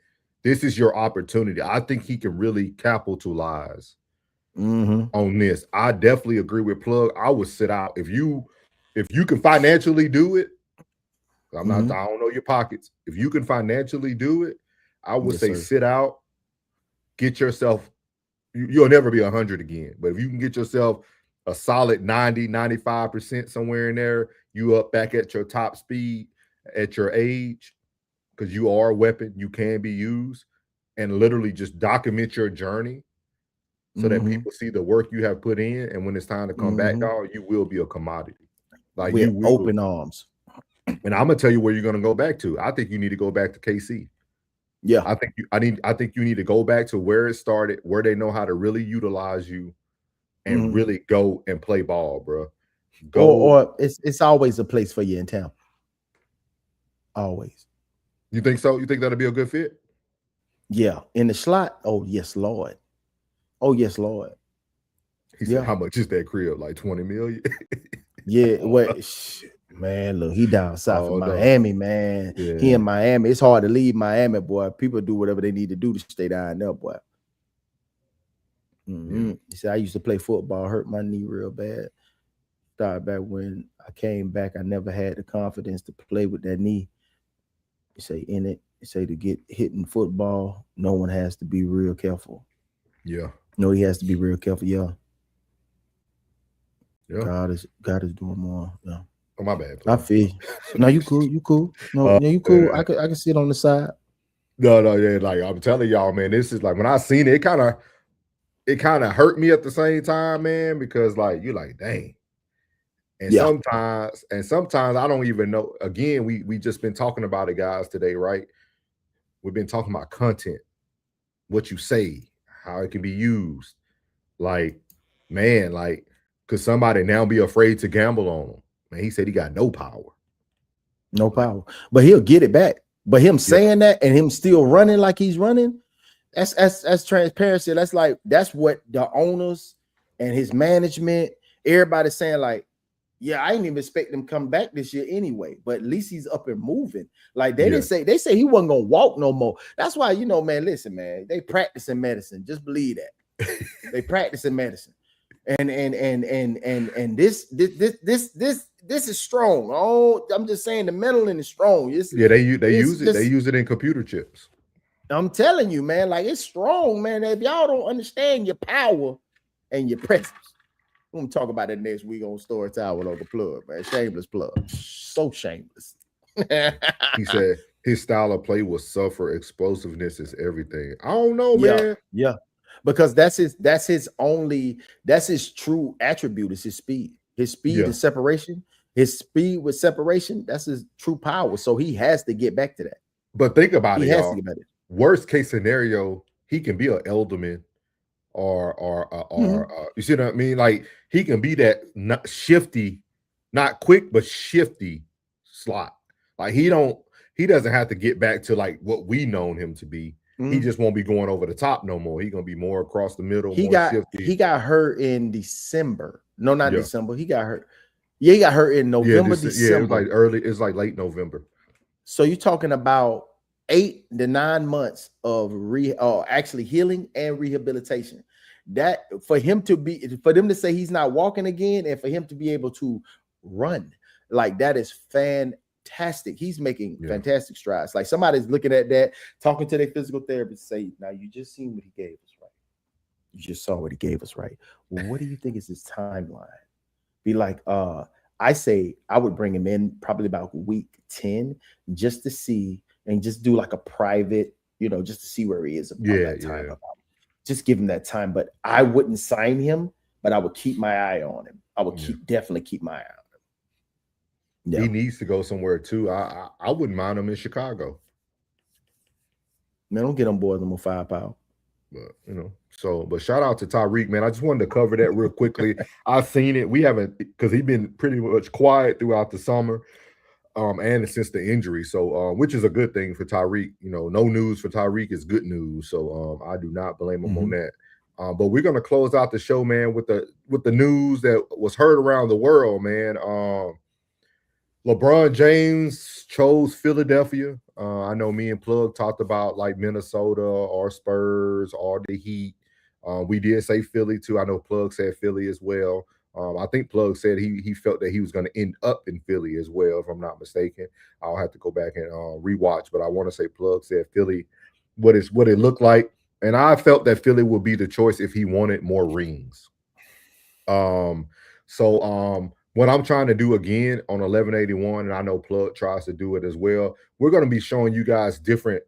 This is your opportunity. I think he can really capitalize on this. I definitely agree with Plug. I would sit out if you can financially do it. I don't know your pockets. If you can financially do it, I would say sit out, get yourself. You'll never be 100 again, but if you can get yourself a solid 90, 95% somewhere in there, you up back at your top speed at your age, because you are a weapon, you can be used, and literally just document your journey so that people see the work you have put in, and when it's time to come back, dog, you will be a commodity. Like with you will, open arms. And I'm gonna tell you where you're gonna go back to. I think you need to go back to KC. Yeah, I think you need to go back to where it started, where they know how to really utilize you, and really go and play ball, bro. Or it's always a place for you in town. Always. You think so? You think that'll be a good fit? Yeah, in the slot. Oh yes, Lord. Oh yes, Lord. He said, "How much is that crib? Like 20 million?" Yeah. Well, man, look, he down south in Miami, man. Yeah. He in Miami. It's hard to leave Miami, boy. People do whatever they need to do to stay down there, boy. He said, I used to play football, hurt my knee real bad. Started back when I came back, I never had the confidence to play with that knee. You say to get hit in football, no one has to be real careful. Yeah. No, he has to be real careful. Yeah. God is doing more. Yeah. Oh, my bad. I feel you. No, you cool. You cool. No, you cool. Yeah. I can sit on the side. No, yeah. Like I'm telling y'all, man, this is like when I seen it, it kind of hurt me at the same time, man, because like you're like, dang. And sometimes I don't even know. Again, we just been talking about it, guys, today, right? We've been talking about content, what you say, how it can be used. Like, man, like, could somebody now be afraid to gamble on him? Man, he said he got no power. No power. But he'll get it back. But him saying that and him still running like he's running, that's transparency. That's what the owners and his management, everybody's saying, like, yeah, I didn't even expect him to come back this year anyway, but at least he's up and moving. Like they say he wasn't gonna walk no more. That's why, man, listen, man, they practice in medicine. Just believe that. They practice in medicine. And this is strong. Oh, I'm just saying the meddling is strong. They use it in computer chips. I'm telling you, man, like it's strong, man. If y'all don't understand your power and your presence, we're gonna talk about that next week on Story Time with Uncle Plug, man. Shameless plug. So shameless. He said his style of play will suffer. Explosiveness is everything. I don't know, man. Yeah. Because that's his true attribute is his speed. His speed is separation. His speed with separation, that's his true power. So he has to get back to that. But think about it, y'all. Worst case scenario, he can be an Elderman you see what I mean? Like he can be that not shifty, not quick, but shifty slot. Like he doesn't have to get back to like what we known him to be. He just won't be going over the top no more. He's gonna be more across the middle. He got hurt in December. No, not Yeah. December. He got hurt. Yeah, he got hurt in November, December. Yeah, it's like late November. So you're talking about 8 to 9 months of actually healing and rehabilitation. That for them to say he's not walking again, and for him to be able to run, like that is fantastic. He's making fantastic strides. Like somebody's looking at that, talking to their physical therapist, say, now you just seen what he gave us, right? You just saw what he gave us, right? Well, what do you think is his timeline? Be like, I say I would bring him in probably about week 10 just to see and just do like a private, just to see where he is about that time. Just give him that time. But I wouldn't sign him, but I would keep my eye on him. I would definitely keep my eye on him. Yeah. He needs to go somewhere too. I wouldn't mind him in Chicago. Man, don't get on board them on firepower. But but shout out to Tyreek, man. I just wanted to cover that real quickly. I've seen it. We haven't, because he's been pretty much quiet throughout the summer, and since the injury. So, which is a good thing for Tyreek. No news for Tyreek is good news. So, I do not blame him on that. But we're gonna close out the show, man, with the news that was heard around the world, man. LeBron James chose Philadelphia. I know me and Plug talked about like Minnesota or Spurs or the Heat. We did say Philly too. I know Plug said Philly as well. I think Plug said he felt that he was going to end up in Philly as well, if I'm not mistaken. I'll have to go back and rewatch, but I want to say Plug said Philly, what it looked like. And I felt that Philly would be the choice if he wanted more rings. What I'm trying to do again on 1181, and I know Plug tries to do it as well, we're going to be showing you guys different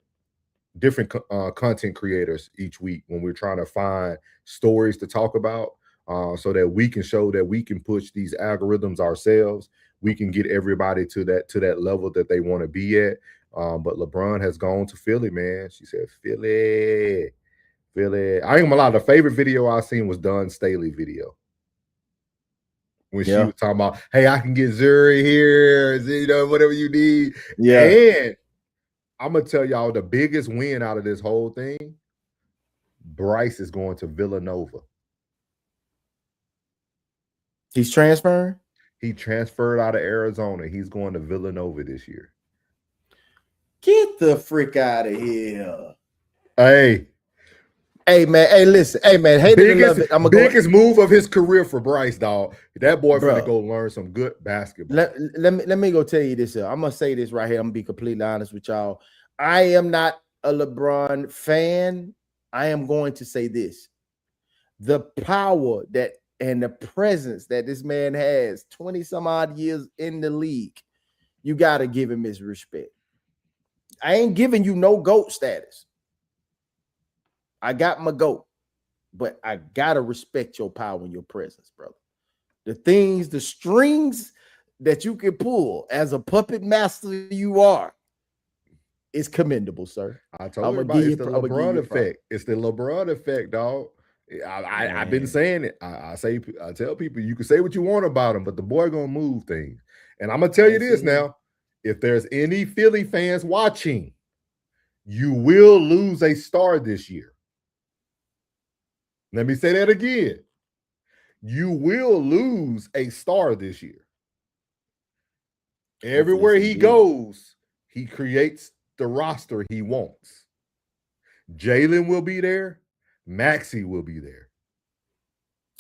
content creators each week when we're trying to find stories to talk about, so that we can show that we can push these algorithms ourselves. We can get everybody to that level that they want to be at. But LeBron has gone to Philly, man. She said, Philly. I ain't gonna lie, the favorite video I seen was Don Staley video. When she was talking about, hey, I can get Zuri here, whatever you need. Yeah. And I'm going to tell y'all the biggest win out of this whole thing, Bryce is going to Villanova. He's transferring? He transferred out of Arizona. He's going to Villanova this year. Get the frick out of here. Hey, man. Hey, listen. Hey, man. Biggest move of his career for Bryce, dog. That boy finna go learn some good basketball. Let me go tell you this. I'm going to say this right here. I'm going to be completely honest with y'all. I am not a LeBron fan. I am going to say this. The power and the presence that this man has, 20 some odd years in the league, you got to give him his respect. I ain't giving you no GOAT status. I got my GOAT, but I got to respect your power and your presence, brother. The strings that you can pull as a puppet master you are is commendable, sir. I told you it's the LeBron effect. It's the LeBron effect, dog. I've been saying it. I tell people, you can say what you want about him, but the boy gonna move things. And I'm gonna tell you this now: if there's any Philly fans watching, you will lose a star this year. Let me say that again. You will lose a star this year. Everywhere he goes, he creates the roster he wants. Jalen will be there. Maxey will be there.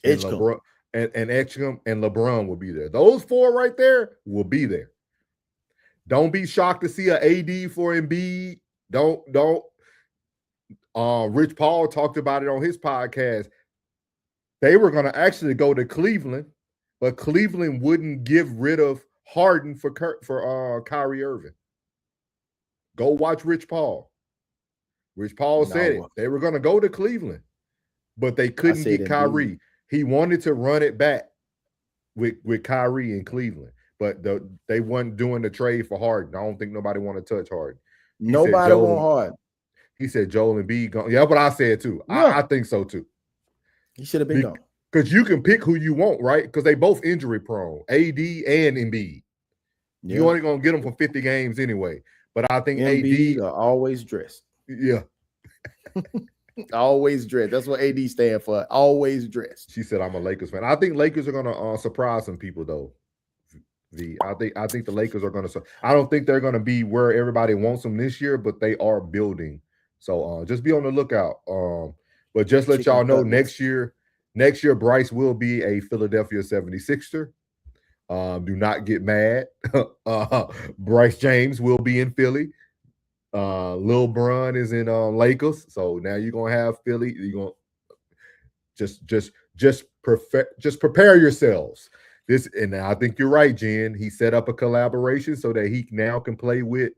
And LeBron and Etchingham and LeBron will be there. Those four right there will be there. Don't be shocked to see an AD for Embiid. Don't. Rich Paul talked about it on his podcast. They were going to actually go to Cleveland, but Cleveland wouldn't give rid of Harden for Kyrie Irving. Go watch Rich Paul. Rich Paul said it. They were going to go to Cleveland, but they couldn't get Kyrie. He wanted to run it back with Kyrie in Cleveland, but they weren't doing the trade for Harden. I don't think nobody want to touch Harden. Nobody want Harden. He said Joel Embiid. Yeah, but I said too. Yeah. I think so too. He should have been gone. Because you can pick who you want, right? Because they both injury prone, AD and Embiid. Yeah. You only gonna get them for 50 games anyway. But I think Embiid AD are always dressed. Yeah. Always dressed. That's what AD stand for. Always dressed. She said, "I'm a Lakers fan." I think Lakers are gonna surprise some people, though. I think the Lakers are gonna. I don't think they're gonna be where everybody wants them this year, but they are building. So just be on the lookout. But just let y'all know next year, Bryce will be a Philadelphia 76er. Do not get mad. Bryce James will be in Philly. Lil Bron is in Lakers. So now you're gonna have Philly. You're gonna just prepare yourselves. This, and I think you're right, Jen. He set up a collaboration so that he now can play with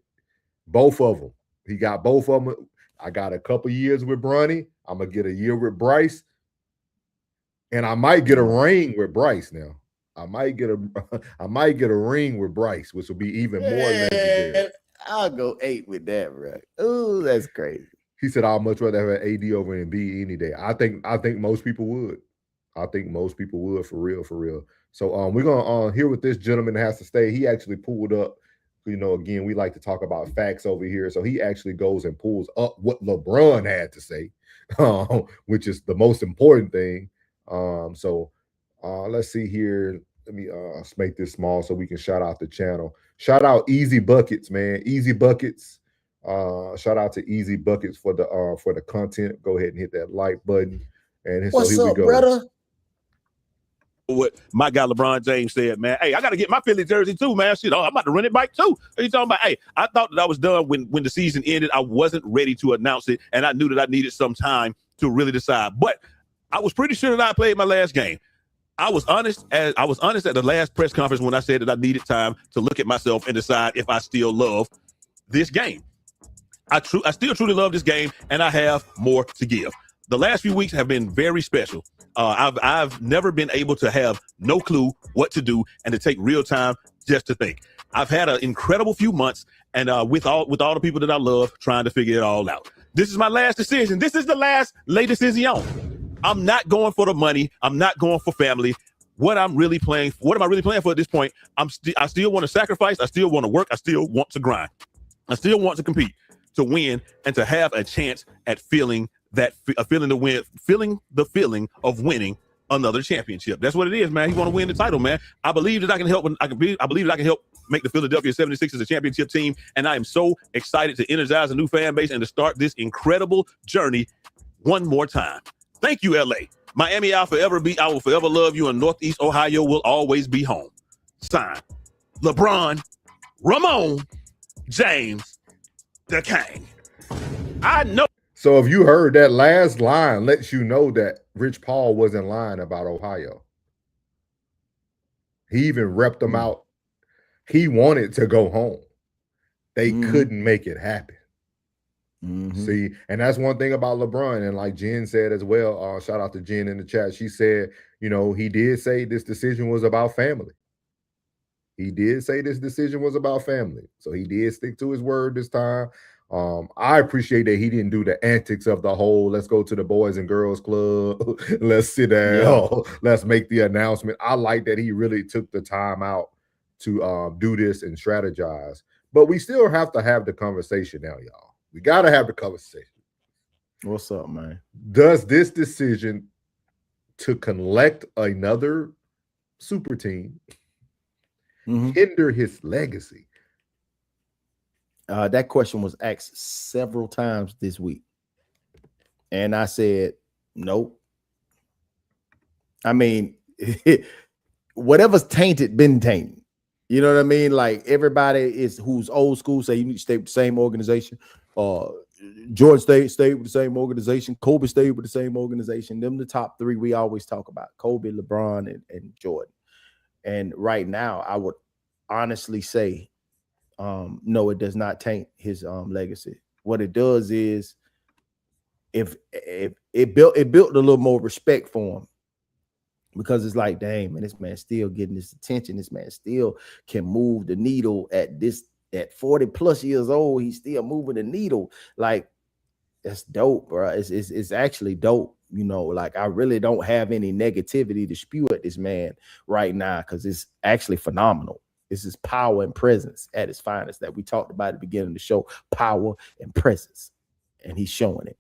both of them. He got both of them. I got a couple years with Bronny. I'm gonna get a year with Bryce, and I might get a ring with Bryce now. I might get a ring with Bryce, which will be even more legendary. I'll go 8 with that, right? Oh, that's crazy. He said, "I'd much rather have an AD over Embiid any day." I think most people would. I think most people would, for real. So we're gonna hear what this gentleman has to say. He actually pulled up. Again, we like to talk about facts over here. So he actually goes and pulls up what LeBron had to say, which is the most important thing. So let's see here. Let me make this small so we can shout out the channel. Shout out Easy Buckets, man. Easy Buckets. Shout out to Easy Buckets for the content. Go ahead and hit that like button. And what's so here up, we go. brother? What my guy LeBron James said, man. Hey, I got to get my Philly jersey too, man. Shit, I'm about to run it back too. What are you talking about? Hey, I thought that I was done when the season ended. I wasn't ready to announce it, and I knew that I needed some time to really decide. But I was pretty sure that I played my last game. I was honest at the last press conference when I said that I needed time to look at myself and decide if I still love this game. I still truly love this game, and I have more to give. The last few weeks have been very special. I've never been able to have no clue what to do and to take real time just to think. I've had an incredible few months, and with all the people that I love, trying to figure it all out. This is my last decision. This is the last decision. I'm not going for the money. I'm not going for family. What am I really playing for at this point? I still want to sacrifice. I still want to work. I still want to grind. I still want to compete, to win, and to have a chance at feeling the feeling of winning another championship. That's what it is, man. You want to win the title, man. I believe that I can help. I believe that I can help make the Philadelphia 76ers a championship team, and I am so excited to energize a new fan base and to start this incredible journey one more time. Thank you, LA. Miami, I will forever love you, and Northeast Ohio will always be home. Signed, LeBron, Ramon, James, the King. I know. So if you heard that last line, lets you know that Rich Paul wasn't lying about Ohio. He even repped them out. He wanted to go home. They couldn't make it happen. See, and that's one thing about LeBron. And like Jen said as well, shout out to Jen in the chat. She said, he did say this decision was about family. He did say this decision was about family. So he did stick to his word this time. I appreciate that he didn't do the antics of the whole, let's go to the Boys and Girls Club. Let's sit down. Let's make the announcement. I like that he really took the time out to do this and strategize. But we still have to have the conversation now, y'all. We got to have the conversation. What's up, man? Does this decision to collect another super team hinder his legacy? That question was asked several times this week. And I said, nope. I mean, whatever's tainted, been tainted. You know what I mean? Like everybody who's old school say you need to stay with the same organization. George stayed with the same organization. Kobe stayed with the same organization. Them the top three we always talk about: Kobe, LeBron, and Jordan. And right now, I would honestly say, no, it does not taint his legacy. What it does is, if it built a little more respect for him, because it's like, dang, man, this man still getting this attention. This man still can move the needle at 40 plus years old. He's still moving the needle. Like, dope, bro. It's actually dope. You know, like I really don't have any negativity to spew at this man right now because it's actually phenomenal. This is power and presence at its finest that we talked about at the beginning of the show. Power and presence, and he's showing it.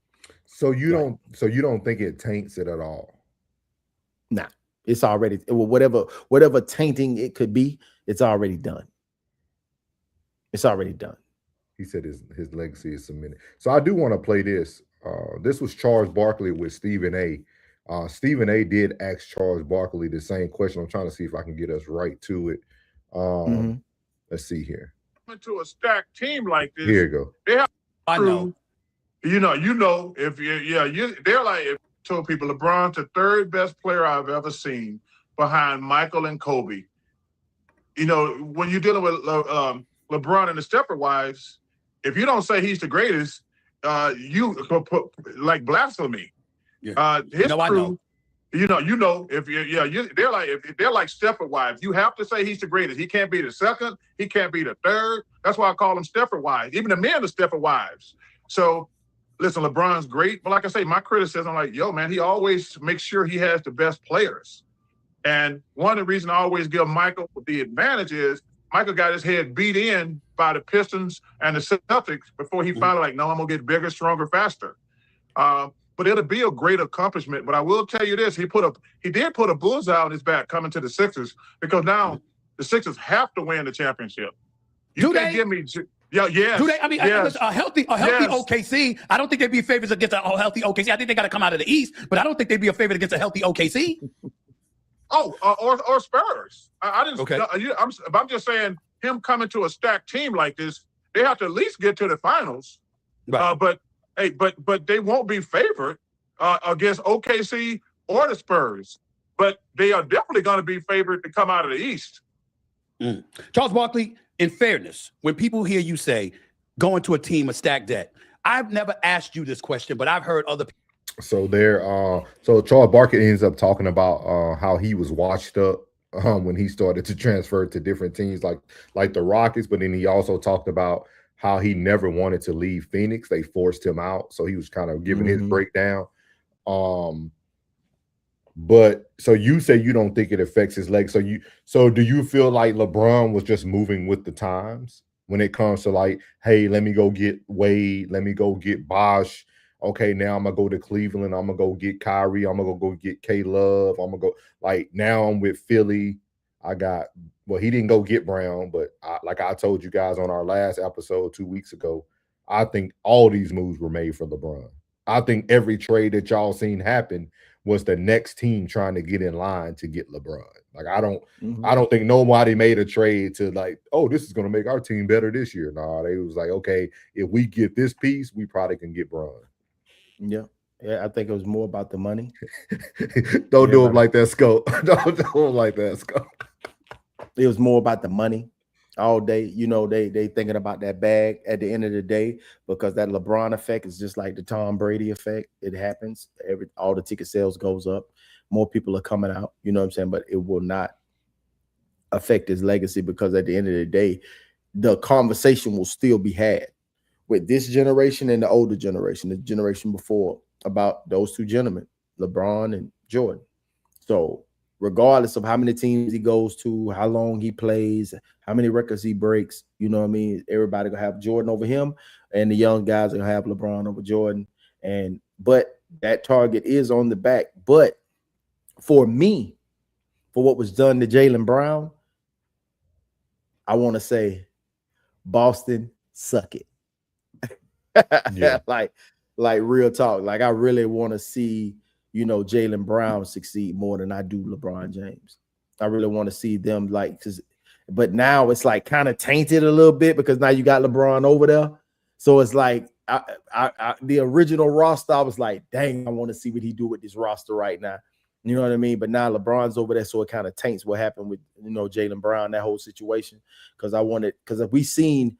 So you don't think it taints it at all? Nah, it's already whatever tainting it could be. It's already done. It's already done. He said his legacy is cemented. So I do want to play this. This was Charles Barkley with Stephen A. Stephen A. did ask Charles Barkley the same question. I'm trying to see if I can get us right to it. Let's see here. To a stacked team like this, here you go. They have I know. You know, if they're like, if you told people LeBron's the third best player I've ever seen behind Michael and Kobe. You know, when you're dealing with LeBron and the Stepford wives, if you don't say he's the greatest, you put like blasphemy. Yeah. His No, I crew, know. you know, if they're like Stepford wives. You have to say he's the greatest. He can't be the second. He can't be the third. That's why I call him Stepford wives. Even the men are Stepford wives. So, listen, LeBron's great, but like I say, my criticism, like, yo, man, he always makes sure he has the best players. And one of the reasons I always give Michael the advantage is Michael got his head beat in by the Pistons and the Celtics before he finally like, no, I'm gonna get bigger, stronger, faster. But it'll be a great accomplishment. But I will tell you this: he did put a bullseye on his back coming to the Sixers because now the Sixers have to win the championship. You can't give me, yes. Do they? I mean, yes, a healthy yes. OKC. I don't think they'd be favorites against a healthy OKC. I think they got to come out of the East, but I don't think they'd be a favorite against a healthy OKC. Or Spurs. I didn't. Okay. I'm just saying, him coming to a stacked team like this, they have to at least get to the finals. Right. But they won't be favored against OKC or the Spurs. But they are definitely going to be favored to come out of the East. Charles Barkley, in fairness, when people hear you say going to a team of stacked debt, I've never asked you this question, but I've heard other people. So so Charles Barkley ends up talking about how he was washed up when he started to transfer to different teams like the Rockets, but then he also talked about how he never wanted to leave Phoenix. They forced him out, so he was kind of giving his breakdown. But so you say you don't think it affects his leg. So do you feel like LeBron was just moving with the times when it comes to like, hey, let me go get Wade, let me go get Bosh. Okay, now I'm gonna go to Cleveland. I'm gonna go get Kyrie. I'm gonna go get K Love. I'm gonna go like now I'm with Philly. He didn't go get Brown, but like I told you guys on our last episode 2 weeks ago, I think all these moves were made for LeBron. I think every trade that y'all seen happen was the next team trying to get in line to get LeBron. Like I don't think nobody made a trade to like, oh, this is gonna make our team better this year. No, they was like, okay, if we get this piece, we probably can get Braun. Yeah, I think it was more about the money. Don't do him like that, Scope. Don't do him like that, Scope. It was more about the money all day. You know, they thinking about that bag at the end of the day because that LeBron effect is just like the Tom Brady effect. It happens. All the ticket sales goes up. More people are coming out. You know what I'm saying? But it will not affect his legacy because at the end of the day, the conversation will still be had with this generation and the older generation, the generation before, about those two gentlemen, LeBron and Jordan. So regardless of how many teams he goes to, how long he plays, how many records he breaks, you know what I mean? Everybody gonna have Jordan over him, and the young guys are gonna have LeBron over Jordan. But that target is on the back. But for me, for what was done to Jaylen Brown, I want to say Boston, suck it. Yeah. like real talk. Like I really want to see, you know, Jaylen Brown succeed more than I do LeBron James. I really want to see them but now it's like kind of tainted a little bit because now you got LeBron over there. So it's like the original roster, I was like, dang, I want to see what he do with this roster right now. You know what I mean? But now LeBron's over there, so it kind of taints what happened with, you know, Jaylen Brown, that whole situation. Because if we seen,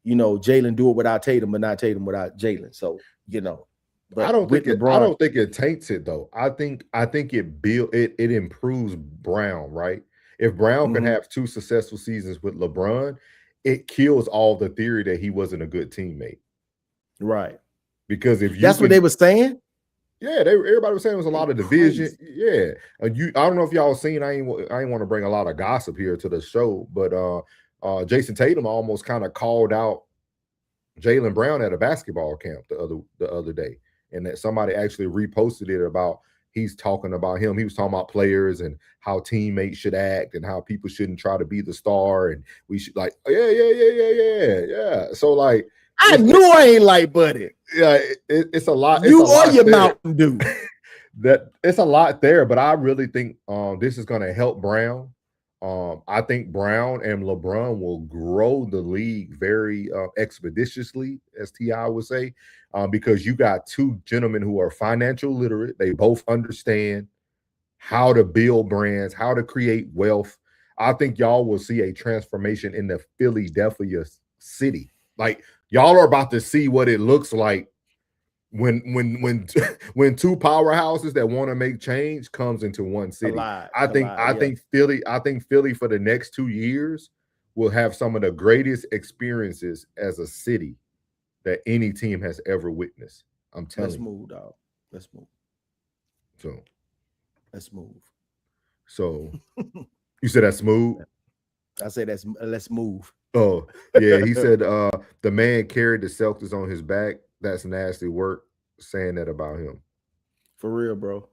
you know, Jaylen do it without Tatum, but not Tatum without Jaylen. So, you know, but I don't think it taints it though. I think it improves Brown, right? If Brown can have 2 successful seasons with LeBron, it kills all the theory that he wasn't a good teammate. Right. Because if you That's what they were saying. Yeah, everybody was saying it was a lot of division. Yeah, I don't know if y'all seen. I ain't want to bring a lot of gossip here to the show, but Jason Tatum almost kind of called out Jaylen Brown at a basketball camp the other day, and that somebody actually reposted it about he's talking about him. He was talking about players and how teammates should act and how people shouldn't try to be the star, and we should like yeah. So like, I knew I ain't like Buddy. Yeah, it's a lot. You it's a or lot your there. Mountain Dew. That it's a lot there, but I really think this is going to help Brown. I think Brown and LeBron will grow the league very expeditiously, as T.I. would say, because you got two gentlemen who are financial literate. They both understand how to build brands, how to create wealth. I think y'all will see a transformation in the Philadelphia city. Like, y'all are about to see what it looks like when two powerhouses that want to make change comes into one city. I think Philly for the next 2 years will have some of the greatest experiences as a city that any team has ever witnessed. I'm telling you. Let's move, dog. Let's move. So let's move. So you said that's smooth? I say let's move. Oh, yeah. He said the man carried the Celtics on his back. That's nasty work, saying that about him. For real, bro.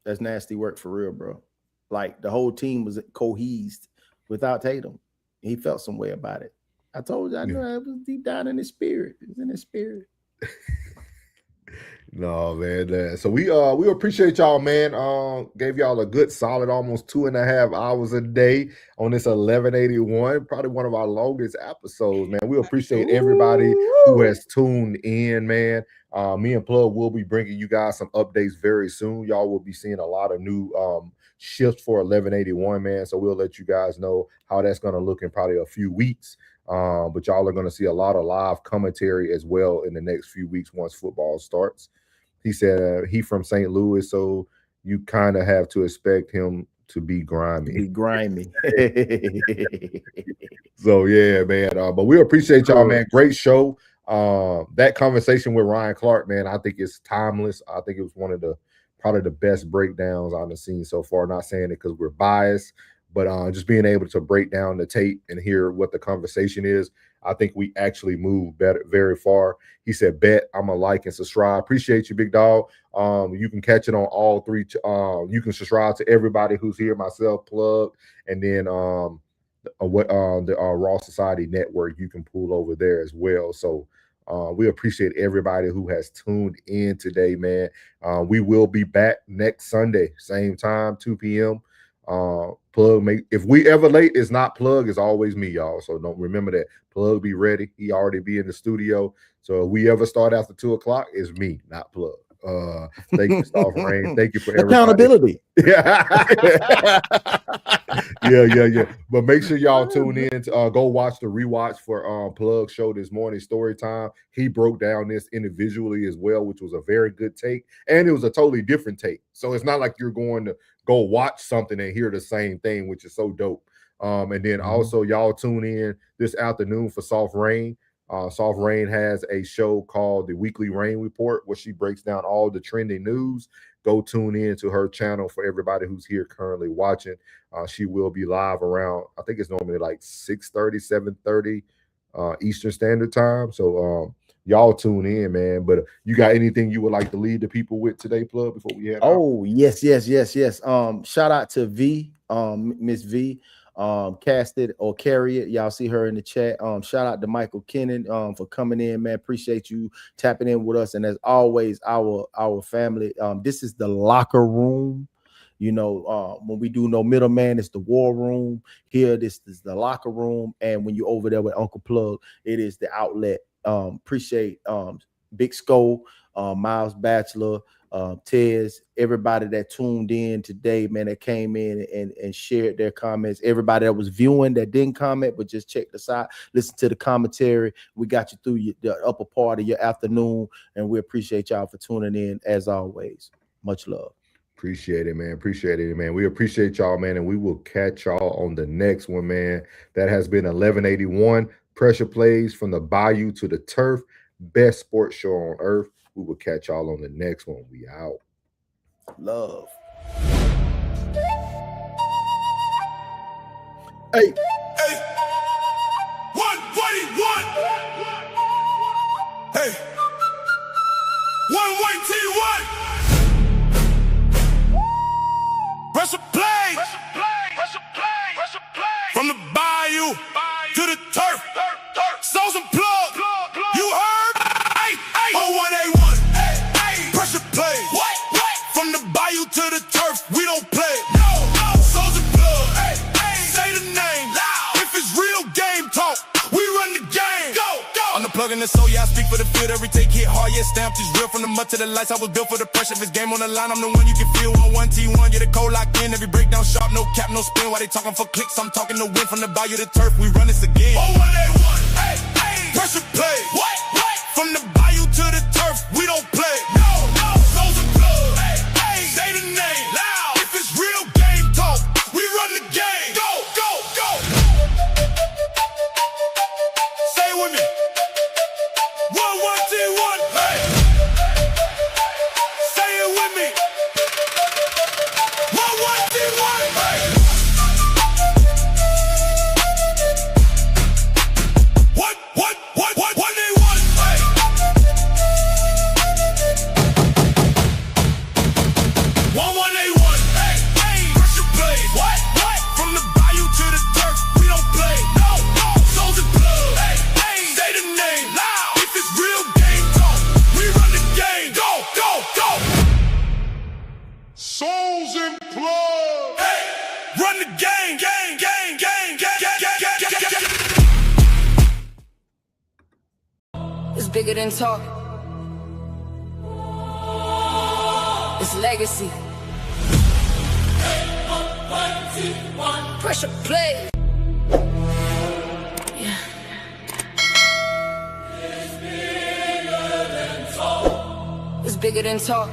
That's nasty work for real, bro. Like, the whole team was cohesed without Tatum. He felt some way about it. I told you, I knew it was deep down in his spirit. It was in his spirit. No, man. So we appreciate y'all, man. Gave y'all a good solid almost 2.5 hours a day on this 1181. Probably one of our longest episodes, man. We appreciate everybody who has tuned in, man. Me and Plug will be bringing you guys some updates very soon. Y'all will be seeing a lot of new shifts for 1181, man. So we'll let you guys know how that's going to look in probably a few weeks. But y'all are going to see a lot of live commentary as well in the next few weeks once football starts. He said he from St. Louis, so you kind of have to expect him to be grimy. So yeah, man. But we appreciate y'all, man. Great show. That conversation with Ryan Clark, man, I think it's timeless. I think it was one of the probably the best breakdowns I've seen so far. Not saying it because we're biased, but just being able to break down the tape and hear what the conversation is. I think we actually moved very far. He said, bet I'm a like and subscribe. Appreciate you, big dog. You can catch it on all three. You can subscribe to everybody who's here, myself, Plug, and then the Raw Society Network. You can pull over there as well. So we appreciate everybody who has tuned in today, man. We will be back next Sunday, same time, 2 p.m. Plug, if we ever late, it's not Plug, it's always me, y'all. So don't remember that. Plug be ready. He already be in the studio. So if we ever start after 2 o'clock, it's me, not Plug. Thank you, Soft Rain. Thank you for everybody. Accountability. Yeah. But make sure y'all tune in to go watch the rewatch for Plug show this morning, Story Time. He broke down this individually as well, which was a very good take, and it was a totally different take. So it's not like you're going to go watch something and hear the same thing, which is so dope. And then also y'all tune in this afternoon for Soft Rain. Soft Rain has a show called The Weekly Rain Report, where she breaks down all the trending news. Go tune in to her channel for everybody who's here currently watching. She will be live around, I think it's normally like 6:30, 7:30 Eastern Standard Time. So y'all tune in, man. But you got anything you would like to lead the people with today, Plug, before we head out? Oh, yes. Shout out to V, Miss V. Cast it or carry it. Y'all see her in the chat. Shout out to Michael Kennan for coming in, man. Appreciate you tapping in with us. And as always, our family. This is the locker room. You know, when we do no middleman, it's the war room. Here, this is the locker room. And when you're over there with Uncle Plug, it is the outlet. Appreciate Big Skull, Miles Bachelor, Tez, everybody that tuned in today, man, that came in and shared their comments. Everybody that was viewing that didn't comment, but just checked us out, listen to the commentary. We got you through the upper part of your afternoon, and we appreciate y'all for tuning in as always. Much love. Appreciate it, man. We appreciate y'all, man, and we will catch y'all on the next one, man. That has been 1181 Pressure Plays from the Bayou to the Turf, best sports show on earth. We will catch y'all on the next one. We out. Love. Hey. Hey. What he want? Hey. One way T1. Pressure play. From the bayou to the turf. Sold some plug. You heard? Hey, hey. 01A1. Pressure play. From the bayou to the turf. We don't play. Sold some plug. Say the name. If it's real game talk, we run the game. On the plug in the soul, yeah, I speak for the field. Every take hit hard, yeah, stamped is real. From the mud to the lights, I was built for the pressure. If it's game on the line, I'm the one you can feel. On 1T1, yeah, the code locked in. Every breakdown sharp, no cap, no spin. While they talking for clicks, I'm talking the win. From the bayou to turf, we run this again. 01A1, pressure play. From the bayou to the turf, we don't play. Souls and blood, say the name. If it's real game talk, we run the game. Go. Say it with me. 1T1, hey. Say it with me. 1T1, hey. What they want, hey. 11A1, hey. Pressure play. From the bayou to the turf, we don't play. Souls and blood, hey. Say the name. If it's real game talk, we run the game. Go. Souls and blood, hey. Run the game. It's bigger than talk. It's legacy. Pressure play. Yeah. It's bigger than talk.